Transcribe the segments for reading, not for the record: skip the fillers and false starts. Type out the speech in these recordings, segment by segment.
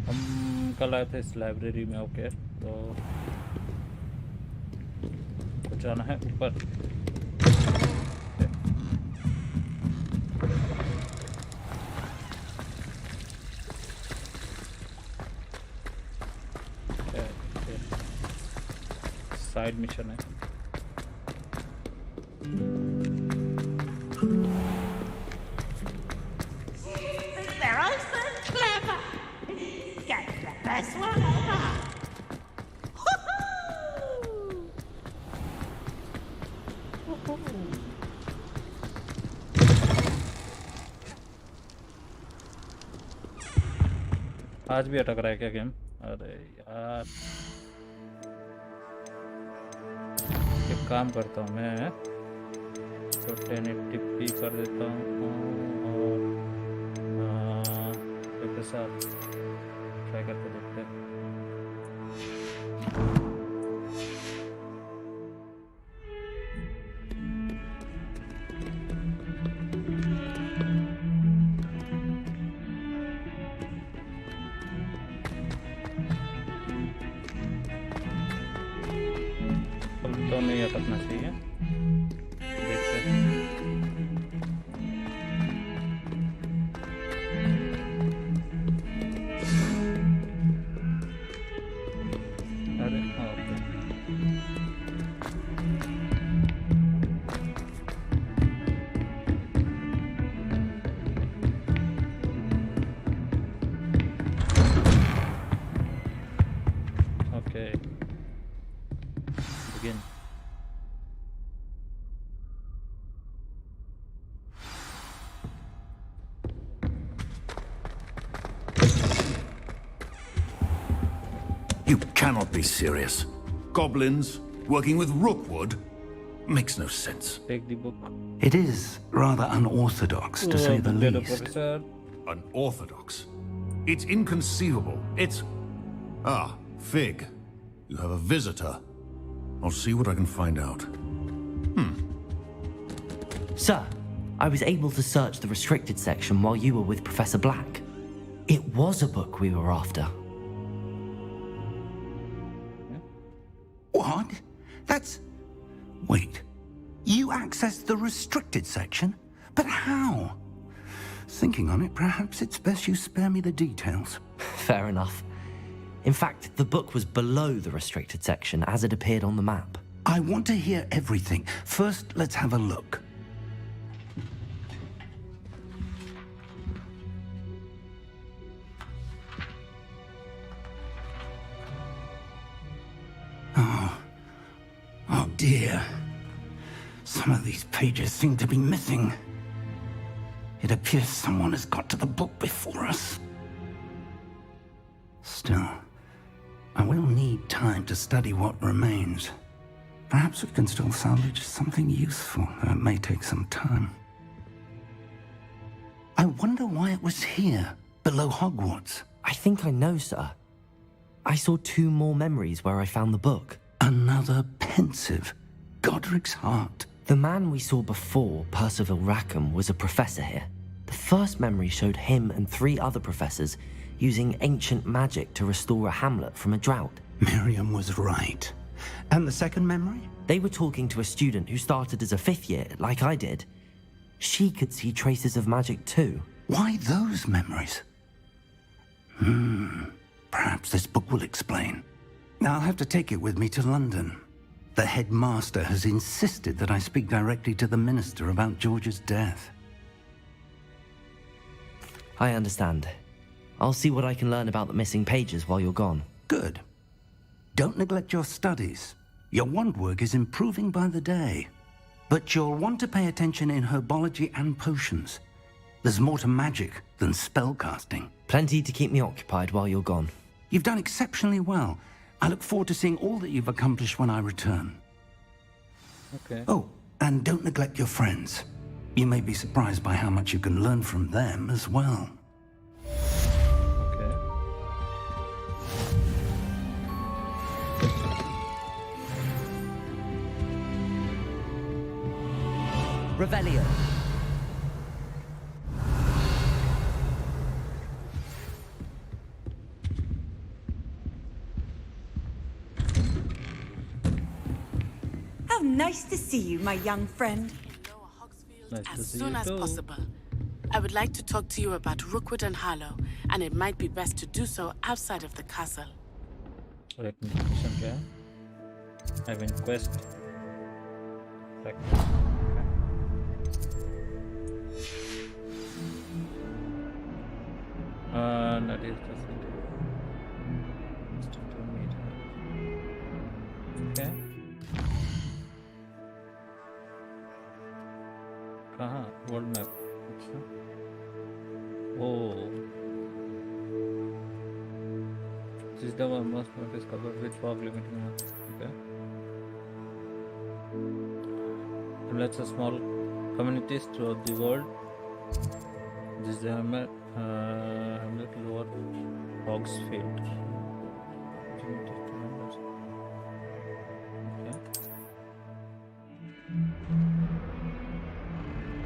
हम कल आए थे इस लाइब्रेरी में। ओके, तो जाना है ऊपर। साइड मिशन है। They're also clever. Get the best one ever. आज भी अटक रहा है क्या गेम? अरे यार, एक काम करता हूँ मैं, तो 1080p कर देता हूँ और एक साथ ट्राई करके देखते हैं। तो नहीं अटकना चाहिए, देखते हैं। अरे हाँ, okay, begin. You cannot be serious. Goblins working with Rookwood? Makes no sense. Take the book. It is rather unorthodox, to say the Little least. professor. Unorthodox? It's inconceivable. It's... Ah, Fig. You have a visitor. I'll see what I can find out. Sir, I was able to search the restricted section while you were with Professor Black. It was a book we were after. What? That's... Wait. You accessed the restricted section? But how? Thinking on it, perhaps it's best you spare me the details. Fair enough. In fact, the book was below the restricted section as it appeared on the map. I want to hear everything. First, let's have a look. Oh dear. Some of these pages seem to be missing. It appears someone has got to the book before us. Still, I will need time to study what remains. Perhaps we can still salvage something useful, though it may take some time. I wonder why it was here, below Hogwarts. I think I know, sir. I saw 2 more memories where I found the book. Another pensive. Godric's heart. The man we saw before, Percival Rackham, was a professor here. The first memory showed him and 3 other professors using ancient magic to restore a hamlet from a drought. Miriam was right. And the second memory? They were talking to a student who started as a 5th year, like I did. She could see traces of magic too. Why those memories? Perhaps this book will explain. I'll have to take it with me to London. The headmaster has insisted that I speak directly to the minister about George's death. I understand. I'll see what I can learn about the missing pages while you're gone. Good. Don't neglect your studies. Your wand work is improving by the day. But you'll want to pay attention in herbology and potions. There's more to magic than spellcasting. Plenty to keep me occupied while you're gone. You've done exceptionally well. I look forward to seeing all that you've accomplished when I return. Okay. Oh, and don't neglect your friends. You may be surprised by how much you can learn from them as well. Okay. Revelio. Nice to see you, my young friend. Nice to As see soon you as too. possible. I would like to talk to you about Rookwood and Harlow, and it might be best to do so outside of the castle. Recommendation क्या है? I win quest. That is just to meet her. Okay. कहाँ? World map. अच्छा. Oh. This is the one most map is covered with fog limiting map. Okay. Let's a small communities throughout the world. This is the hamlet lower Hogsfield. Okay.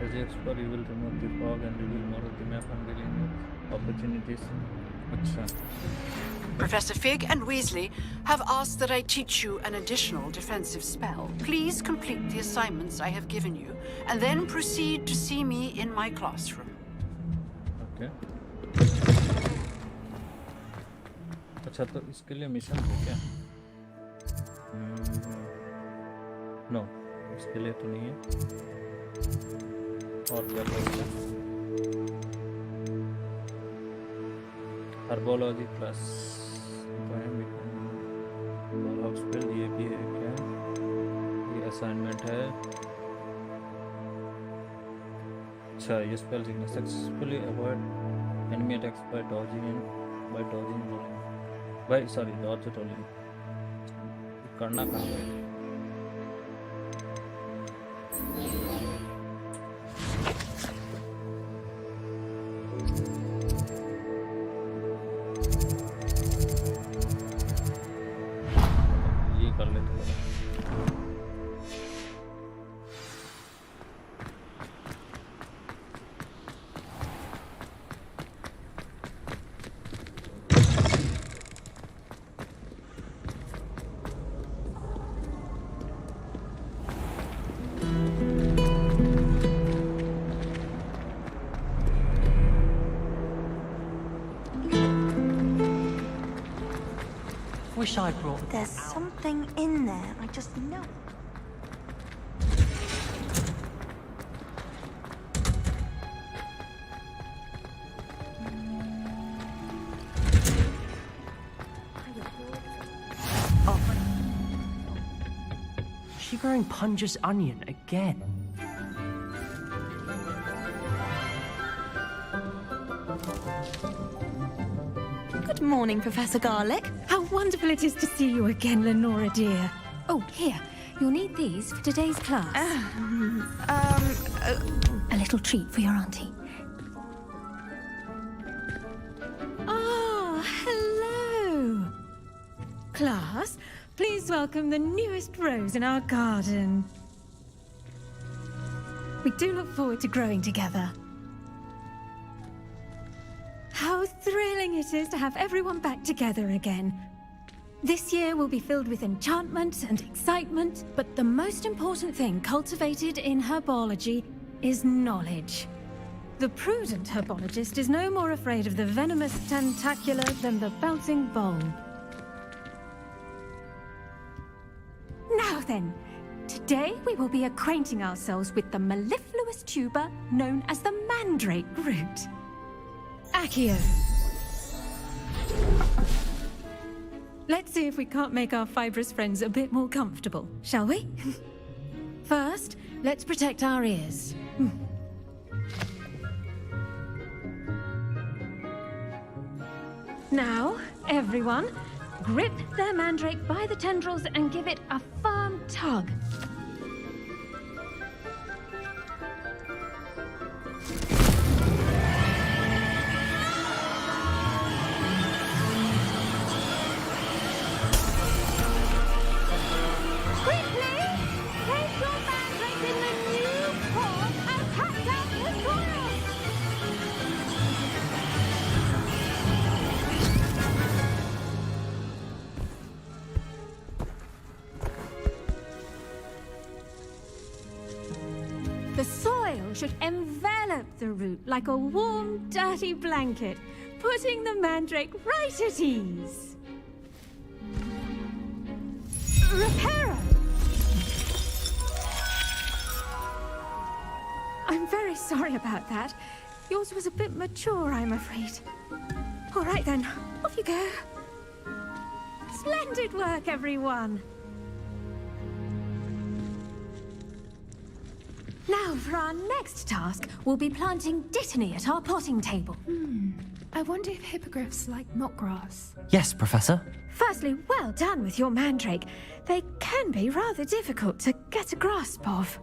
As you explore, you will remove the fog and reveal more of the map, unveiling new opportunities. Achha. Professor Fig and Weasley have asked that I teach you an additional defensive spell. Please complete the assignments I have given you, and then proceed to see me in my classroom. Okay. अच्छा तो इसके लिए mission है क्या? No, इसके लिए तो नहीं है. और क्या करेंगे? Herbology class. हॉस्पिटल ये भी है क्या? ये असाइनमेंट है. अच्छा ये स्पेल सीखना. Successfully avoid enemy attacks by dodging dodge rolling. करना कहाँ है? Wish I'd brought. There's something in there, I just know. Is she growing Punja's onion again? Good morning, Professor Garlick. How wonderful it is to see you again, Lenora dear. Oh, here. You'll need these for today's class. A little treat for your auntie. Ah, hello. Class, please welcome the newest rose in our garden. We do look forward to growing together. How thrilling it is to have everyone back together again. This year will be filled with enchantment and excitement, but the most important thing cultivated in herbology is knowledge. The prudent herbologist is no more afraid of the venomous tentacula than the bouncing bulb. Now then, today we will be acquainting ourselves with the mellifluous tuber known as the mandrake root. Accio. Let's see if we can't make our fibrous friends a bit more comfortable, shall we? First, let's protect our ears. Now, everyone, grip their mandrake by the tendrils and give it a firm tug. should envelop the root like a warm, dirty blanket, putting the mandrake right at ease. Reparo! I'm very sorry about that. Yours was a bit mature, I'm afraid. All right then, off you go. Splendid work, everyone. Now, for our next task, we'll be planting dittany at our potting table. I wonder if hippogriffs like knotgrass. Yes, Professor. Firstly, well done with your mandrake. They can be rather difficult to get a grasp of.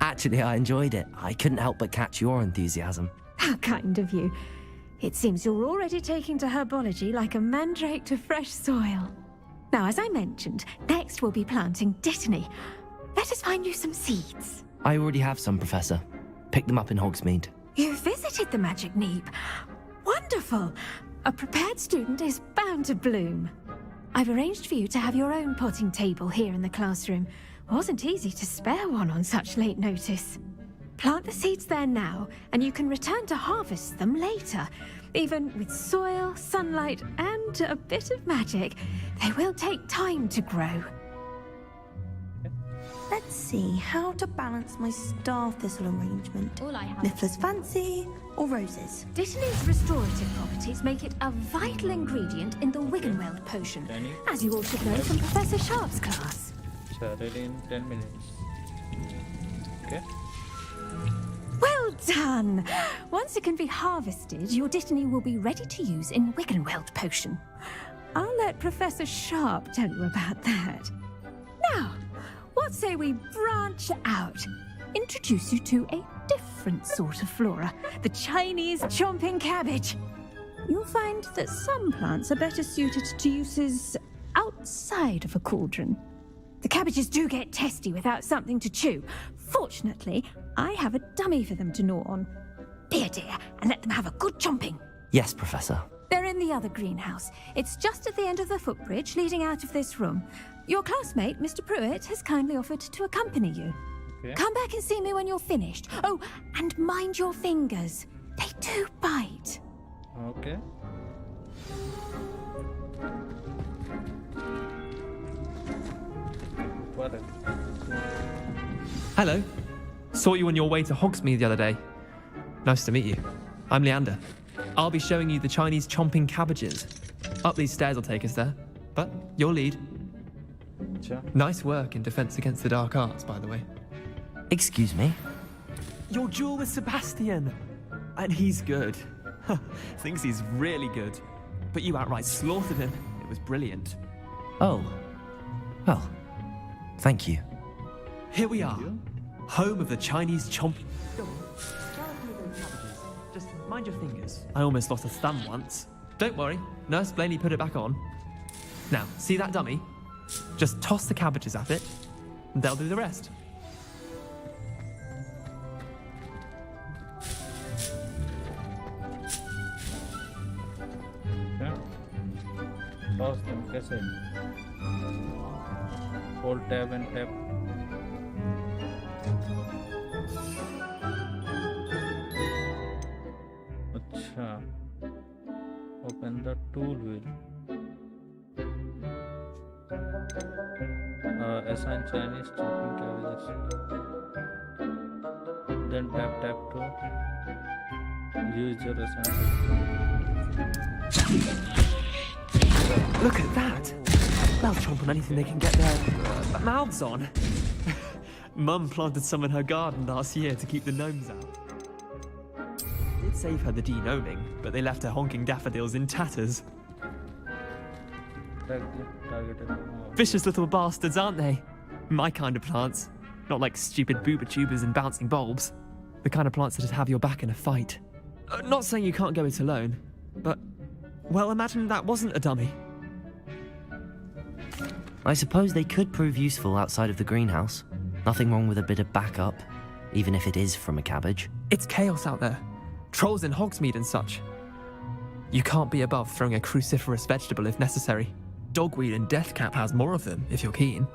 Actually, I enjoyed it. I couldn't help but catch your enthusiasm. How kind of you. It seems you're already taking to herbology like a mandrake to fresh soil. Now, as I mentioned, next we'll be planting dittany. Let us find you some seeds. I already have some, Professor. Picked them up in Hogsmeade. You visited the Magic Neep. Wonderful. A prepared student is bound to bloom. I've arranged for you to have your own potting table here in the classroom. Wasn't easy to spare one on such late notice. Plant the seeds there now, and you can return to harvest them later. Even with soil, sunlight, and a bit of magic, they will take time to grow. Let's see how to balance my star thistle arrangement. All I have. Niffler's fancy or roses? Dittany's restorative properties make it a vital ingredient in the Wiggenweld potion, as you all should know from Professor Sharp's class. Ready in 10 minutes. Okay. Well done! Once it can be harvested, your dittany will be ready to use in Wiggenweld potion. I'll let Professor Sharp tell you about that. Now, what say we branch out? Introduce you to a different sort of flora, the Chinese chomping cabbage. You'll find that some plants are better suited to uses outside of a cauldron. The cabbages do get testy without something to chew. Fortunately, I have a dummy for them to gnaw on. Be a dear and let them have a good chomping. Yes, Professor. They're in the other greenhouse. It's just at the end of the footbridge leading out of this room. Your classmate, Mr. Pruitt, has kindly offered to accompany you. Okay. Come back and see me when you're finished. Oh, and mind your fingers. They do bite. Okay. What? Hello. Saw you on your way to Hogsmeade the other day. Nice to meet you. I'm Leander. I'll be showing you the Chinese chomping cabbages. Up these stairs will take us there. But your lead. Sure. Nice work in Defense Against the Dark Arts, by the way. Excuse me? Your duel with Sebastian. And he's good. Thinks he's really good. But you outright slaughtered him. It was brilliant. Oh. Well, thank you. Here we are. Home of the Chinese chomp... Just mind your fingers. I almost lost a thumb once. Don't worry. Nurse Blaney put it back on. Now, see that dummy? Just toss the cabbages at it, and they'll do the rest. Yeah. Toss them. कैसे? Hold tab and tap. अच्छा. Open the tool wheel. Assign Chinese chopping cabbages. Then tap to use your assign. Look at that! They'll chomp on anything they can get their mouths on. Mum planted some in her garden last year to keep the gnomes out. Did save her the de-gnoming, but they left her honking daffodils in tatters. Targeted. Vicious little bastards, aren't they? My kind of plants. Not like stupid booba tubers and bouncing bulbs. The kind of plants that'd have your back in a fight. Not saying you can't go it alone, but... well, imagine that wasn't a dummy. I suppose they could prove useful outside of the greenhouse. Nothing wrong with a bit of backup, even if it is from a cabbage. It's chaos out there. Trolls in Hogsmeade and such. You can't be above throwing a cruciferous vegetable if necessary. Dogweed and deathcap has more of them, if you're keen.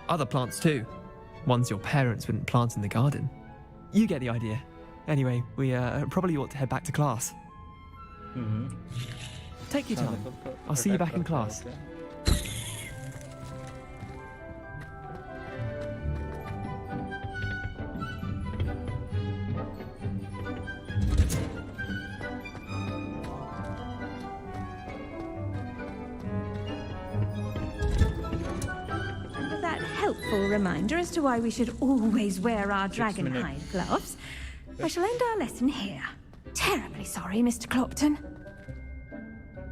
Other plants too. Ones your parents wouldn't plant in the garden. You get the idea. Anyway, we probably ought to head back to class. Take your time. I'll see you back in class. That helpful reminder as to why we should always wear our dragon hide gloves. I shall end our lesson here. Terribly sorry, Mr. Clopton.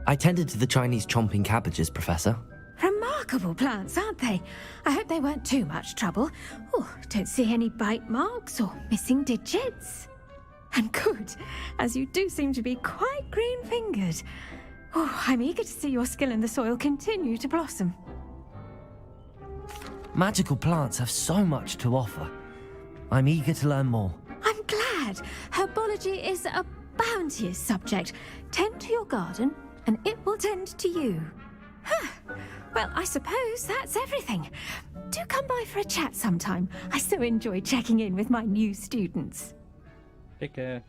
I tended to the Chinese chomping cabbages, Professor. Remarkable plants, aren't they? I hope they weren't too much trouble. Oh, don't see any bite marks or missing digits. And good, as you do seem to be quite green-fingered. Oh, I'm eager to see your skill in the soil continue to blossom. Magical plants have so much to offer. I'm eager to learn more. I'm glad. Herbology is a bounteous subject. Tend to your garden, and it will tend to you. Huh. Well, I suppose that's everything. Do come by for a chat sometime. I so enjoy checking in with my new students. Take care.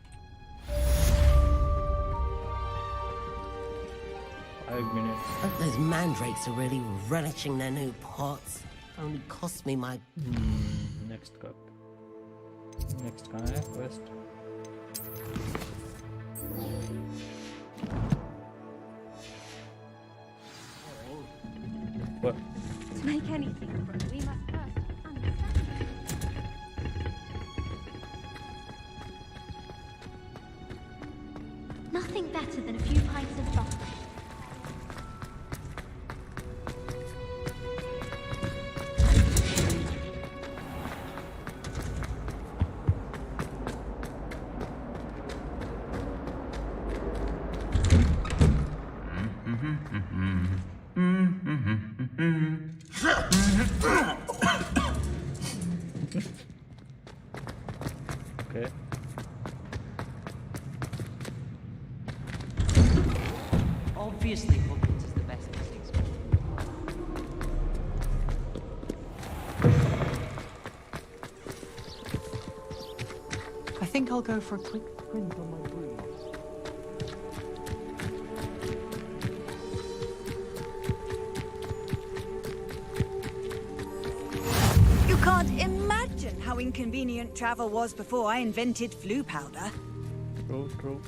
5 minutes. Hope those mandrakes are really relishing their new pots. Only cost me my... Next cup. Next guy, quest. What? To make anything grow, we must first understand. Nothing better than a few pints of butter. Okay. Obviously, Hogwarts is the best missing school. I think I'll go for a quick print on my broom. You can't imagine how inconvenient travel was before I invented flu powder. True, true.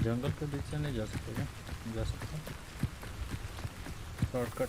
जंगल के बीच से नहीं जा सकते क्या? जा सकते shortcut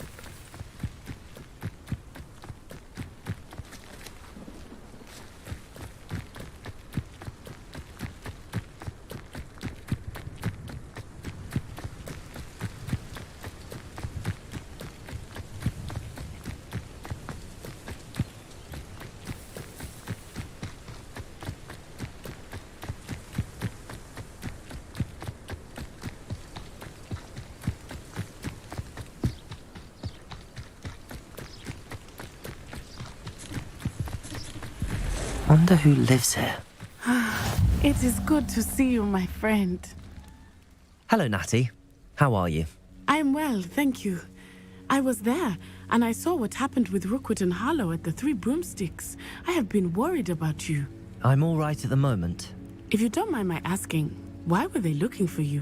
Wonder who lives here. It is good to see you, my friend. Hello, Natty. How are you? I'm well, thank you. I was there, and I saw what happened with Rookwood and Harlow at the Three Broomsticks. I have been worried about you. I'm all right at the moment. If you don't mind my asking, why were they looking for you?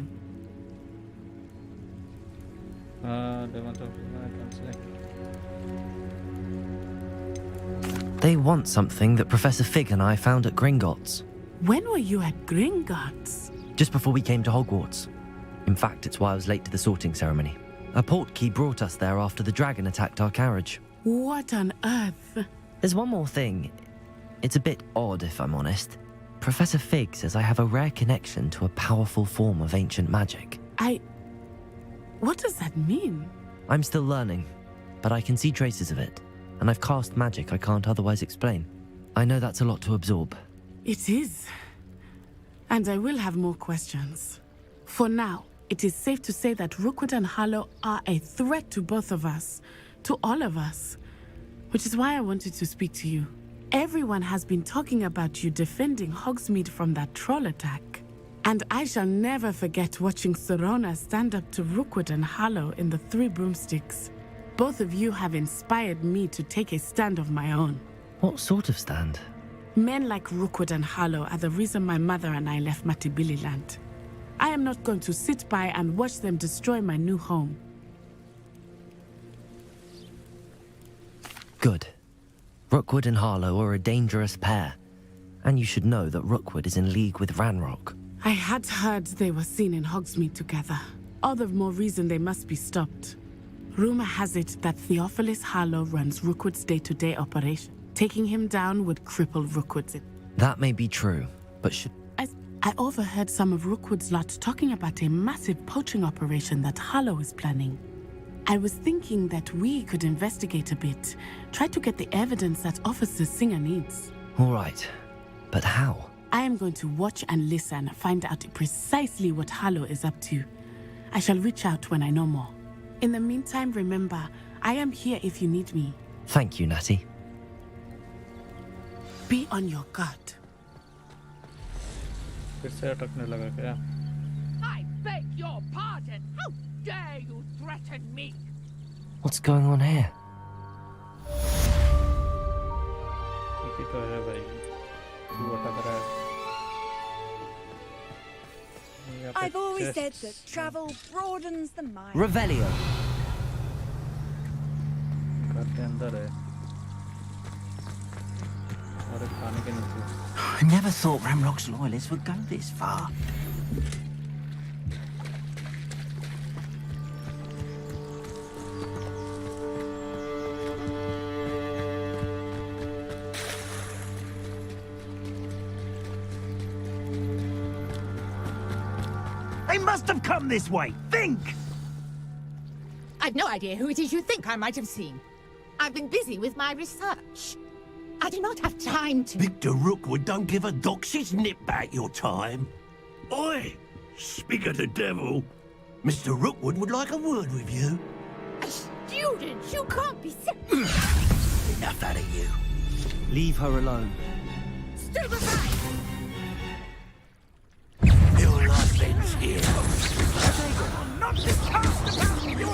They want something that Professor Fig and I found at Gringotts. When were you at Gringotts? Just before we came to Hogwarts. In fact, it's why I was late to the sorting ceremony. A portkey brought us there after the dragon attacked our carriage. What on earth? There's one more thing. It's a bit odd, if I'm honest. Professor Fig says I have a rare connection to a powerful form of ancient magic. What does that mean? I'm still learning, but I can see traces of it, and I've cast magic I can't otherwise explain. I know that's a lot to absorb. It is. And I will have more questions. For now, it is safe to say that Rookwood and Harlow are a threat to both of us, to all of us, which is why I wanted to speak to you. Everyone has been talking about you defending Hogsmeade from that troll attack. And I shall never forget watching Serona stand up to Rookwood and Harlow in the Three Broomsticks. Both of you have inspired me to take a stand of my own. What sort of stand? Men like Rookwood and Harlow are the reason my mother and I left Matabeleland. I am not going to sit by and watch them destroy my new home. Good. Rookwood and Harlow are a dangerous pair. And you should know that Rookwood is in league with Ranrock. I had heard they were seen in Hogsmeade together. All the more reason they must be stopped. Rumor has it that Theophilus Harlow runs Rookwood's day-to-day operation. Taking him down would cripple Rookwood's. That may be true, but should... I overheard some of Rookwood's lot talking about a massive poaching operation that Harlow is planning. I was thinking that we could investigate a bit, try to get the evidence that Officer Singer needs. All right, but how? I am going to watch and listen, find out precisely what Harlow is up to. I shall reach out when I know more. In the meantime, remember, I am here if you need me. Thank you, Natty. Be on your guard. I beg your pardon. How dare you threaten me? What's going on here? I've always said that travel broadens the mind. Revelio. I never thought Ranrock's loyalists would go this far. They must have come this way. Think! I've no idea who it is you think I might have seen. I've been busy with my research. I do not have time to... Victor Rookwood don't give a doxy's nip back your time. Oi! Speak of the devil. Mr. Rookwood would like a word with you. A student? You can't be Enough out of you. Leave her alone. Still behind! Your life ends here. Not to cast about your...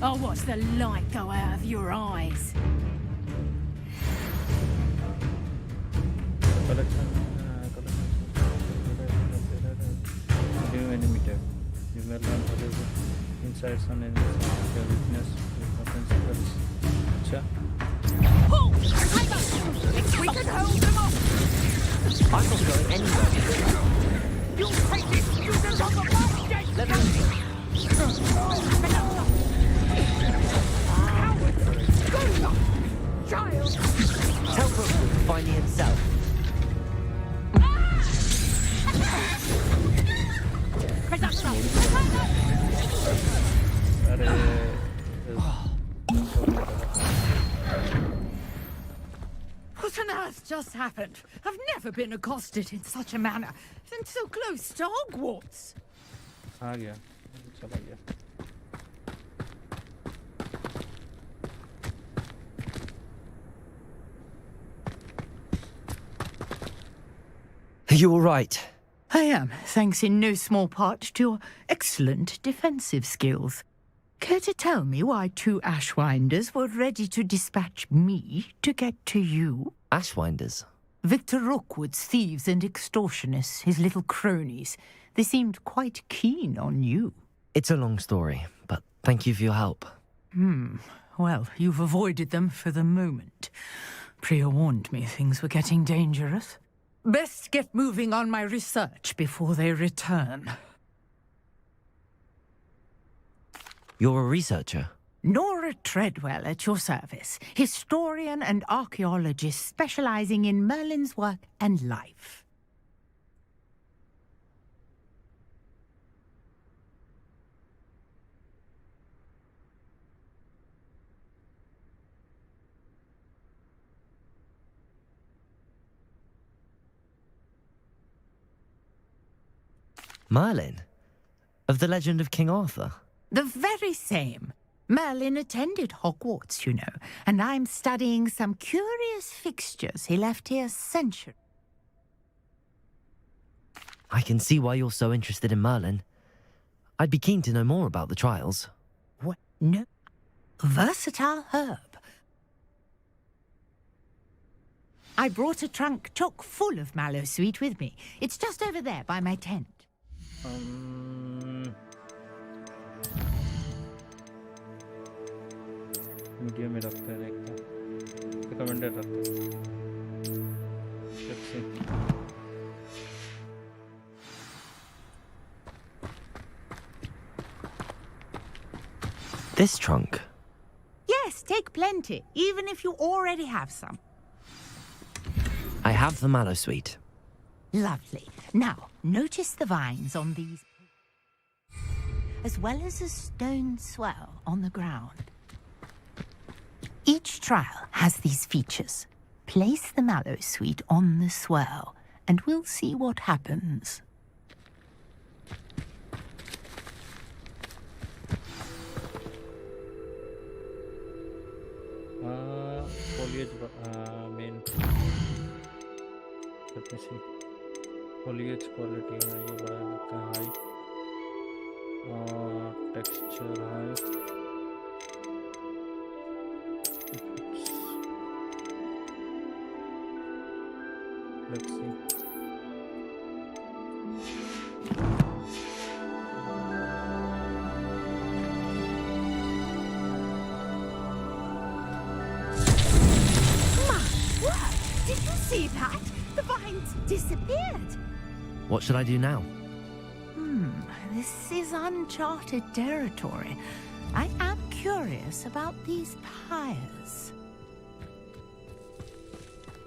I'll watch the light go out of your eyes. New enemy tag. You may learn valuable insights on enemies, their weakness, their principles. Acha. We can hold them off! I'm not going anywhere. You take this student on the market! Let me... Child! Tell Rookwood to find me himself. What on earth? just happened? I've never been accosted in such a manner, and so close to Hogwarts. आ गया, चला गया. Are you all right? I am, thanks in no small part to your excellent defensive skills. Care to tell me why 2 Ashwinders were ready to dispatch me to get to you? Ashwinders? Victor Rookwood's thieves and extortionists, his little cronies. They seemed quite keen on you. It's a long story, but thank you for your help. Well, you've avoided them for the moment. Priya warned me things were getting dangerous. Best get moving on my research before they return. You're a researcher? Nora Treadwell at your service, historian and archaeologist specializing in Merlin's work and life. Merlin? Of the legend of King Arthur? The very same. Merlin attended Hogwarts, you know, and I'm studying some curious fixtures he left here centuries. I can see why you're so interested in Merlin. I'd be keen to know more about the trials. What? No. Versatile herb. I brought a trunk chock full of mallow sweet with me. It's just over there by my tent. Medium में रखते हैं, देखते हैं, recommended रखते हैं. Let's see. This trunk? Yes, take plenty, even if you already have some. I have the mallow sweet. Lovely. Now, notice the vines on these, as well as a stone swell on the ground. Each trial has these features. Place the mallow sweet on the swell, and we'll see what happens. Foliage main. Let me see. Foliage quality है, ये बढ़ा देते हैं high. Texture high. Let's see. Did you see that? The vines disappeared. What should I do now? This is uncharted territory. I am curious about these pyres.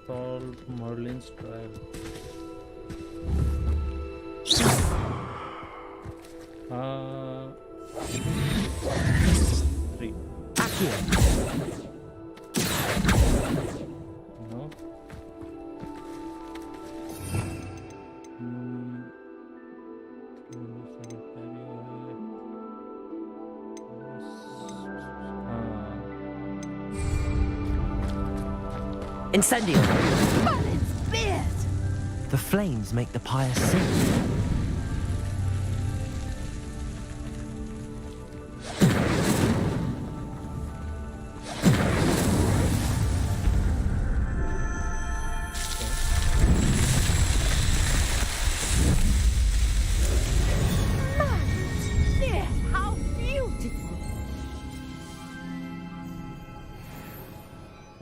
Solve Merlin's trial. Three. No. Incendio! Merlin's beard! The flames make the pyre sing.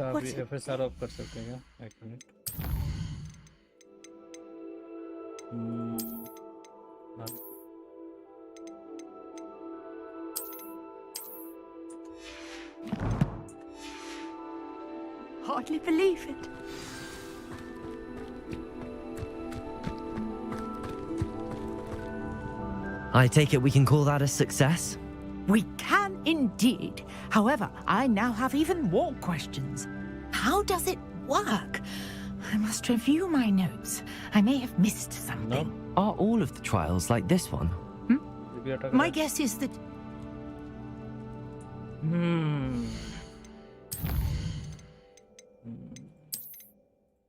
अभी FSR of कर सकते हैं क्या? एक minute. Hardly believe it. I take it we can call that a success? We can indeed. However, I now have even more questions. How does it work? I must review my notes. I may have missed something. Are all of the trials like this one? My guess is that...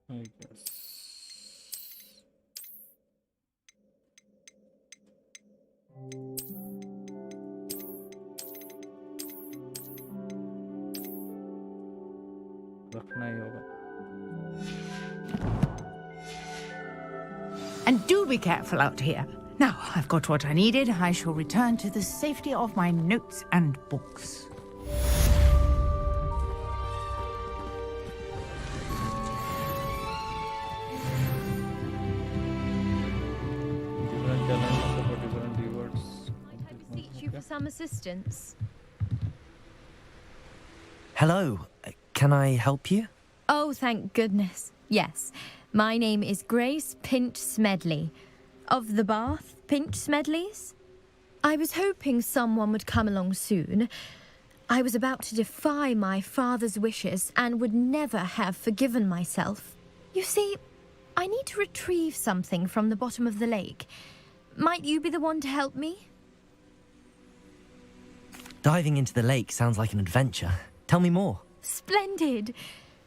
I guess. रखना ही होगा. And do be careful out here. Now, I've got what I needed. I shall return to the safety of my notes and books. Different challenges for different rewards. I beseech you for some assistance. Hello, can I help you? Oh, thank goodness. Yes, my name is Grace Pinch Smedley. Of the Bath Pinch Smedleys? I was hoping someone would come along soon. I was about to defy my father's wishes and would never have forgiven myself. You see, I need to retrieve something from the bottom of the lake. Might you be the one to help me? Diving into the lake sounds like an adventure. Tell me more. Splendid!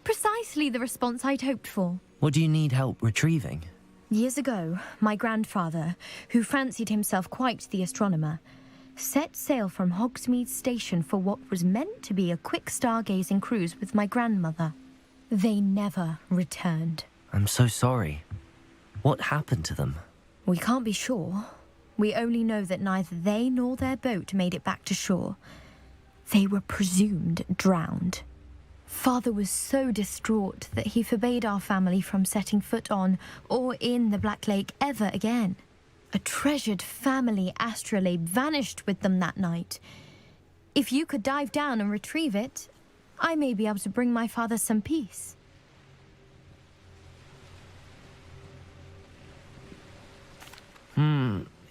Precisely the response I'd hoped for. What do you need help retrieving? Years ago, my grandfather, who fancied himself quite the astronomer, set sail from Hogsmeade Station for what was meant to be a quick stargazing cruise with my grandmother. They never returned. I'm so sorry. What happened to them? We can't be sure. We only know that neither they nor their boat made it back to shore. They were presumed drowned. Father was so distraught that he forbade our family from setting foot on or in the Black Lake ever again. A treasured family astrolabe vanished with them that night. If you could dive down and retrieve it, I may be able to bring my father some peace.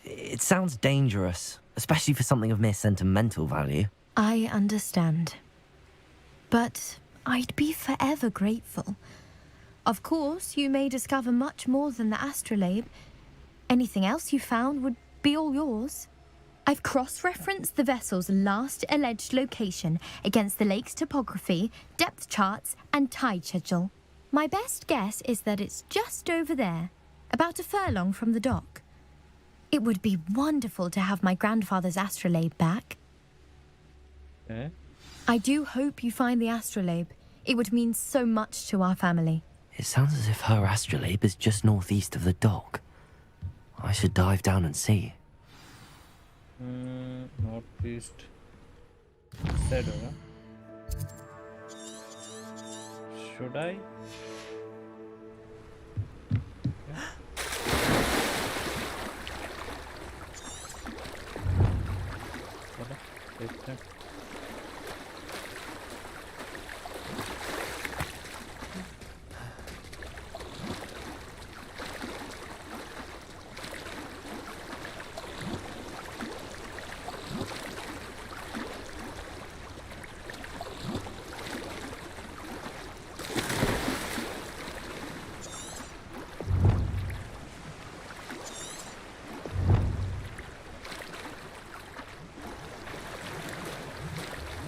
It sounds dangerous, especially for something of mere sentimental value. I understand. But I'd be forever grateful. Of course, you may discover much more than the astrolabe. Anything else you found would be all yours. I've cross-referenced the vessel's last alleged location against the lake's topography, depth charts, and tide schedule. My best guess is that it's just over there, about a furlong from the dock. It would be wonderful to have my grandfather's astrolabe back. Okay. I do hope you find the astrolabe. It would mean so much to our family. It sounds as if her astrolabe is just northeast of the dock. I should dive down and see. Northeast. Said over. Should I? Okay.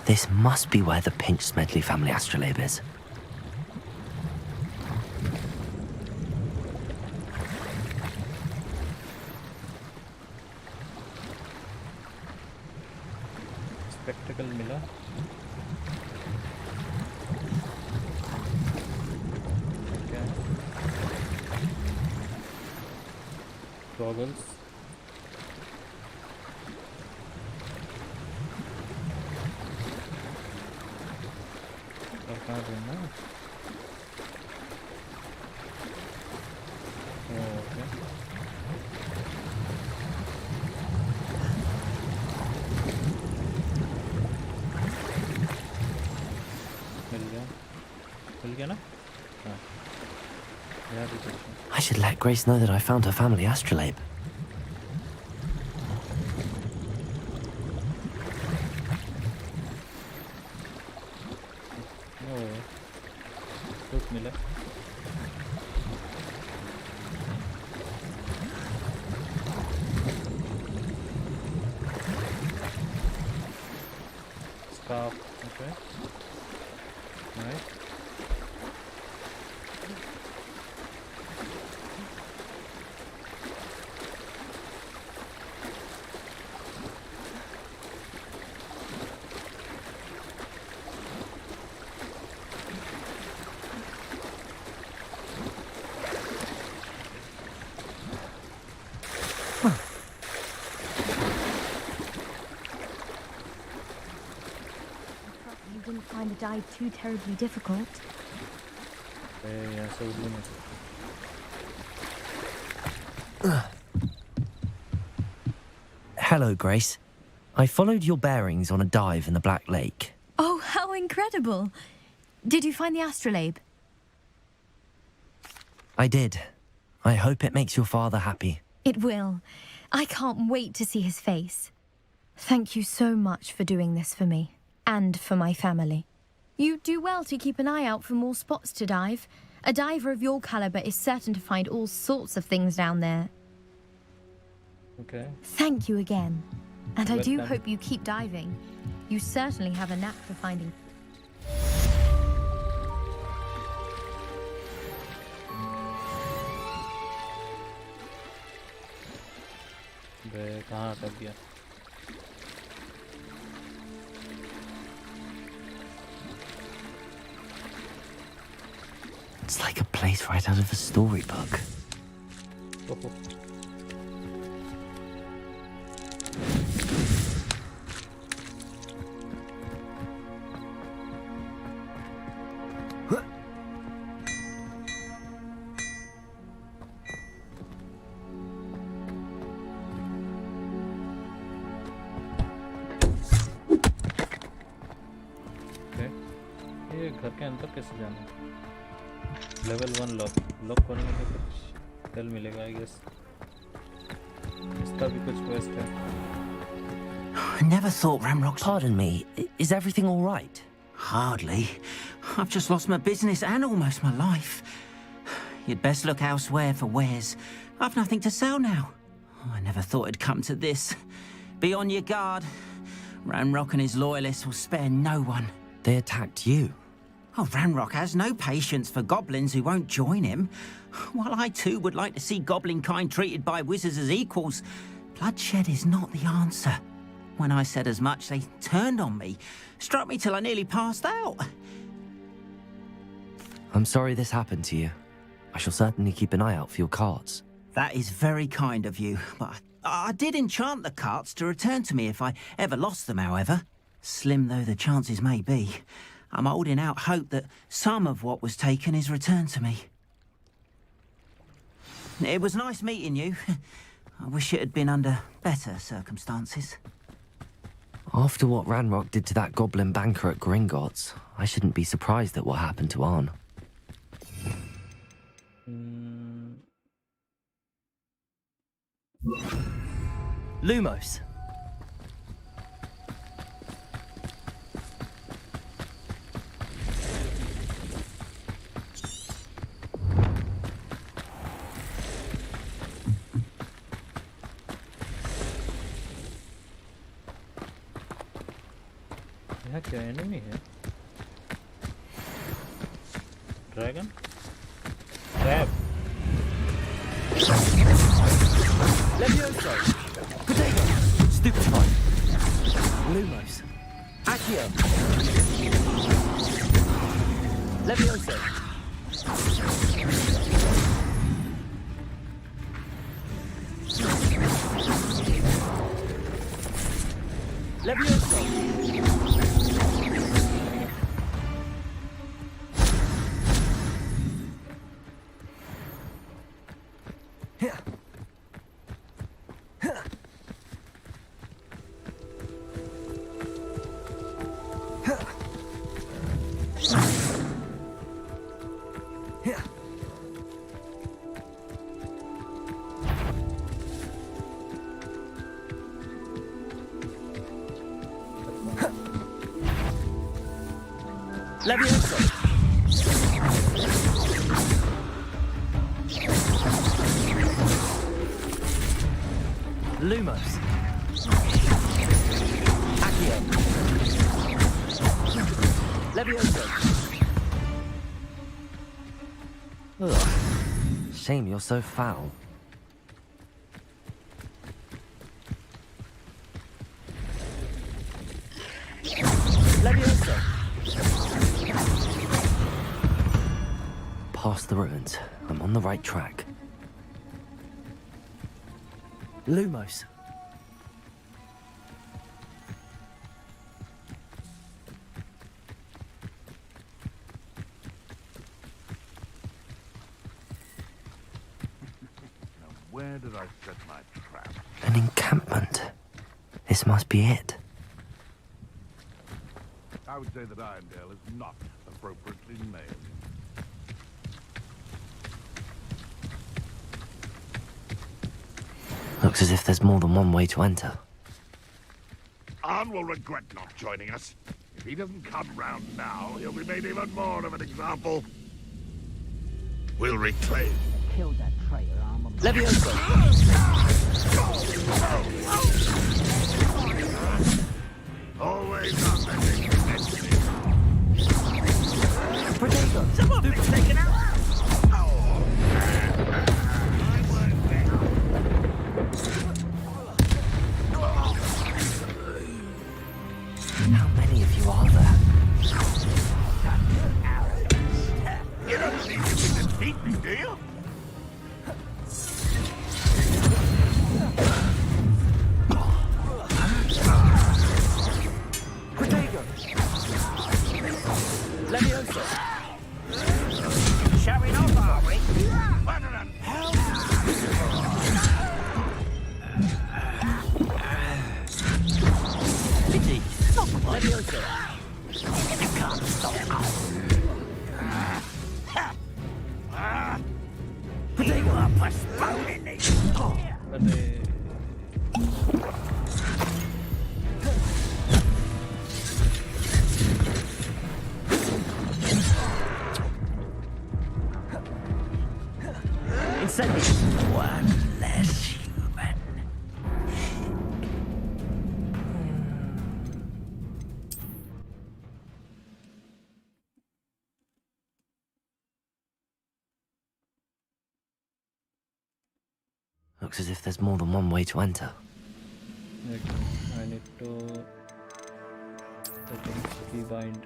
This must be where the Pinch Smedley family astrolabe is. Spectacle मिला. Okay. Goggles. कहाँ ढूंढना? Okay. मिल गया ना? हाँ. I should let Grace know that I found her family astrolabe. मिला. scarf. Okay. Nice. You didn't find the dive too terribly difficult. Yeah, so Hello, Grace. I followed your bearings on a dive in the Black Lake. Oh, how incredible! Did you find the astrolabe? I did. I hope it makes your father happy. It will. I can't wait to see his face. Thank you so much for doing this for me, and for my family. You do well to keep an eye out for more spots to dive. A diver of your caliber is certain to find all sorts of things down there. Okay. Thank you again. And I do Welcome. hope you keep diving. You certainly have a knack for finding... बे कहाँ अटक गया? It's like a place right out of a storybook. Oh. ये घर के अंदर कैसे जाना? Level 1 lock करने के कुछ तेल मिलेगा आई गेस. इसका भी कुछ क्वेस्ट है. I never thought Ramrock's... Pardon me, is everything all right? Hardly. I've just lost my business and almost my life. You'd best look elsewhere for wares. I've nothing to sell now. I never thought it'd come to this. Be on your guard. Ranrock and his loyalists will spare no one. They attacked you? Oh, Ranrock has no patience for goblins who won't join him. While I too would like to see goblin kind treated by wizards as equals, bloodshed is not the answer. When I said as much, they turned on me, struck me till I nearly passed out. I'm sorry this happened to you. I shall certainly keep an eye out for your carts. That is very kind of you, but I did enchant the carts to return to me if I ever lost them, however. Slim though the chances may be, I'm holding out hope that some of what was taken is returned to me. It was nice meeting you. I wish it had been under better circumstances. After what Ranrock did to that goblin banker at Gringotts, I shouldn't be surprised at what happened to Arn. Lumos. यहाँ क्या enemy है? Dragon? Trap? Levioso. Potato. Stupefied. Lumos. Accio. Levioso. Levioso. Levioso. Lumos. Accio. Levioso! Ugh. Shame you're so foul. Levioso! Past the ruins. I'm on the right track. Lumos. Where did I set my trap? An encampment. This must be it. I would say that Irondale is not appropriately named. Looks as if there's more than one way to enter. Arn will regret not joining us. If he doesn't come round now, he'll be made even more of an example. We'll reclaim. Kill that traitor, Armor. Levioso! Always authentic. Potato! Someone been taken out! How many of you are there? You don't think you can defeat me, do you? Potato! Levioso! Showing off, are we? Pity! Levioso! You can't stop us. Potato! I'm postponing this. Incendiary! One less human. Looks as if there's more than one way to enter. Okay, I need to rebind.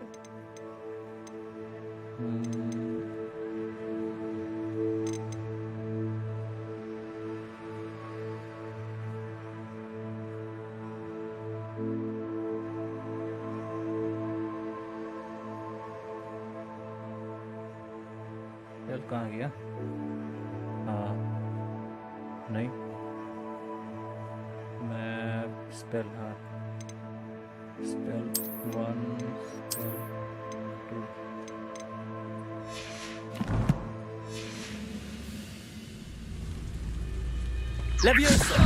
यार कहाँ गया? हाँ नहीं मैं spell हाँ spell 1 spell 2 Leviosa!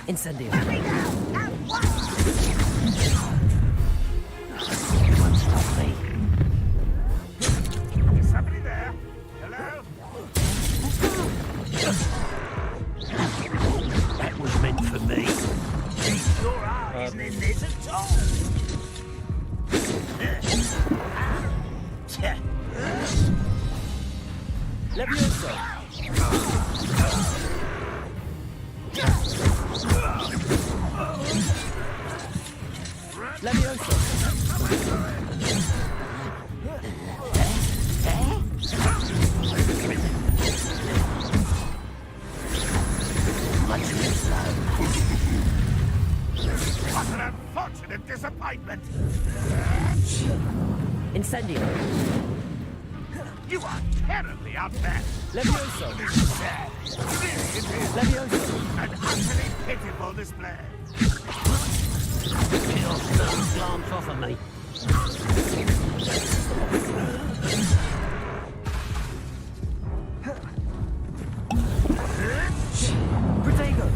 Incendio. Anyone stop me? Is somebody there? Hello? That was meant for me. Your heart isn't in this at all. Leviosa! Leviosa! Much too slow. What an unfortunate disappointment! Incendio! You are terribly outmatched! Leviosa! Leviosa! An utterly pitiful display! Your stone glance off of me. Protego!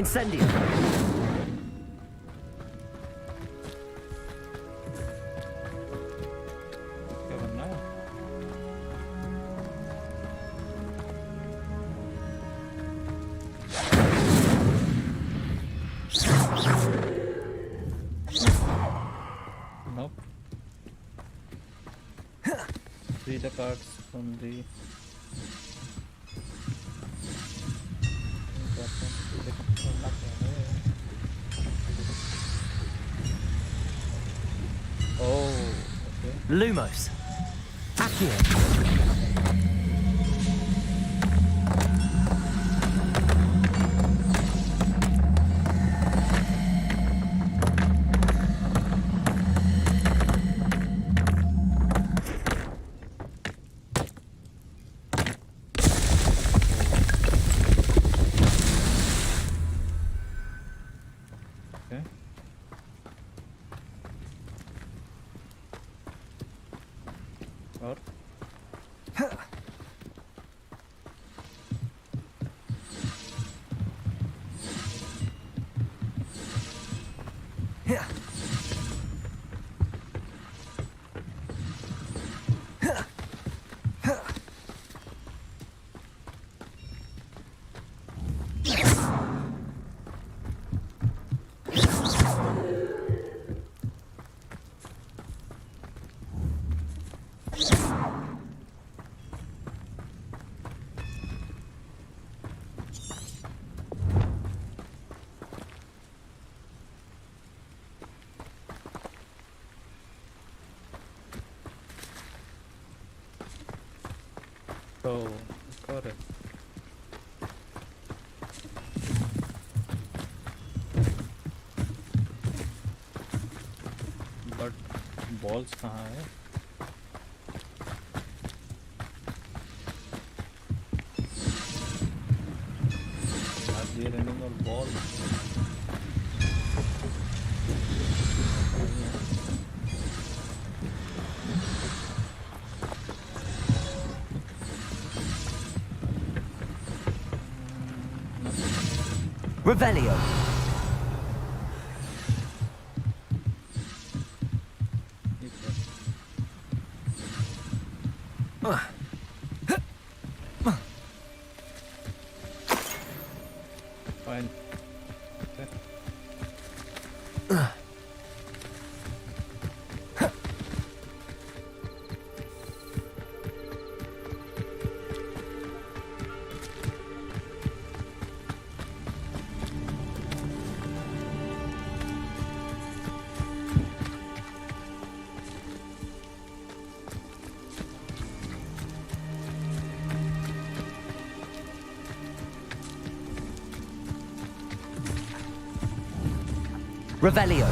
Incendio. क्या बनना है? Nope. Read the cards from the Oh, okay. Lumos. Accio. Okay. और Oh, got it. But balls कहाँ है? Are there any more balls? Revelio. Fine. Revelio.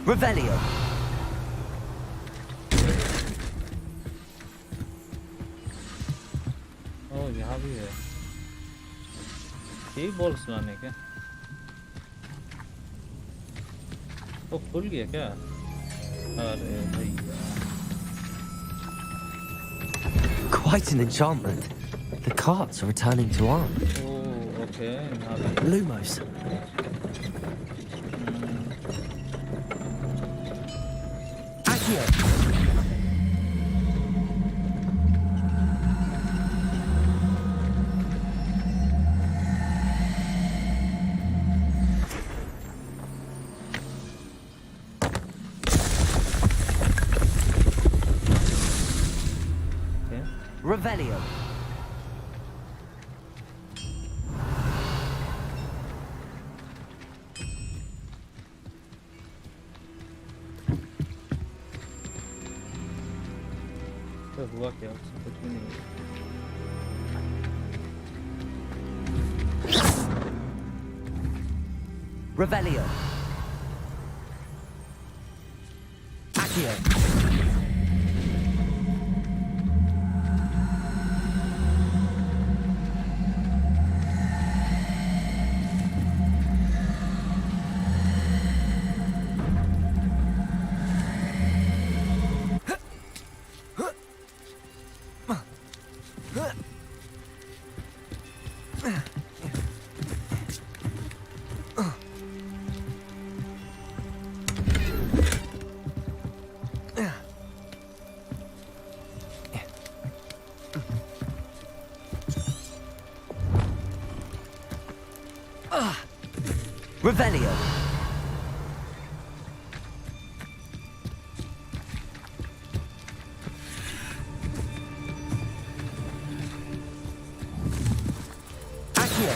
Revelio. Oh, यहाँ भी है। यही बॉल्स लाने क्या? वो खुल गया क्या? अरे भैया। Quite an enchantment. The carts are returning to arm. Oh, okay. Lumos. Accio. Revelio. हुआ क्या उससे कुछ भी नहीं हुआ। Revelio. Accio. Revelio. Accio.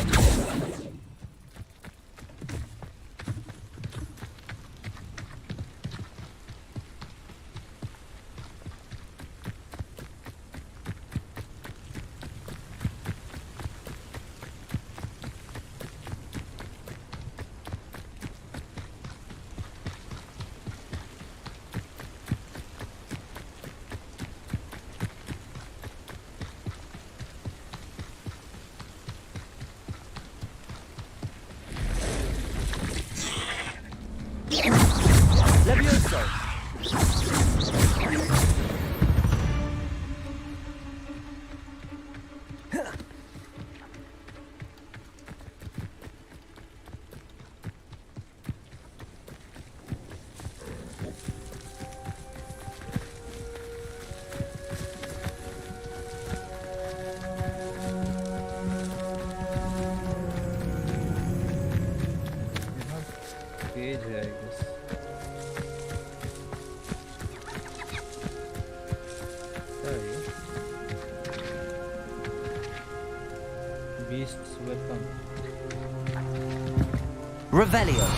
Levioso. Cage है I guess. Beasts welcome. Revelio.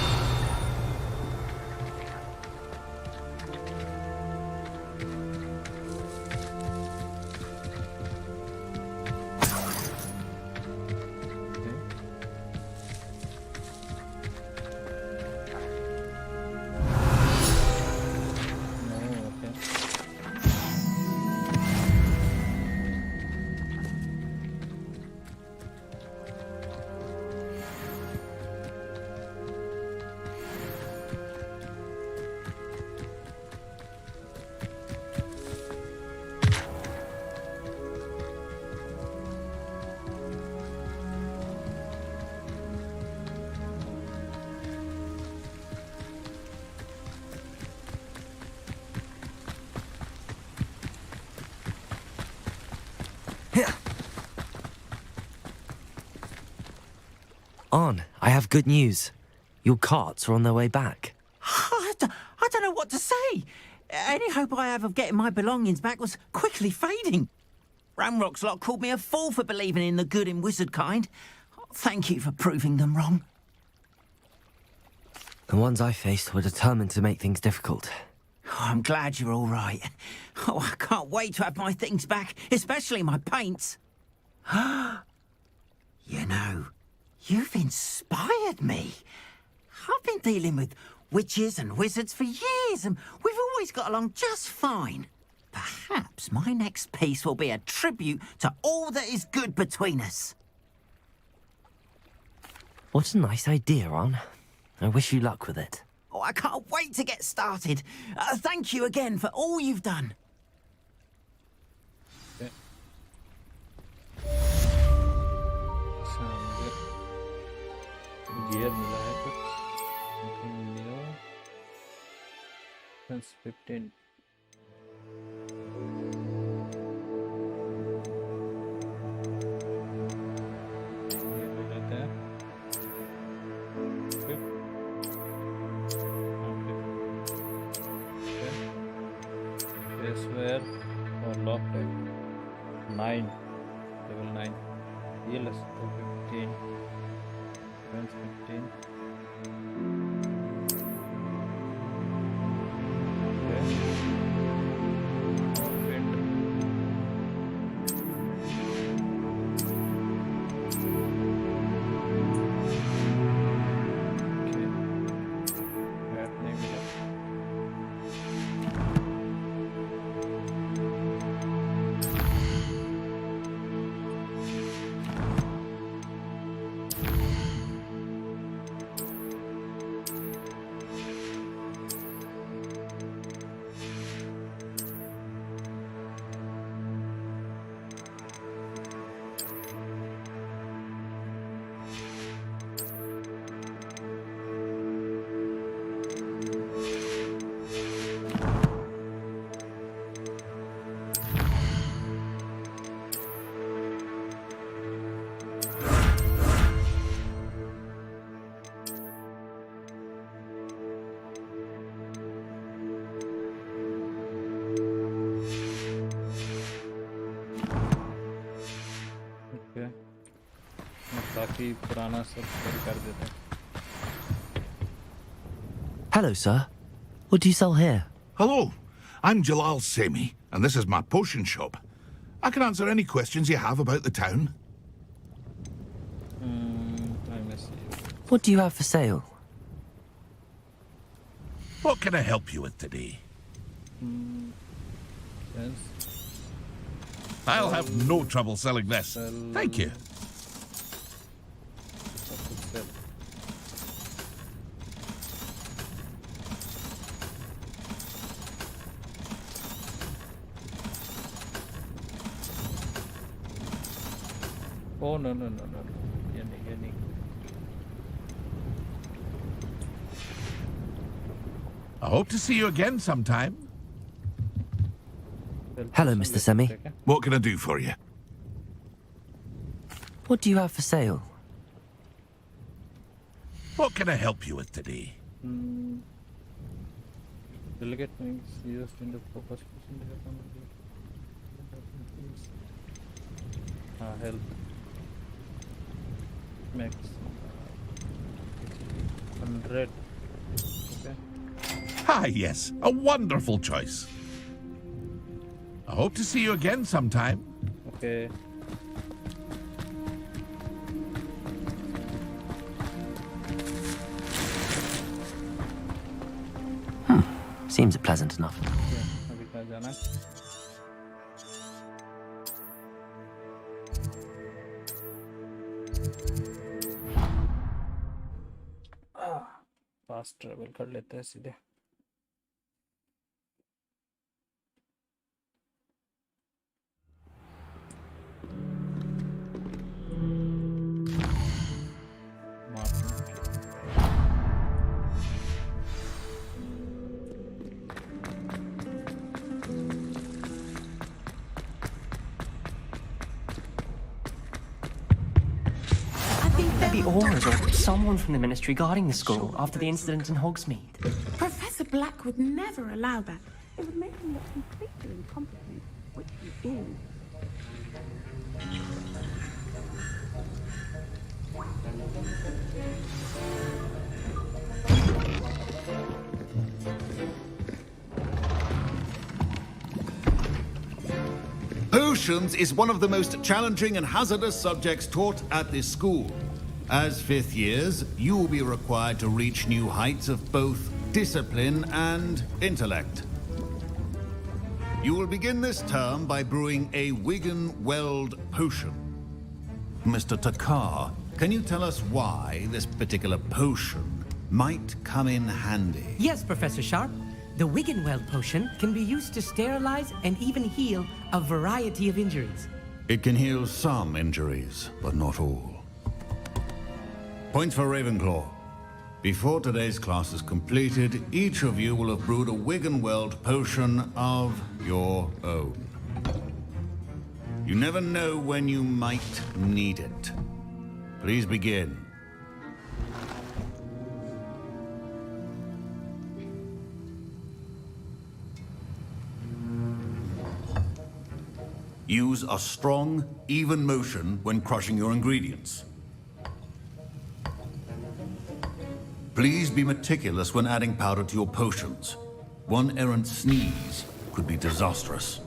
On, I have good news. Your carts are on their way back. I don't know what to say. Any hope I have of getting my belongings back was quickly fading. Ramrock's lot called me a fool for believing in the good in wizard kind. Thank you for proving them wrong. The ones I faced were determined to make things difficult. Oh, I'm glad you're all right. Oh, I can't wait to have my things back, especially my paints. You know, you've inspired me. I've been dealing with witches and wizards for years, and we've always got along just fine. Perhaps my next piece will be a tribute to all that is good between us. What a nice idea, On. I wish you luck with it. Oh, I can't wait to get started. Thank you again for all you've done. Okay. Gear मिला है कुछ. Nothing new. Defense 15. Where or lock type 9 level 9 ELS 15 defense 15 okay. Outfit कि पुराना सब कर देते हैं. Hello, sir. What do you sell here? Hello, I'm Jalal Semi, and this is my potion shop. I can answer any questions you have about the town. I miss you. What do you have for sale? What can I help you with today? Yes. I'll have no trouble selling this. Thank you. Oh no. Yanni. I hope to see you again sometime. Hello, Mr. Semi. What can I do for you? What do you have for sale? What can I help you with today? Delegate wings used in the focus person. Help. Max 100. Okay. Ah, yes, a wonderful choice. I hope to see you again sometime. Okay. Seems pleasant enough. अभी कहाँ जाना है? Fast travel कर लेते हैं सीधे. Maybe Aurors or someone from the Ministry guarding the school after the incident in Hogsmeade. Professor Black would never allow that. It would make him look completely incompetent, which he is. Potions is one of the most challenging and hazardous subjects taught at this school. As fifth years, you will be required to reach new heights of both discipline and intellect. You will begin this term by brewing a Wigan-Weld potion. Mr. Takar, can you tell us why this particular potion might come in handy? Yes, Professor Sharp. The Wigan-Weld potion can be used to sterilize and even heal a variety of injuries. It can heal some injuries, but not all. Points for Ravenclaw. Before today's class is completed, each of you will have brewed a Wigan-Weld potion of your own. You never know when you might need it. Please begin. Use a strong, even motion when crushing your ingredients. Please be meticulous when adding powder to your potions. One errant sneeze could be disastrous.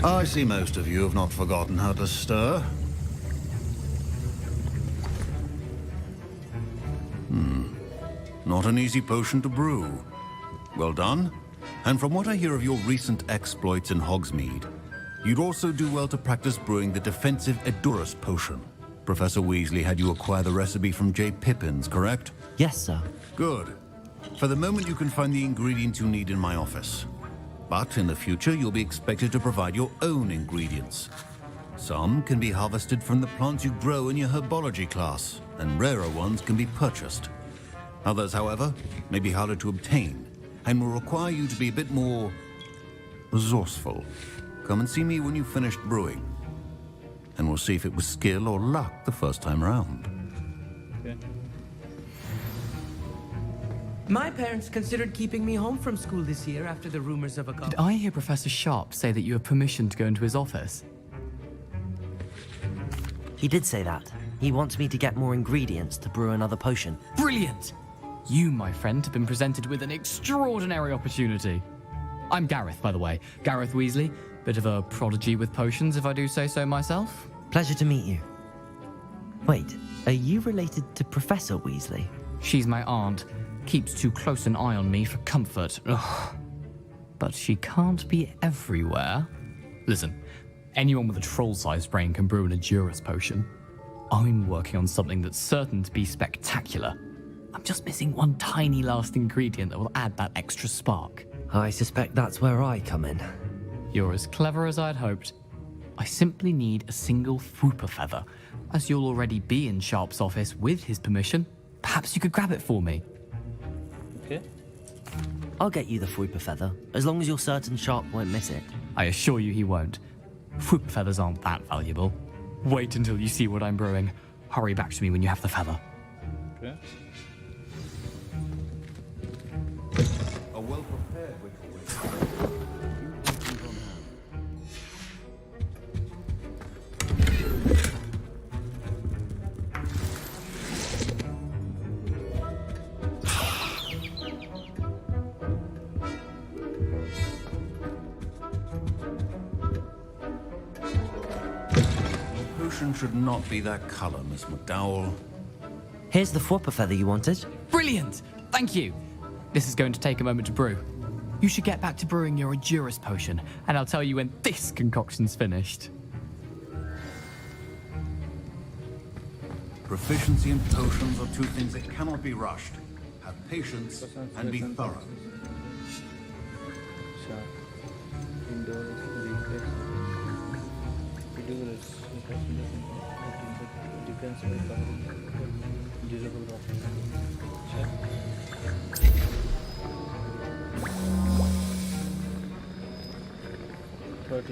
I see most of you have not forgotten how to stir. Not an easy potion to brew. Well done. And from what I hear of your recent exploits in Hogsmeade, you'd also do well to practice brewing the defensive Edurus potion. Professor Weasley had you acquire the recipe from J. Pippin's, correct? Yes, sir. Good. For the moment, you can find the ingredients you need in my office. But in the future, you'll be expected to provide your own ingredients. Some can be harvested from the plants you grow in your herbology class, and rarer ones can be purchased. Others, however, may be harder to obtain, and will require you to be a bit more resourceful. Come and see me when you've finished brewing, and we'll see if it was skill or luck the first time around. Okay. My parents considered keeping me home from school this year after the rumors of a Did I hear Professor Sharp say that you have permission to go into his office? He did say that. He wants me to get more ingredients to brew another potion. Brilliant! You, my friend, have been presented with an extraordinary opportunity. I'm Gareth, by the way. Gareth Weasley. Bit of a prodigy with potions, if I do say so myself. Pleasure to meet you. Wait, are you related to Professor Weasley? She's my aunt. Keeps too close an eye on me for comfort. Ugh. But she can't be everywhere. Listen, anyone with a troll-sized brain can brew an Edurus potion. I'm working on something that's certain to be spectacular. I'm just missing one tiny last ingredient that will add that extra spark. I suspect that's where I come in. You're as clever as I'd hoped. I simply need a single Fwooper feather. As you'll already be in Sharp's office with his permission, perhaps you could grab it for me. Okay. I'll get you the Fwooper feather, as long as you're certain Sharp won't miss it. I assure you he won't. Fwooper feathers aren't that valuable. Wait until you see what I'm brewing. Hurry back to me when you have the feather. Okay. A well-prepared ritual. Potion should not be that color, Miss McDowell. Here's the Fwooper feather you wanted. Brilliant! Thank you! This is going to take a moment to brew. You should get back to brewing your Edurus potion, and I'll tell you when this concoction's finished. Proficiency in potions are two things that cannot be rushed. Have patience and be thorough.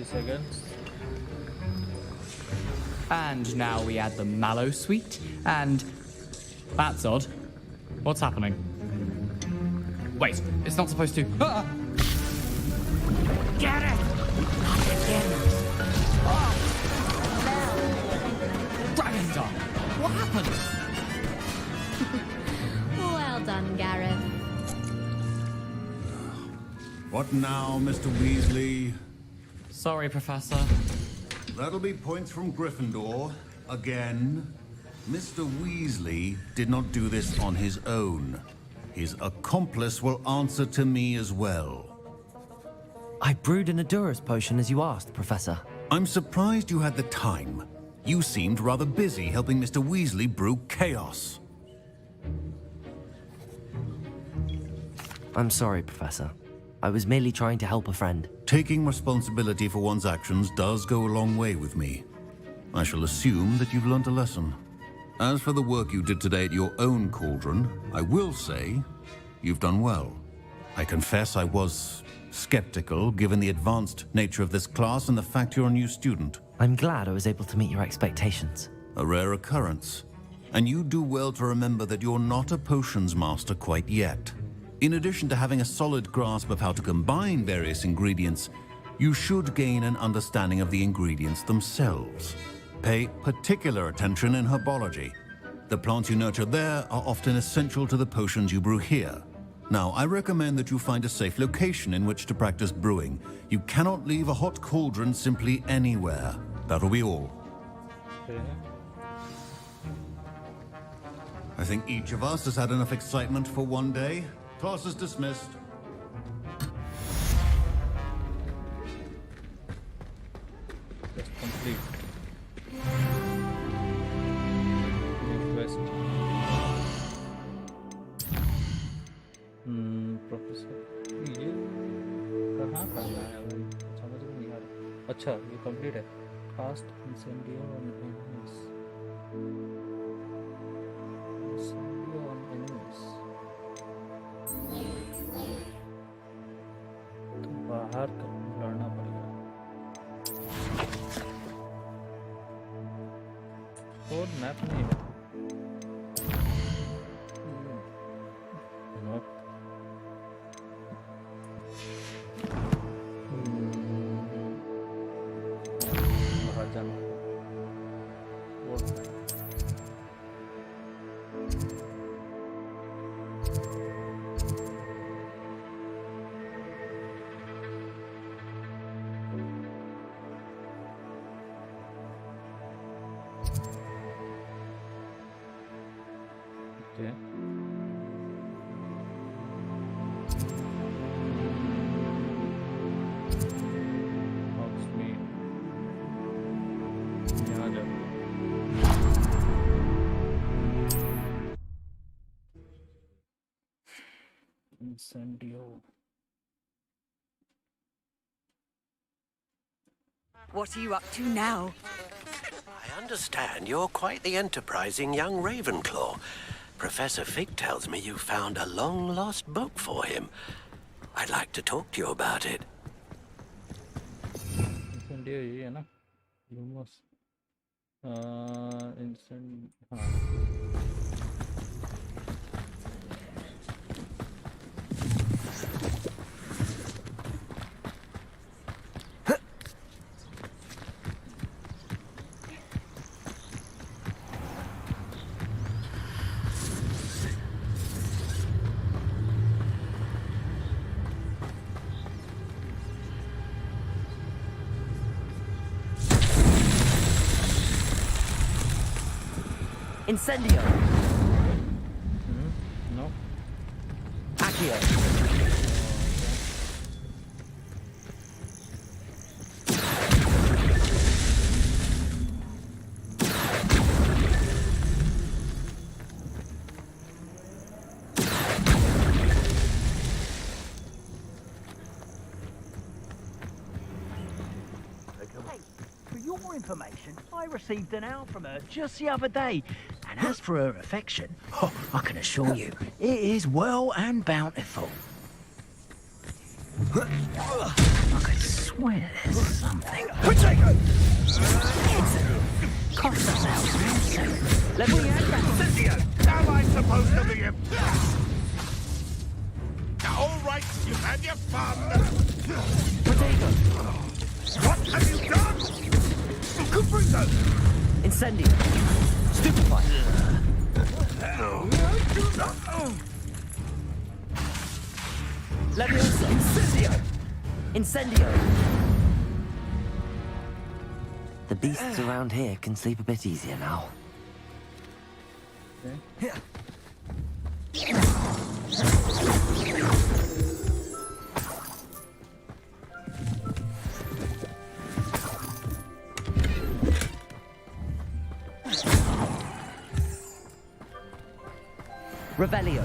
Seconds. And now we add the mallow sweet, and... That's odd. What's happening? Wait, it's not supposed to... Ah! Get it! Gryffindor! What happened? Well done, Gareth. What now, Mr. Weasley? Sorry, Professor. That'll be points from Gryffindor. Again. Mr. Weasley did not do this on his own. His accomplice will answer to me as well. I brewed an Edurus potion as you asked, Professor. I'm surprised you had the time. You seemed rather busy helping Mr. Weasley brew chaos. I'm sorry, Professor. I was merely trying to help a friend. Taking responsibility for one's actions does go a long way with me. I shall assume that you've learnt a lesson. As for the work you did today at your own cauldron, I will say you've done well. I confess I was skeptical, given the advanced nature of this class and the fact you're a new student. I'm glad I was able to meet your expectations. A rare occurrence. And you do well to remember that you're not a potions master quite yet. In addition to having a solid grasp of how to combine various ingredients, you should gain an understanding of the ingredients themselves. Pay particular attention in herbology. The plants you nurture there are often essential to the potions you brew here. Now, I recommend that you find a safe location in which to practice brewing. You cannot leave a hot cauldron simply anywhere. That'll be all. Okay. I think each of us has had enough excitement for one day. Class is dismissed. That's complete. Quest. Professor ये कहाँ करना है भाई समझ में नहीं आ रहा अच्छा ये कंप्लीट है cast incendio on enemies. Incendio on enemies. तो बाहर लड़ना पड़ेगा. और मैप नहीं है. Nope. बाहर जाना. और okay. Hogsmeade. यहाँ जाओ. Incendio. What are you up to now? I understand you're quite the enterprising young Ravenclaw. Professor Fig tells me you found a long-lost book for him. I'd like to talk to you about it. Incendio ये है ना? Lumos. हाँ. Incendio! No. Accio! For your information, I received an owl from her just the other day. And as for her affection, oh, I can assure you, it is well and bountiful. I could swear there's something. Cost us out ransom. Let me add that. Cynthia, am I supposed to be him? All right, you've had your fun. What have you done? Gryffindor! Incendio! Stupefy! Leviosa! Incendio! Incendio! The beasts around here can sleep a bit easier now. Okay. Revelio.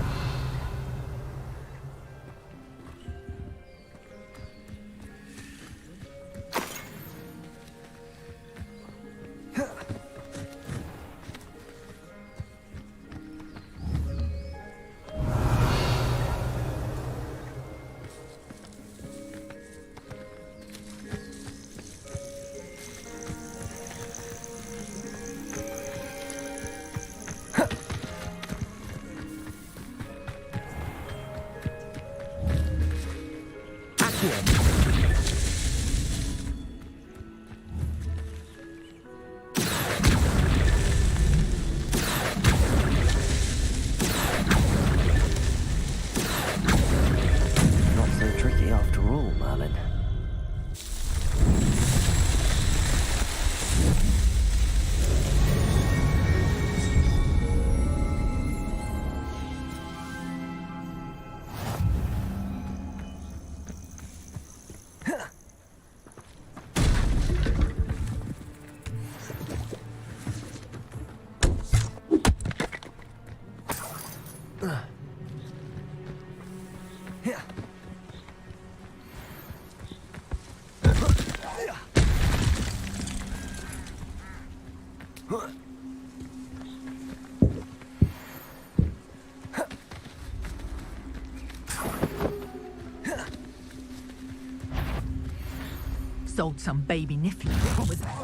Sold some baby niffler. What was that?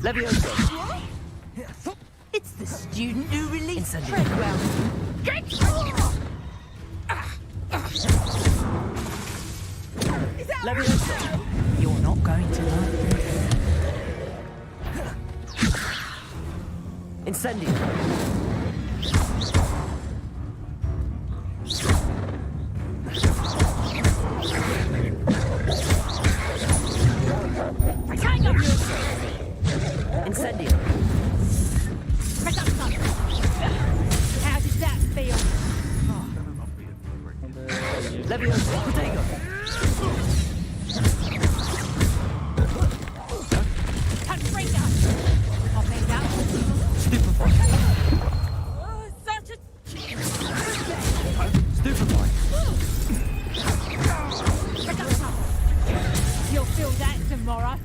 Levioso. It's the student who released Incendio. Treadwell. Get Levioso. You're not going to like this. Incendio. Incendio. How does that feel? Levioso. Protego. Confringo! I'll make that one. Stupefy. Such a... Stupefy. You'll feel that tomorrow.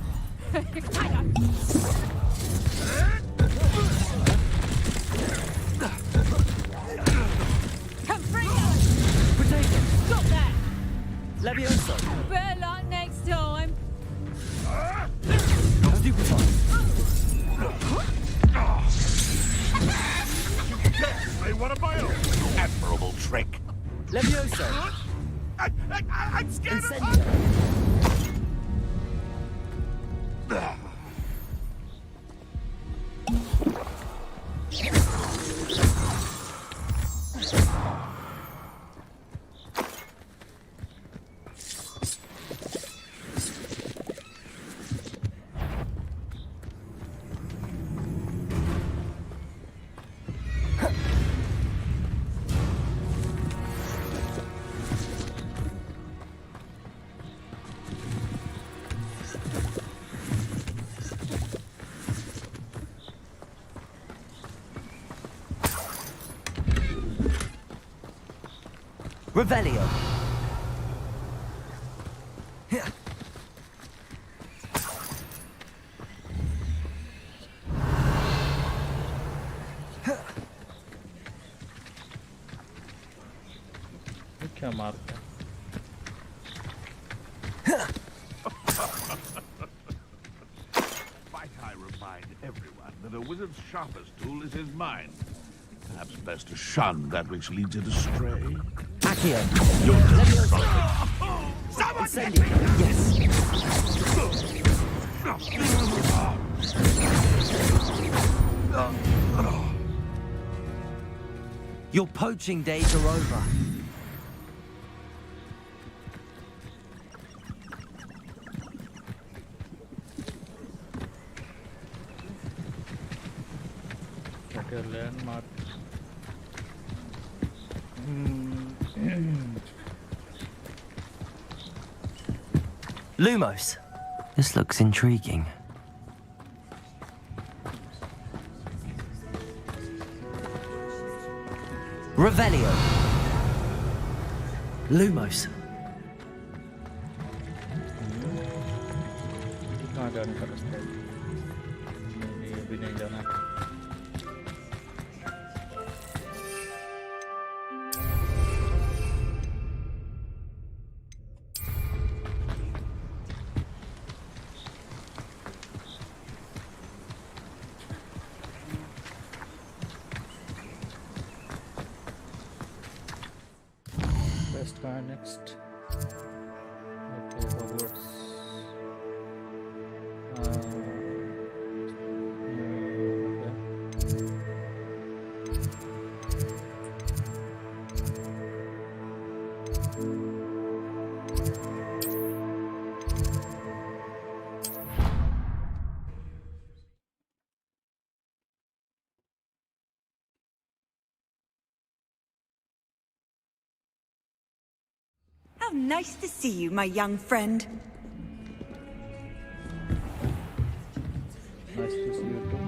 Confringo! Protego. Stop that! Levioso. Better luck next time. Stupefy. Say what a bio! Admirable trick. Levioso. I'm scared of Incendio. Revelio. क्या मारता है? Might I remind everyone that a wizard's sharpest tool is his mind. Perhaps best to shun that which leads it astray. Accio. You're Levioso. Someone Incendio. Yes. Your poaching days are over. What a landmark. Lumos. This looks intriguing. Revelio. Lumos. कहाँ जाने का रास्ता है? नहीं अभी नहीं जाना. Best guy next. Okay, Hogwarts. How nice to see you, my young friend. Nice to see you too.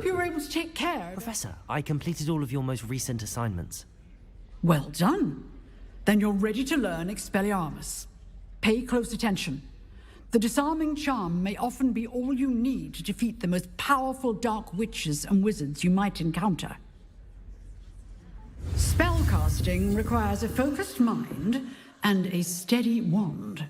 you were able to take care. Professor, I completed all of your most recent assignments. Well done. Then you're ready to learn Expelliarmus. Pay close attention. The disarming charm may often be all you need to defeat the most powerful dark witches and wizards you might encounter. Spellcasting requires a focused mind and a steady wand.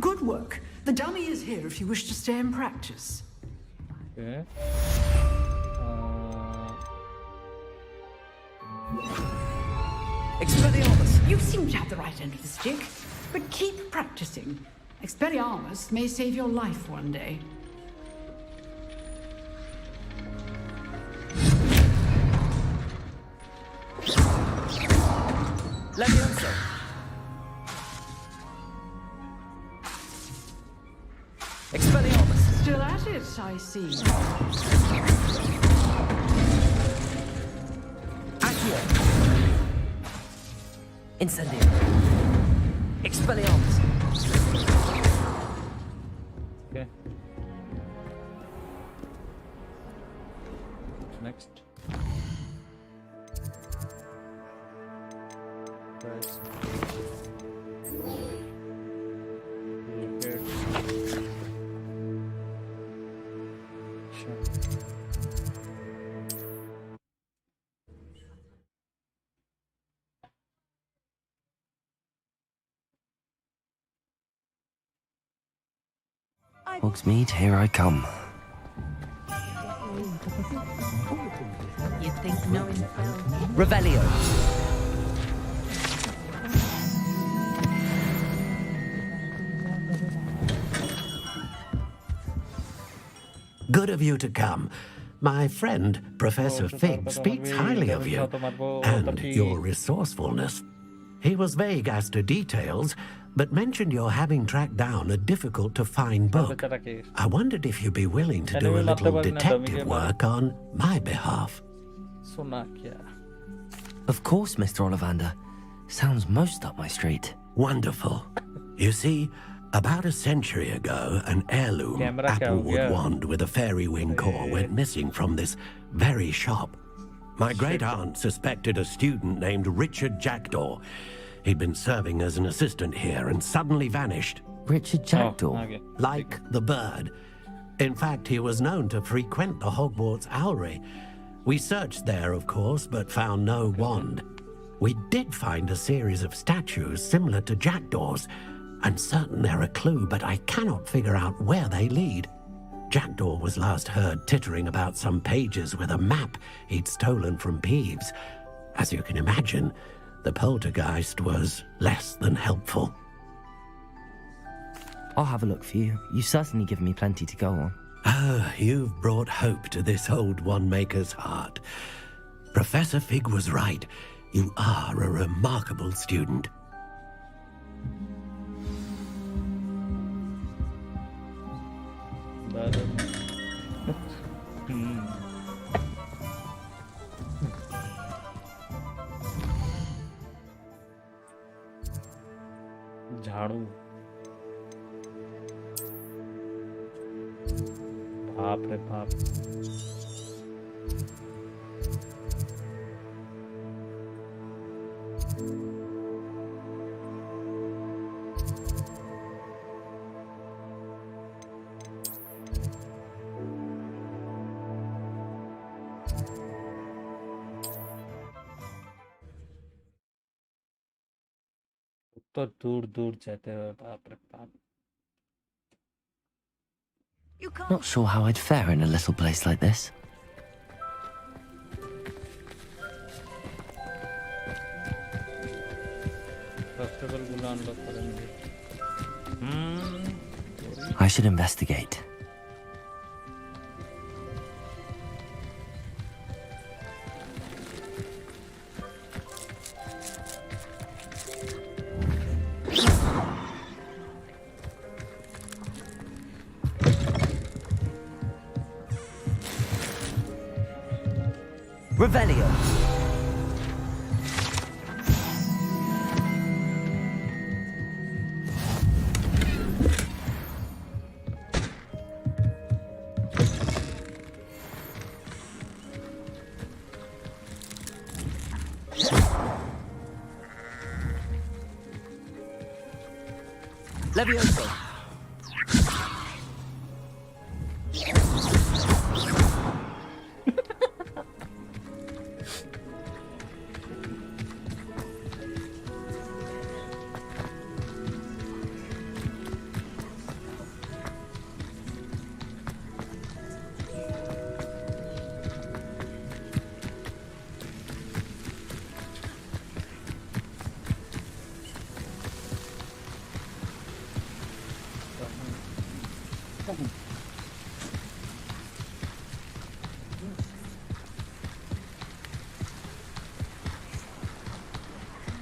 Good work. The dummy is here if you wish to stay and practice. Okay. Expelliarmus! You seem to have the right end of the stick, but keep practicing. Expelliarmus may save your life one day. Leviosa! Expelliarmus! Still at it, I see. Accio! Incendio! Expelliarmus! Okay. What's next? Guys. Repaired. Sure. Hogsmeade, here I come. You think knowing Revelio! Good of you to come. My friend, Professor Fig, speaks highly of you and your resourcefulness. He was vague as to details, but mentioned your having tracked down a difficult-to-find book. I wondered if you'd be willing to do a little detective work on my behalf. Of course, Mr. Ollivander. Sounds most up my street. Wonderful. You see, about a century ago, an heirloom applewood wand with a fairy wing core went missing from this very shop. My great-aunt suspected a student named Richard Jackdaw. He'd been serving as an assistant here and suddenly vanished. Richard Jackdaw? Oh, okay. Like the bird. In fact, he was known to frequent the Hogwarts Owlery. We searched there, of course, but found no wand. We did find a series of statues similar to Jackdaw's. I'm certain they're a clue, but I cannot figure out where they lead. Jackdaw was last heard tittering about some pages with a map he'd stolen from Peeves. As you can imagine, the poltergeist was less than helpful. I'll have a look for you. You've certainly given me plenty to go on. Ah, you've brought hope to this old wand-maker's heart. Professor Fig was right. You are a remarkable student. झाड़ू बाप रे बाप तो दूर दूर जाते हुए बाप रे बाप Not sure how I'd fare in a little place like this. I should investigate. Revelio. Levioso.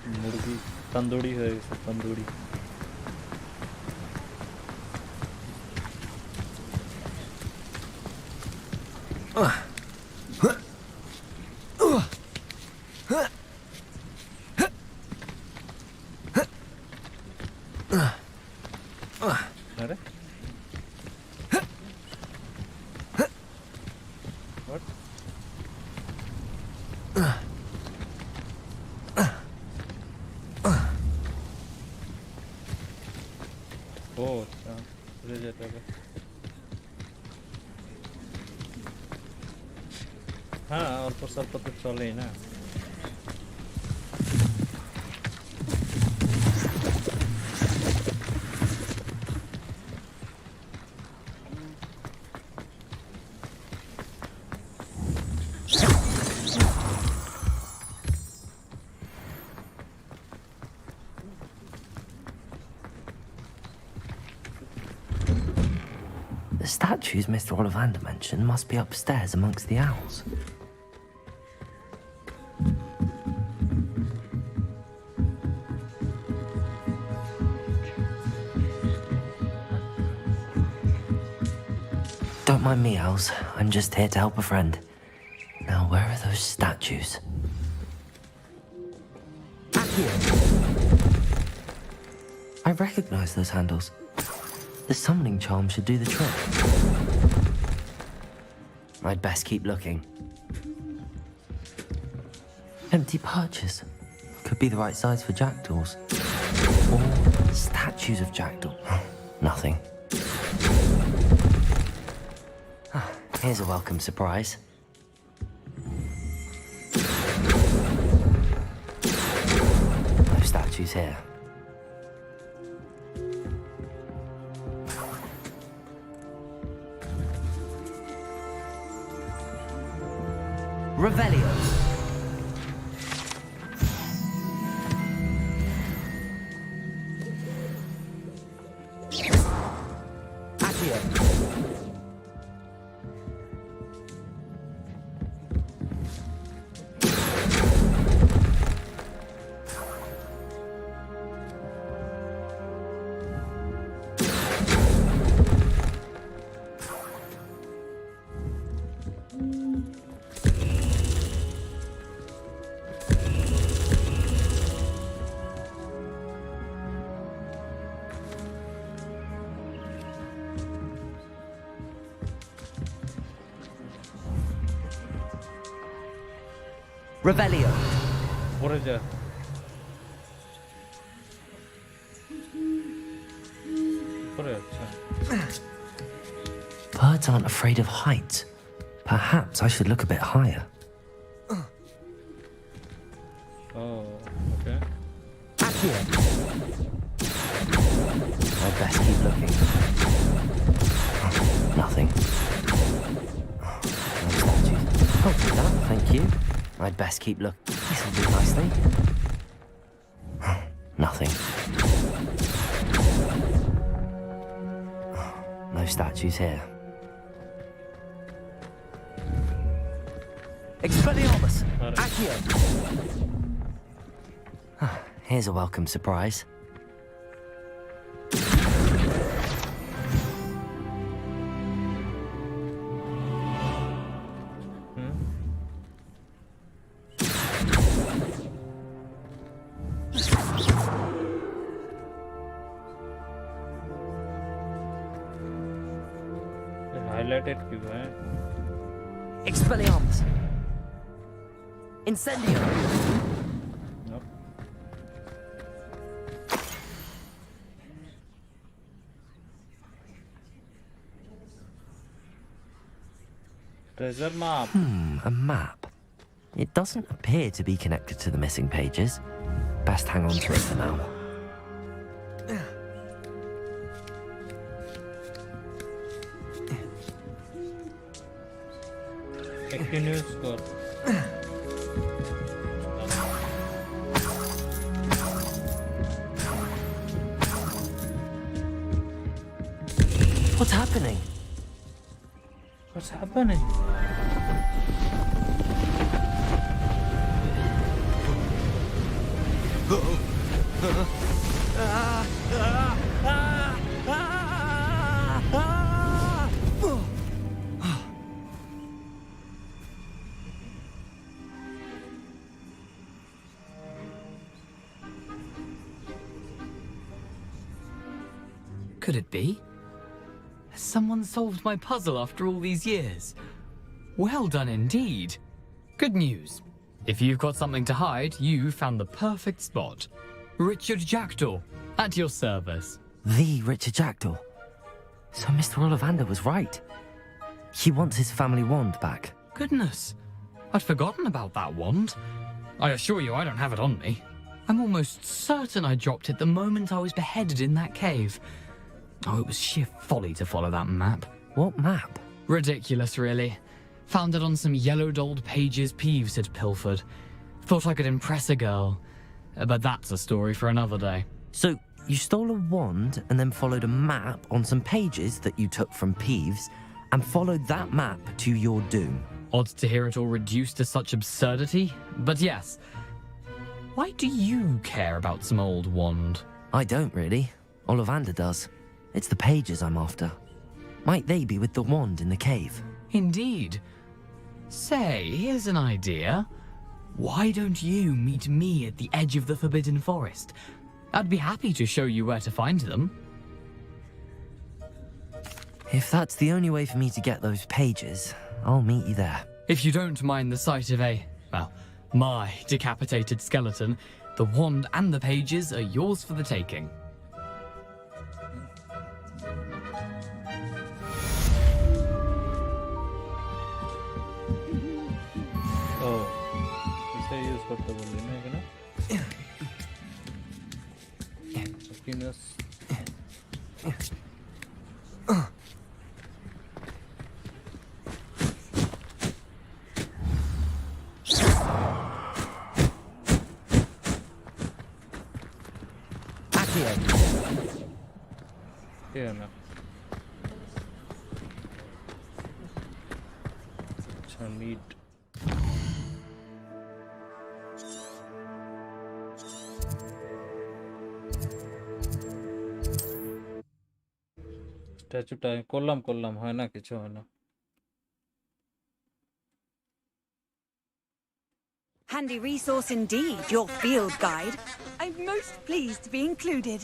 मुर्गी तंदूरी है, सब तंदूरी। अरे What? Oh, अच्छा, उधर जाता है। हाँ, और तो सब तो चले ही ना। The statues Mr. Ollivander mentioned must be upstairs amongst the owls. Don't mind me, owls. I'm just here to help a friend. Now, where are those statues? I recognize those handles. The summoning charm should do the trick. I'd best keep looking. Empty perches. Could be the right size for jackdaws. Or statues of jackdaw. Nothing. Here's a welcome surprise. No statues here. Revelio. Accio. Revelio. What is that? Birds aren't afraid of heights. Perhaps I should look a bit higher. Oh, okay. I'd best keep looking. Nothing. No statues. I'll do that, thank you. I'd best keep looking. This'll do nicely. Nothing. No statues here. Expelliarmus! Accio! Here's a welcome surprise. Highlighted क्यों है? Expelliarmus! Incendio! Nope. Treasure map. A map. It doesn't appear to be connected to the missing pages. Best hang on to it for now. News score. What's happening? What's happening? Could it be? Has someone solved my puzzle after all these years? Well done indeed. Good news. If you've got something to hide, you found the perfect spot. Richard Jackdaw, at your service. The Richard Jackdaw. So Mr. Ollivander was right. He wants his family wand back. Goodness, I'd forgotten about that wand. I assure you I don't have it on me. I'm almost certain I dropped it the moment I was beheaded in that cave. Oh, it was sheer folly to follow that map. What map? Ridiculous, really. Found it on some yellowed old pages Peeves had pilfered. Thought I could impress a girl. But that's a story for another day. So, you stole a wand and then followed a map on some pages that you took from Peeves and followed that map to your doom. Odd to hear it all reduced to such absurdity, but yes. Why do you care about some old wand? I don't really. Ollivander does. It's the pages I'm after. Might they be with the wand in the cave? Indeed. Say, here's an idea. Why don't you meet me at the edge of the Forbidden Forest? I'd be happy to show you where to find them. If that's the only way for me to get those pages, I'll meet you there. If you don't mind the sight of my decapitated skeleton, the wand and the pages are yours for the taking. इसे use करते बोल रही है ना happiness yeah ना अच्छा meat স্ট্যাচুটা করলাম হয় না কিছু হয় না Handy resource indeed, your field guide. I'm most pleased to be included.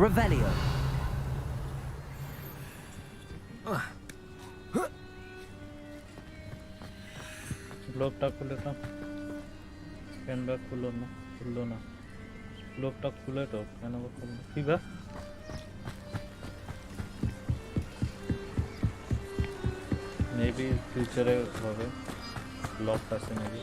Revelio. গ্লোবটা খুলে তো ক্যানভা খুলো না গ্লোবটা খুলে তো কেন খুললো কি বা মেবি ফিউচারে হবে লক আছে maybe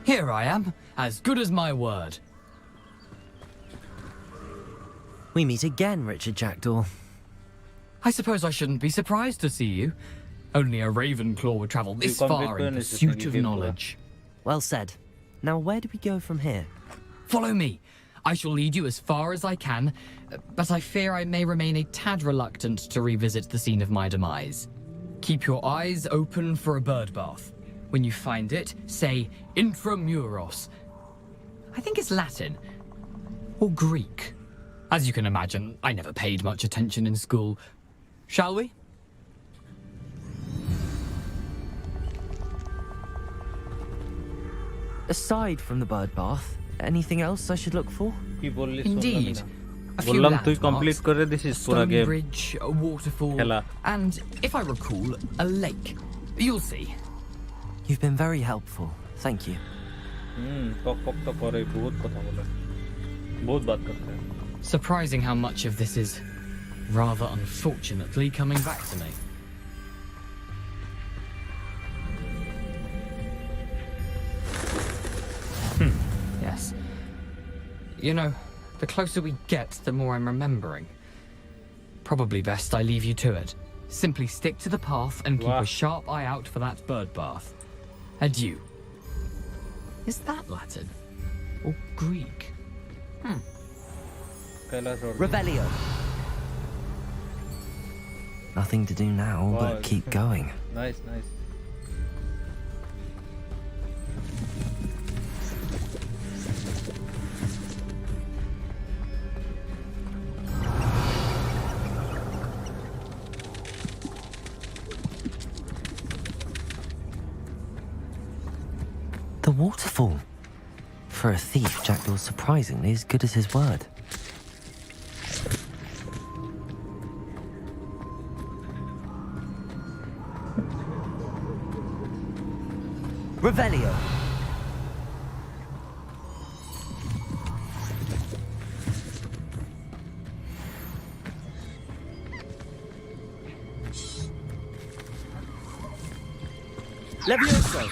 Here I am, as good as my word. We meet again, Richard Jackdaw. I suppose I shouldn't be surprised to see you. Only a Ravenclaw would travel this far in pursuit of knowledge. Well said. Now where do we go from here? Follow me. I shall lead you as far as I can, but I fear I may remain a tad reluctant to revisit the scene of my demise. Keep your eyes open for a bird bath. When you find it, say intramuros. I think it's Latin. Or Greek. As you can imagine, I never paid much attention in school. Shall we? Aside from the bird bath, anything else I should look for? Indeed. A few बोलला तू complete landmarks, करे this is पूरा stone game. bridge, a waterfall, Hella. and, if I recall, a lake. You'll see. You've been very helpful. Thank you. Talk तो करे बहुत कथा बोले बहुत बात करते हैं. Surprising how much of this is, rather unfortunately, coming back to me. Yes. You know, the closer we get, the more I'm remembering. Probably best I leave you to it. Simply stick to the path and keep a sharp eye out for that bird bath. Adieu. Is that Latin? Or Greek? Revelio. Nothing to do now but keep going. Nice. The waterfall. For a thief, Jackdaw's surprisingly as good as his word. Revelio. Levioso.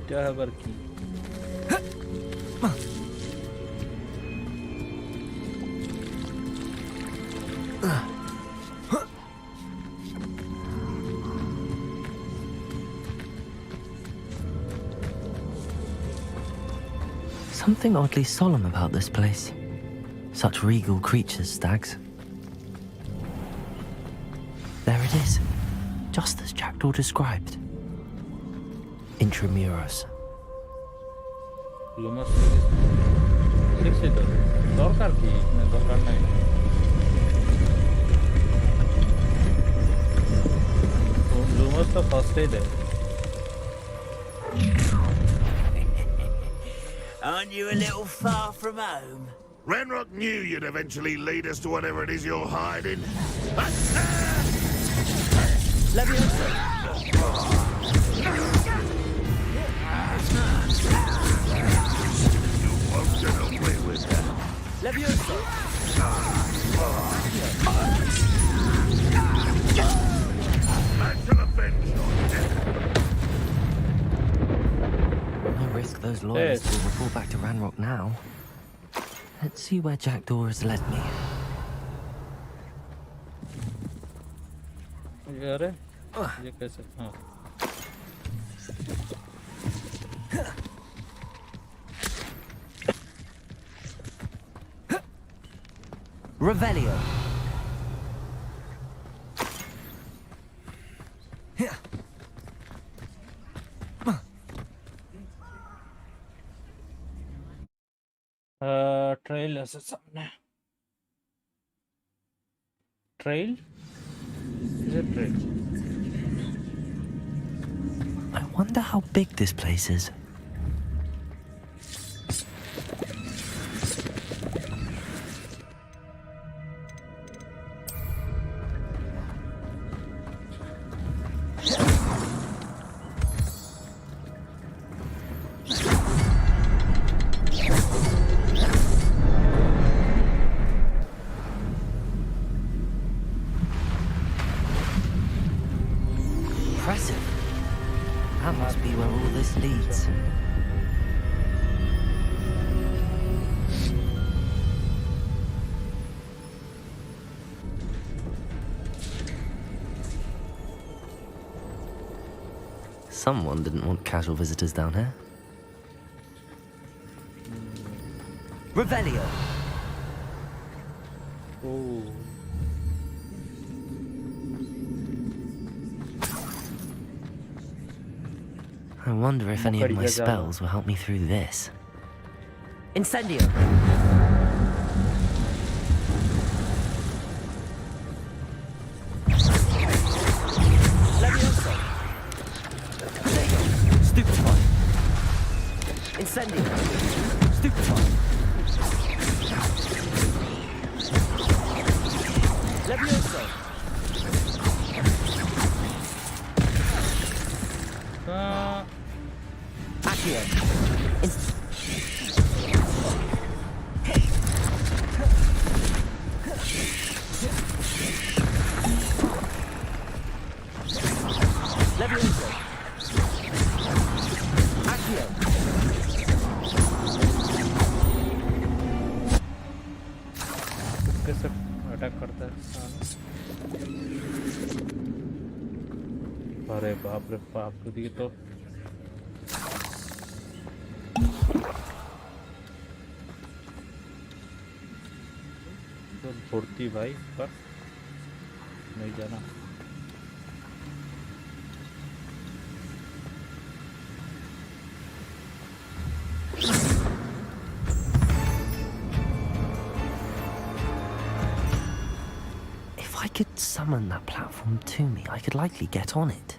क्या है बरकी? Something oddly solemn about this place. Such regal creatures, stags. There it is, just as Jackdaw described. Intramuros. Lumos দরকার কি? দরকার নাই. Lumos তো ফার্স্টেই দেয়. Aren't you a little far from home? Renrock knew you'd eventually lead us to whatever it is you're hiding. Levioso. You won't get away with that. Levioso. That's an avenge on death. No risk those loyalists will report back to Ranrock now. Let's see where Jackdaw has led me. अरे ये कैसे? हाँ. Revelio. Trail ऐसे सामने. Trail? Is it trail? I wonder how big this place is. Someone didn't want casual visitors down here. Revelio! Oh. I wonder if any of my spells will help me through this. Incendio! Levioso! Stupefy! Incendio! Stupefy! Levioso! Accio! Levioso! Accio! कैसे attack करता है? अरे बाप रे बाप, ये तो फुर्ती भाई, पर नहीं जाना। If I could summon that platform to me, I could likely get on it.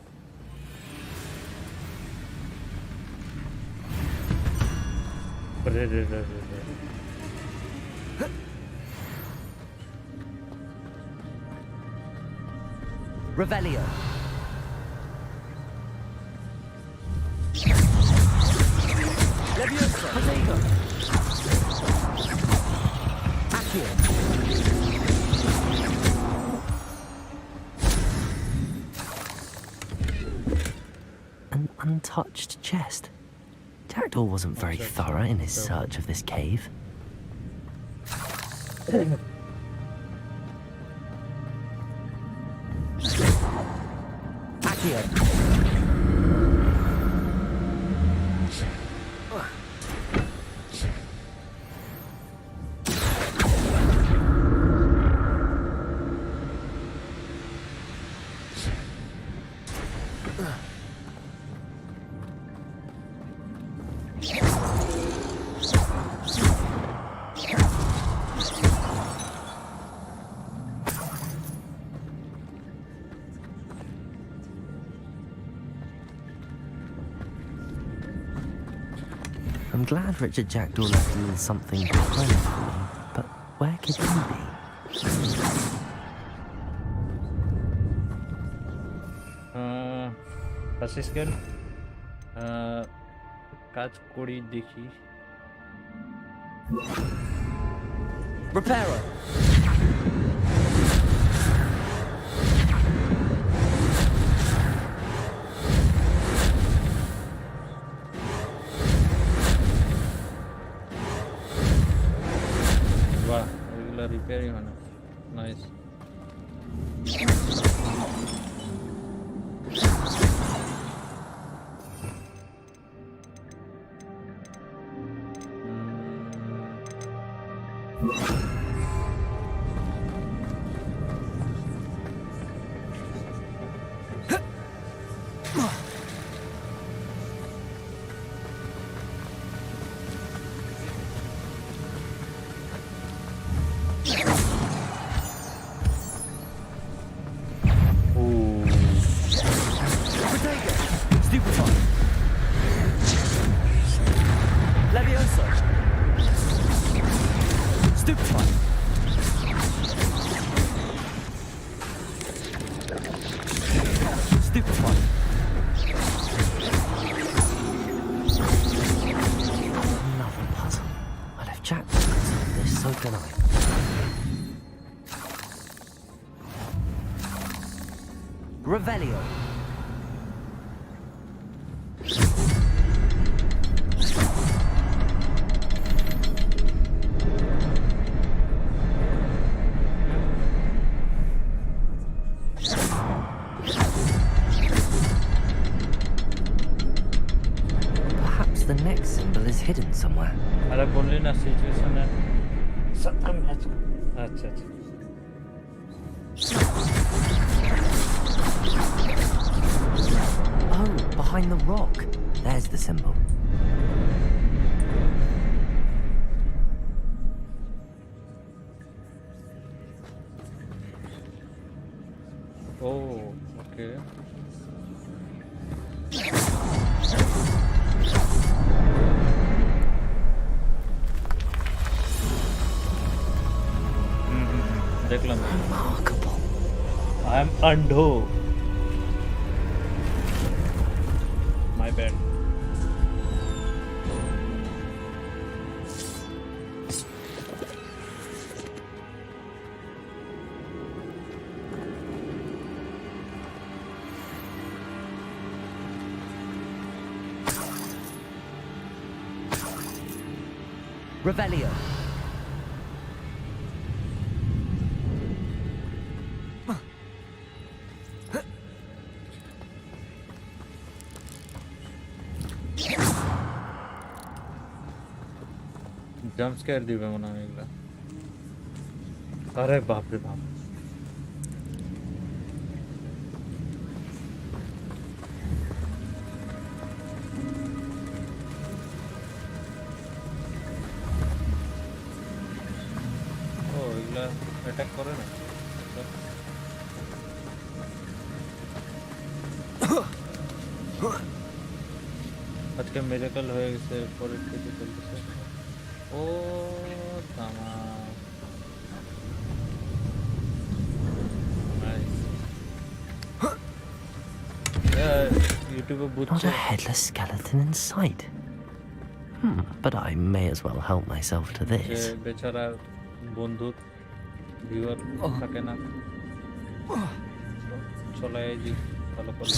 Revelio! Levioso! Protego! Accio! An untouched chest. Jackdaw wasn't very thorough in his search of this cave. Accio! I'm glad Richard Jackdaw left a little something behind for me, but where could he be? Assistant, কাজ করি দেখি। Reparo! वाह, regular repair ही होना, nice. Revelio. hidden somewhere. अरे बोलली ना situation है अच्छा Oh, behind the rock. There's the symbol. Oh, okay. देख लो Remarkable. I'm Ando. My bad. Revelio. Jump scare दी मैं बनाने के लिए अरे बाप रे बाप ओ इगला अटैक करे ना आज के मिरेकल होए इसे पॉलिटिकल से Oh, tamam. Nice. Yeah, YouTube Not a headless skeleton in sight. But I may as well help myself to this. बेचारा बंधु व्यूअर থাকে না চলে जी ফলো করো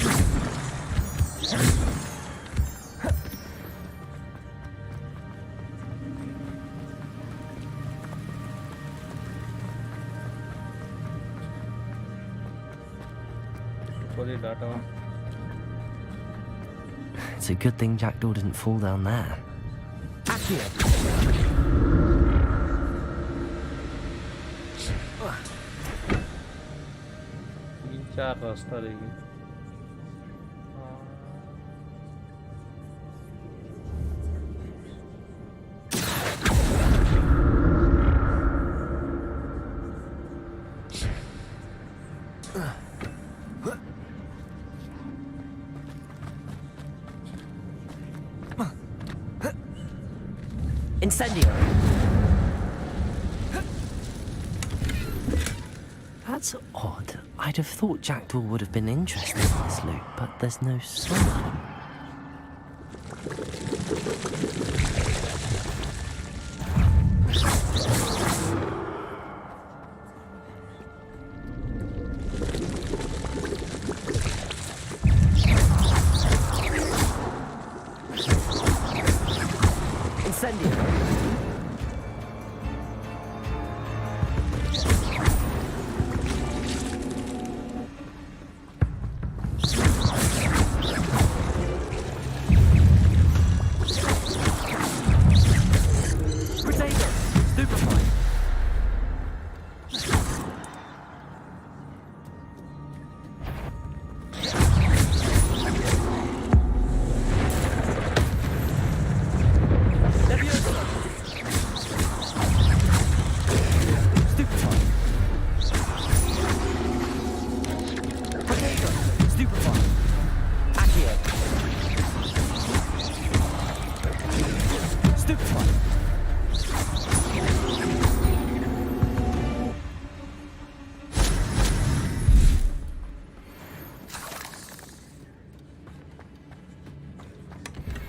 It's a good thing Jackdaw didn't fall down there. चार रास्ता रहेगी Incendio! That's odd. I'd have thought Jackdaw would have been interested in this loot, but there's no sign of him.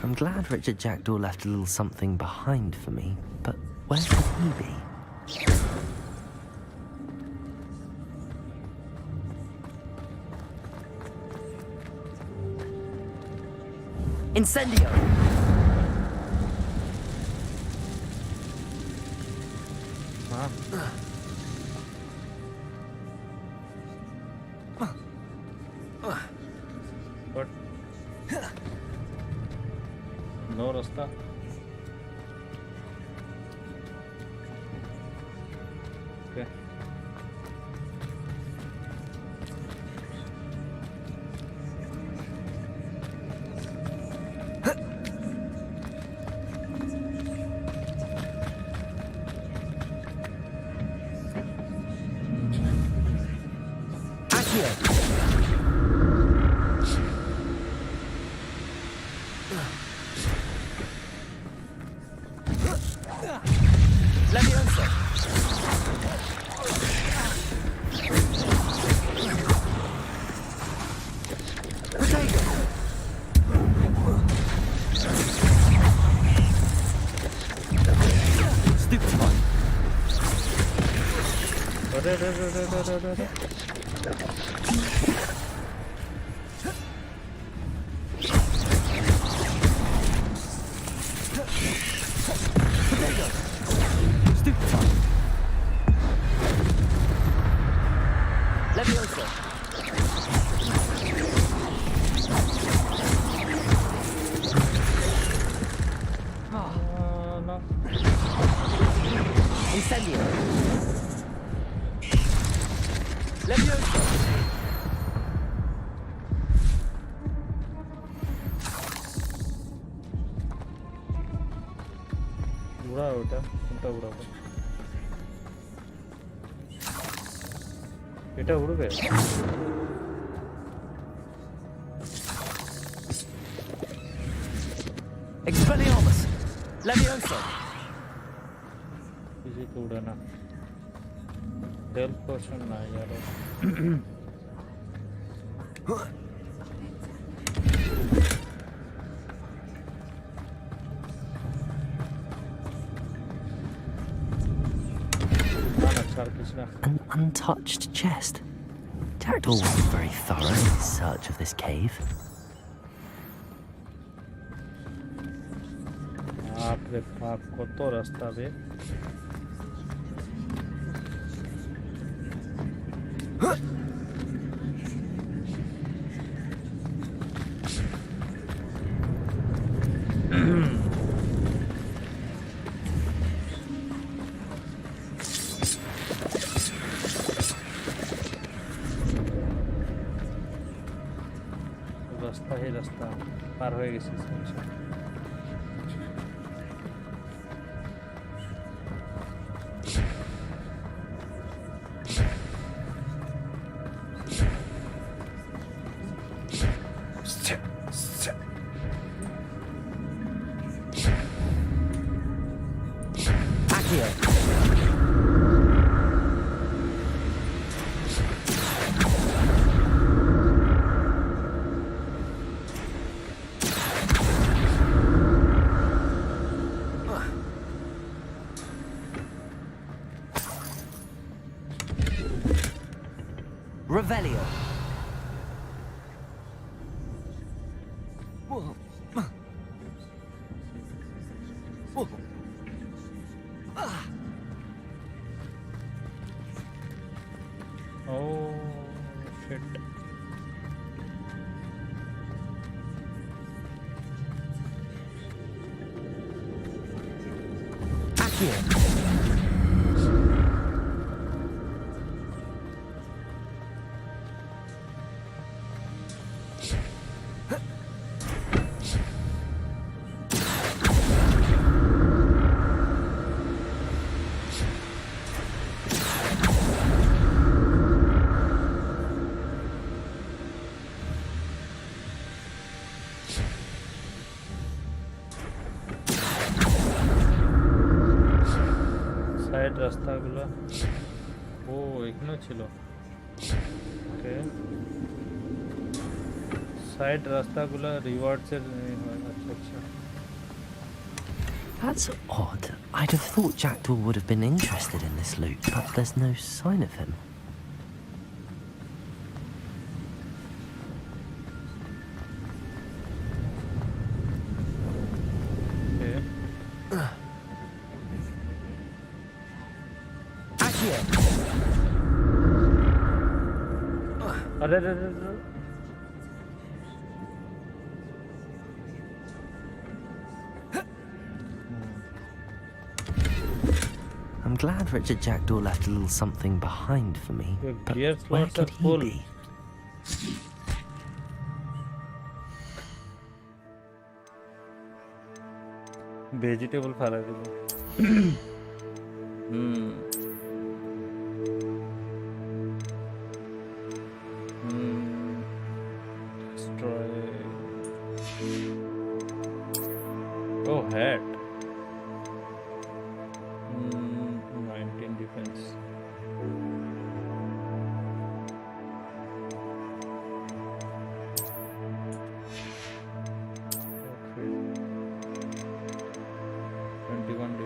I'm glad Richard Jackdaw left a little something behind for me, but where could he be? Incendio! What? No rasta. Leviosa! Leviosa! No. Incendio! Leviosa! उड़ा उठा उल्टा उड़ा बेटा उड़ गए Expelliarmus! Leviosa! किसी को उड़ाना हेल्प पोर्शन ना यार An untouched chest. Jackdaw wasn't very thorough in his search of this cave. बाप रे बाप কত রাস্তা বে রাস্তা পার হয়ে গেছে Revelio. Oh shit. Accio. Side রাস্তাগুলো ও এখানেও ছিল ওকে সাইড রাস্তাগুলো রিওয়ার্ডস এর আচ্ছা আচ্ছা That's odd. I'd have thought Jackdaw would have been interested in this loot, but there's no sign of him. अरे I'm glad Richard Jackdaw left a little something behind for me, but where could he be? Vegetable fara destroy. Oh, hat.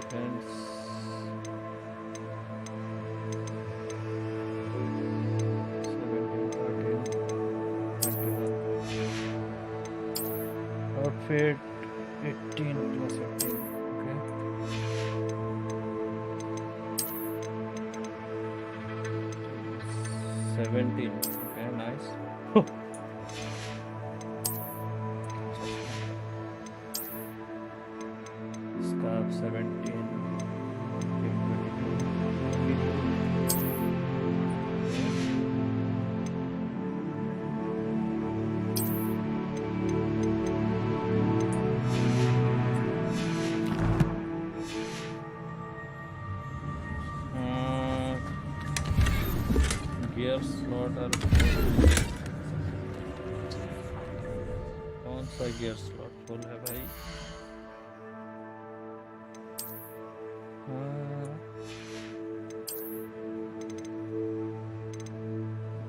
Defense. Outfit 18 plus 18. Okay. $17. Okay, nice. Scarf 17. Hip 22. Gear slot और कौन सा gear slot full है भाई?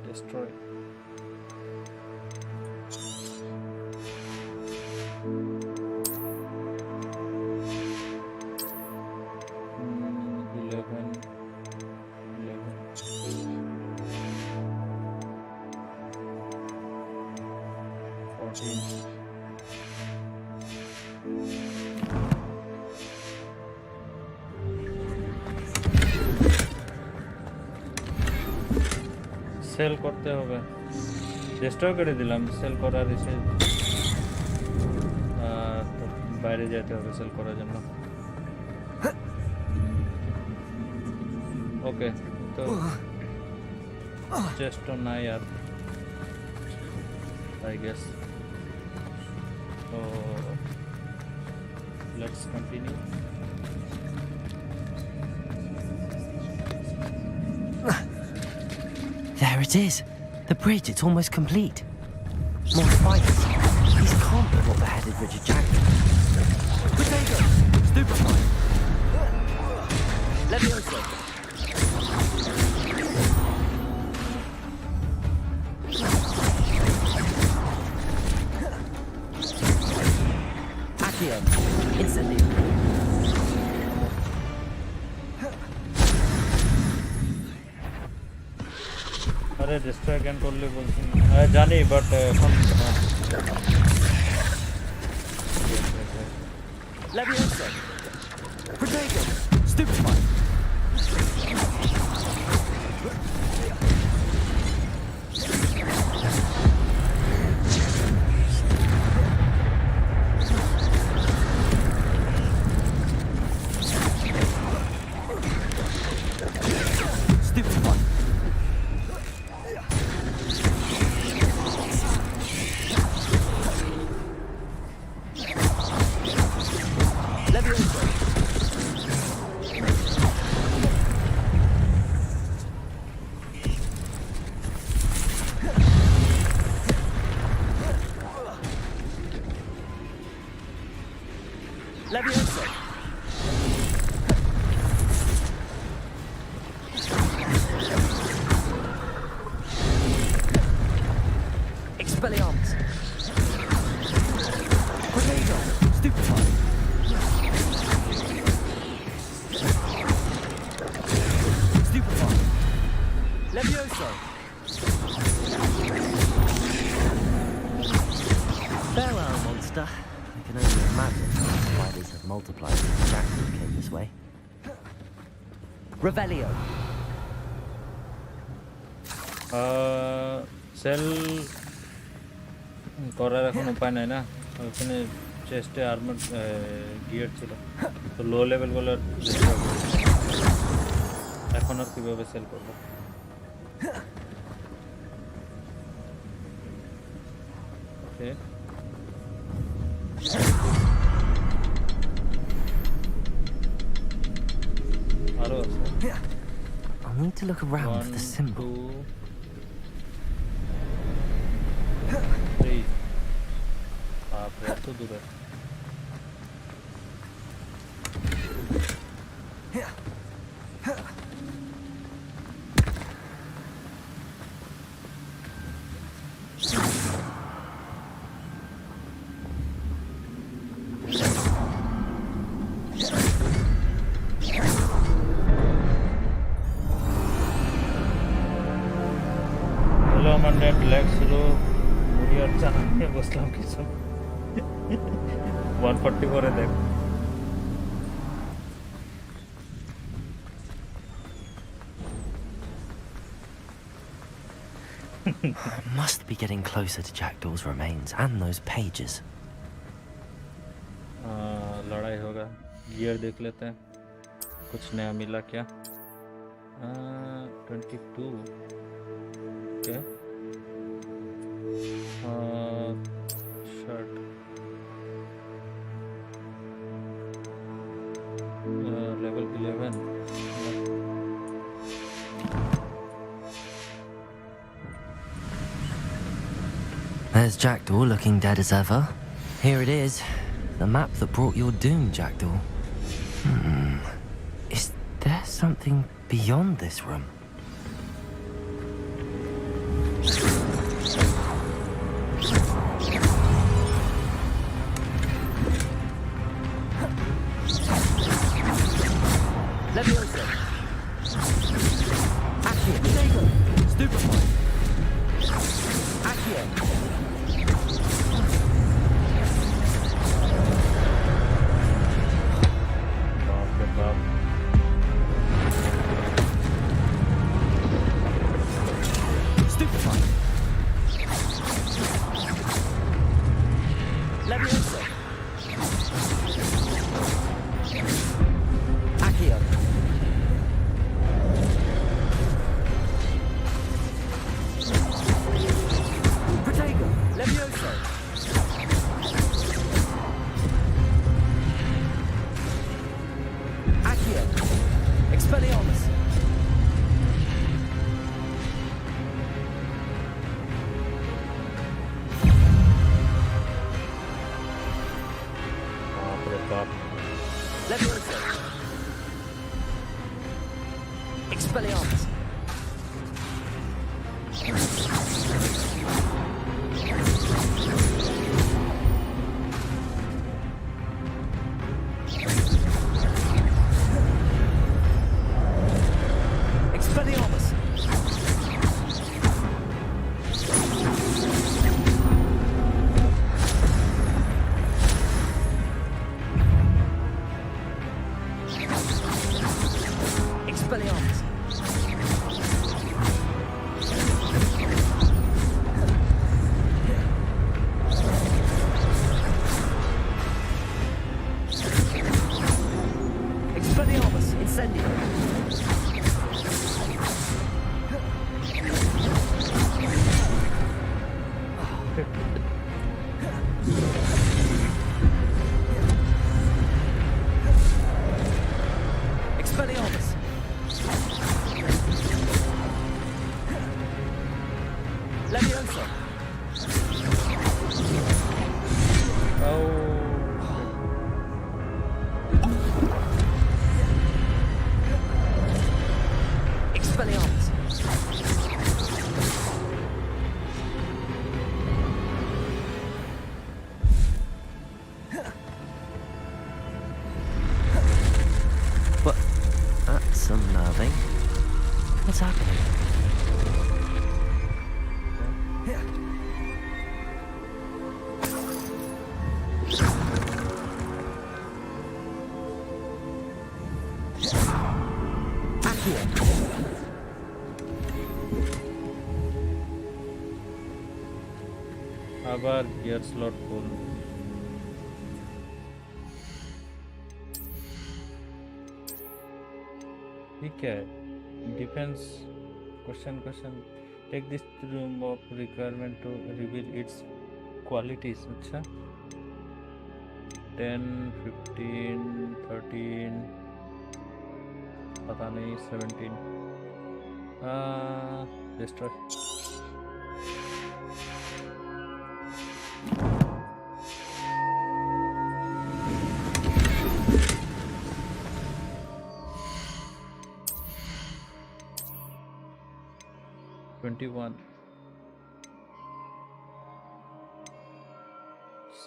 Destroy. Sell করতে হবে destroy করে দিলাম sell করার এসে তো বাইরে যেতে হবে সেল করার জন্য ওকে তো চেস্ট না यार I guess so let's continue There it is. The bridge, it's almost complete. More spiders. These can't be what beheaded Richard Jackson. Potato! Stupefy! Levioso! Accio. Instantly. अरे डिस्ट्रॉय कैन करले बोलছি জানি but এখন Levioso! Potato! Stupefy! Stupefy! Levioso! Levioso! Expelliarmus! Potato! Stupefy! Stupefy! Levioso! Farewell, monster. I can only imagine how spiders have multiplied since Jackson came this way. Revelio. Sell করার এখন উপায় নাই না ওখানে চেস্টে armour gear ছিল তো low level বলে এখন আর কিভাবে সেল করব ওকে আরো আছে I need to look around for the symbol. 3 বাপরে এত দূরে Hello, Monday, Lex, hello. Muri अच्छा है बसलाम की सब 144 है देख I must be getting closer to Jackdaw's remains and those pages. लड़ाई होगा गियर देख लेते हैं कुछ नया मिला क्या 22 okay shirt level 11 There's Jackdaw looking dead as ever. Here it is. The map that brought your doom, Jackdaw. Is there something beyond this room? Leviosa. Accio. Diego. Stupefy. Accio. Stupefy. Leviosa. Accio. Protego. Leviosa. Accio. Expelliarmus. Leviosa. Expelliarmus. Expelliarmus. Expelliarmus. Expelliarmus. Incendio. Expelliarmus. Leviosa. Expelliarmus. But that's unnerving. What's happening? आबार gear slot full ठीक है defence question take this room of requirement to reveal its qualities अच्छा 10 15 13 पता नहीं 17 destroy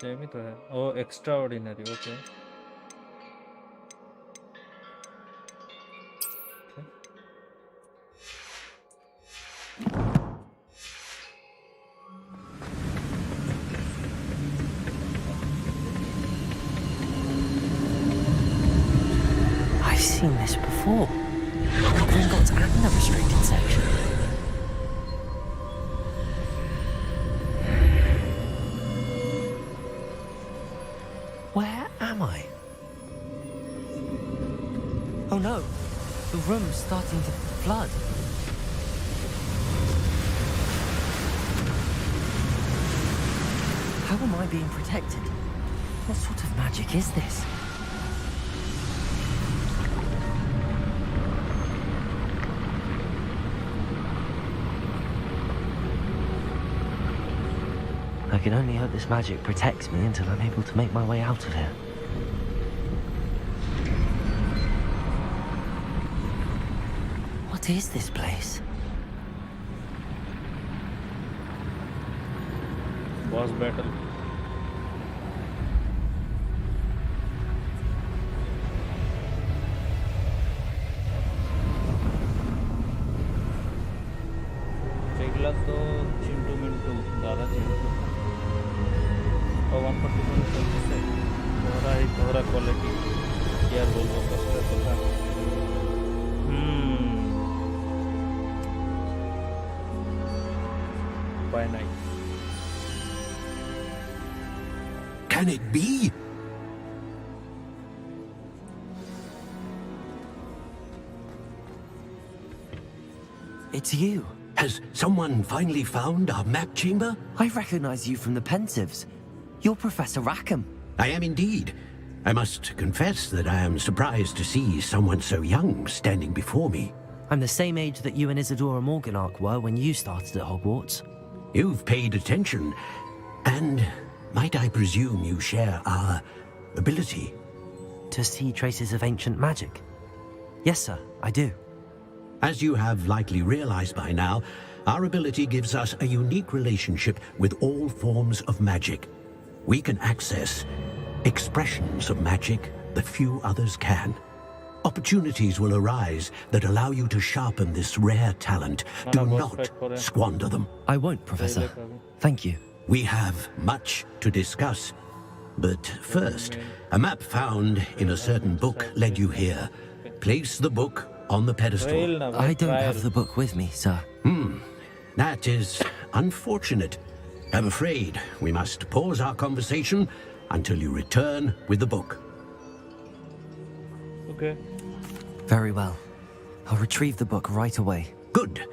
same ही तो है oh extraordinary okay I've seen this before. The Gringotts and the restricted section. Where am I? Oh no, the room's starting to flood. How am I being protected? What sort of magic is this? I can only hope this magic protects me until I'm able to make my way out of here. What is this place? Boss battle. Regla to Chintu Mintu, Dada Chintu. और 144 से तोहरा quality यार बोलबो कष्ट होता by night. Can it be? It's you. Has someone finally found our map chamber? I recognize you from the Pensives. You're Professor Rackham. I am indeed. I must confess that I am surprised to see someone so young standing before me. I'm the same age that you and Isadora Morganach were when you started at Hogwarts. You've paid attention, and might I presume you share our ability? To see traces of ancient magic? Yes, sir, I do. As you have likely realized by now, our ability gives us a unique relationship with all forms of magic. We can access expressions of magic that few others can. Opportunities will arise that allow you to sharpen this rare talent. Do not squander them. I won't, Professor. Thank you. We have much to discuss. But first, a map found in a certain book led you here. Place the book on the pedestal. I don't have the book with me, sir. That is unfortunate. I'm afraid we must pause our conversation until you return with the book. Okay. Very well. I'll retrieve the book right away. Good.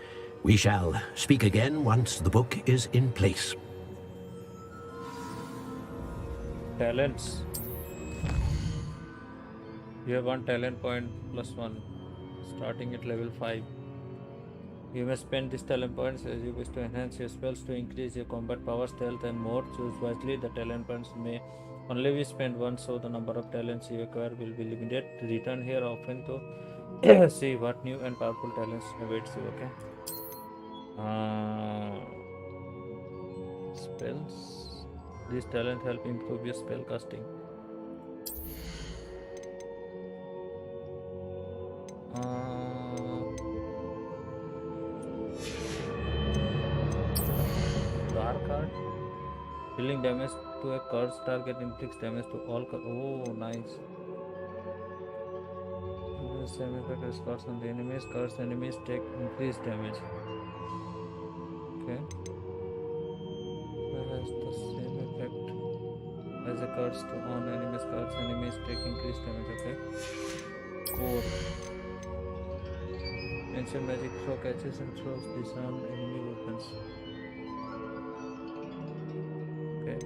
We shall speak again once the book is in place. Talents. You have 1 talent point plus 1, starting at level 5. You may spend these talent points as you wish to enhance your spells, to increase your combat power, stealth, and more. Choose wisely. The talent points may only be spent once, so the number of talents you acquire will be limited. Return here often to see what new and powerful talents awaits you. Okay. Spells. These talents help improve your spell casting. Dark Art. Dealing damage to a cursed target inflicts damage to all. Oh, nice. The same effect as curse on the enemies. Cursed enemies take increased damage. Okay. It has the same effect as a curse to on enemies. Cursed enemies take increased damage. Okay. Core. Ancient magic throw catches and throws disarmed enemy weapons. Okay.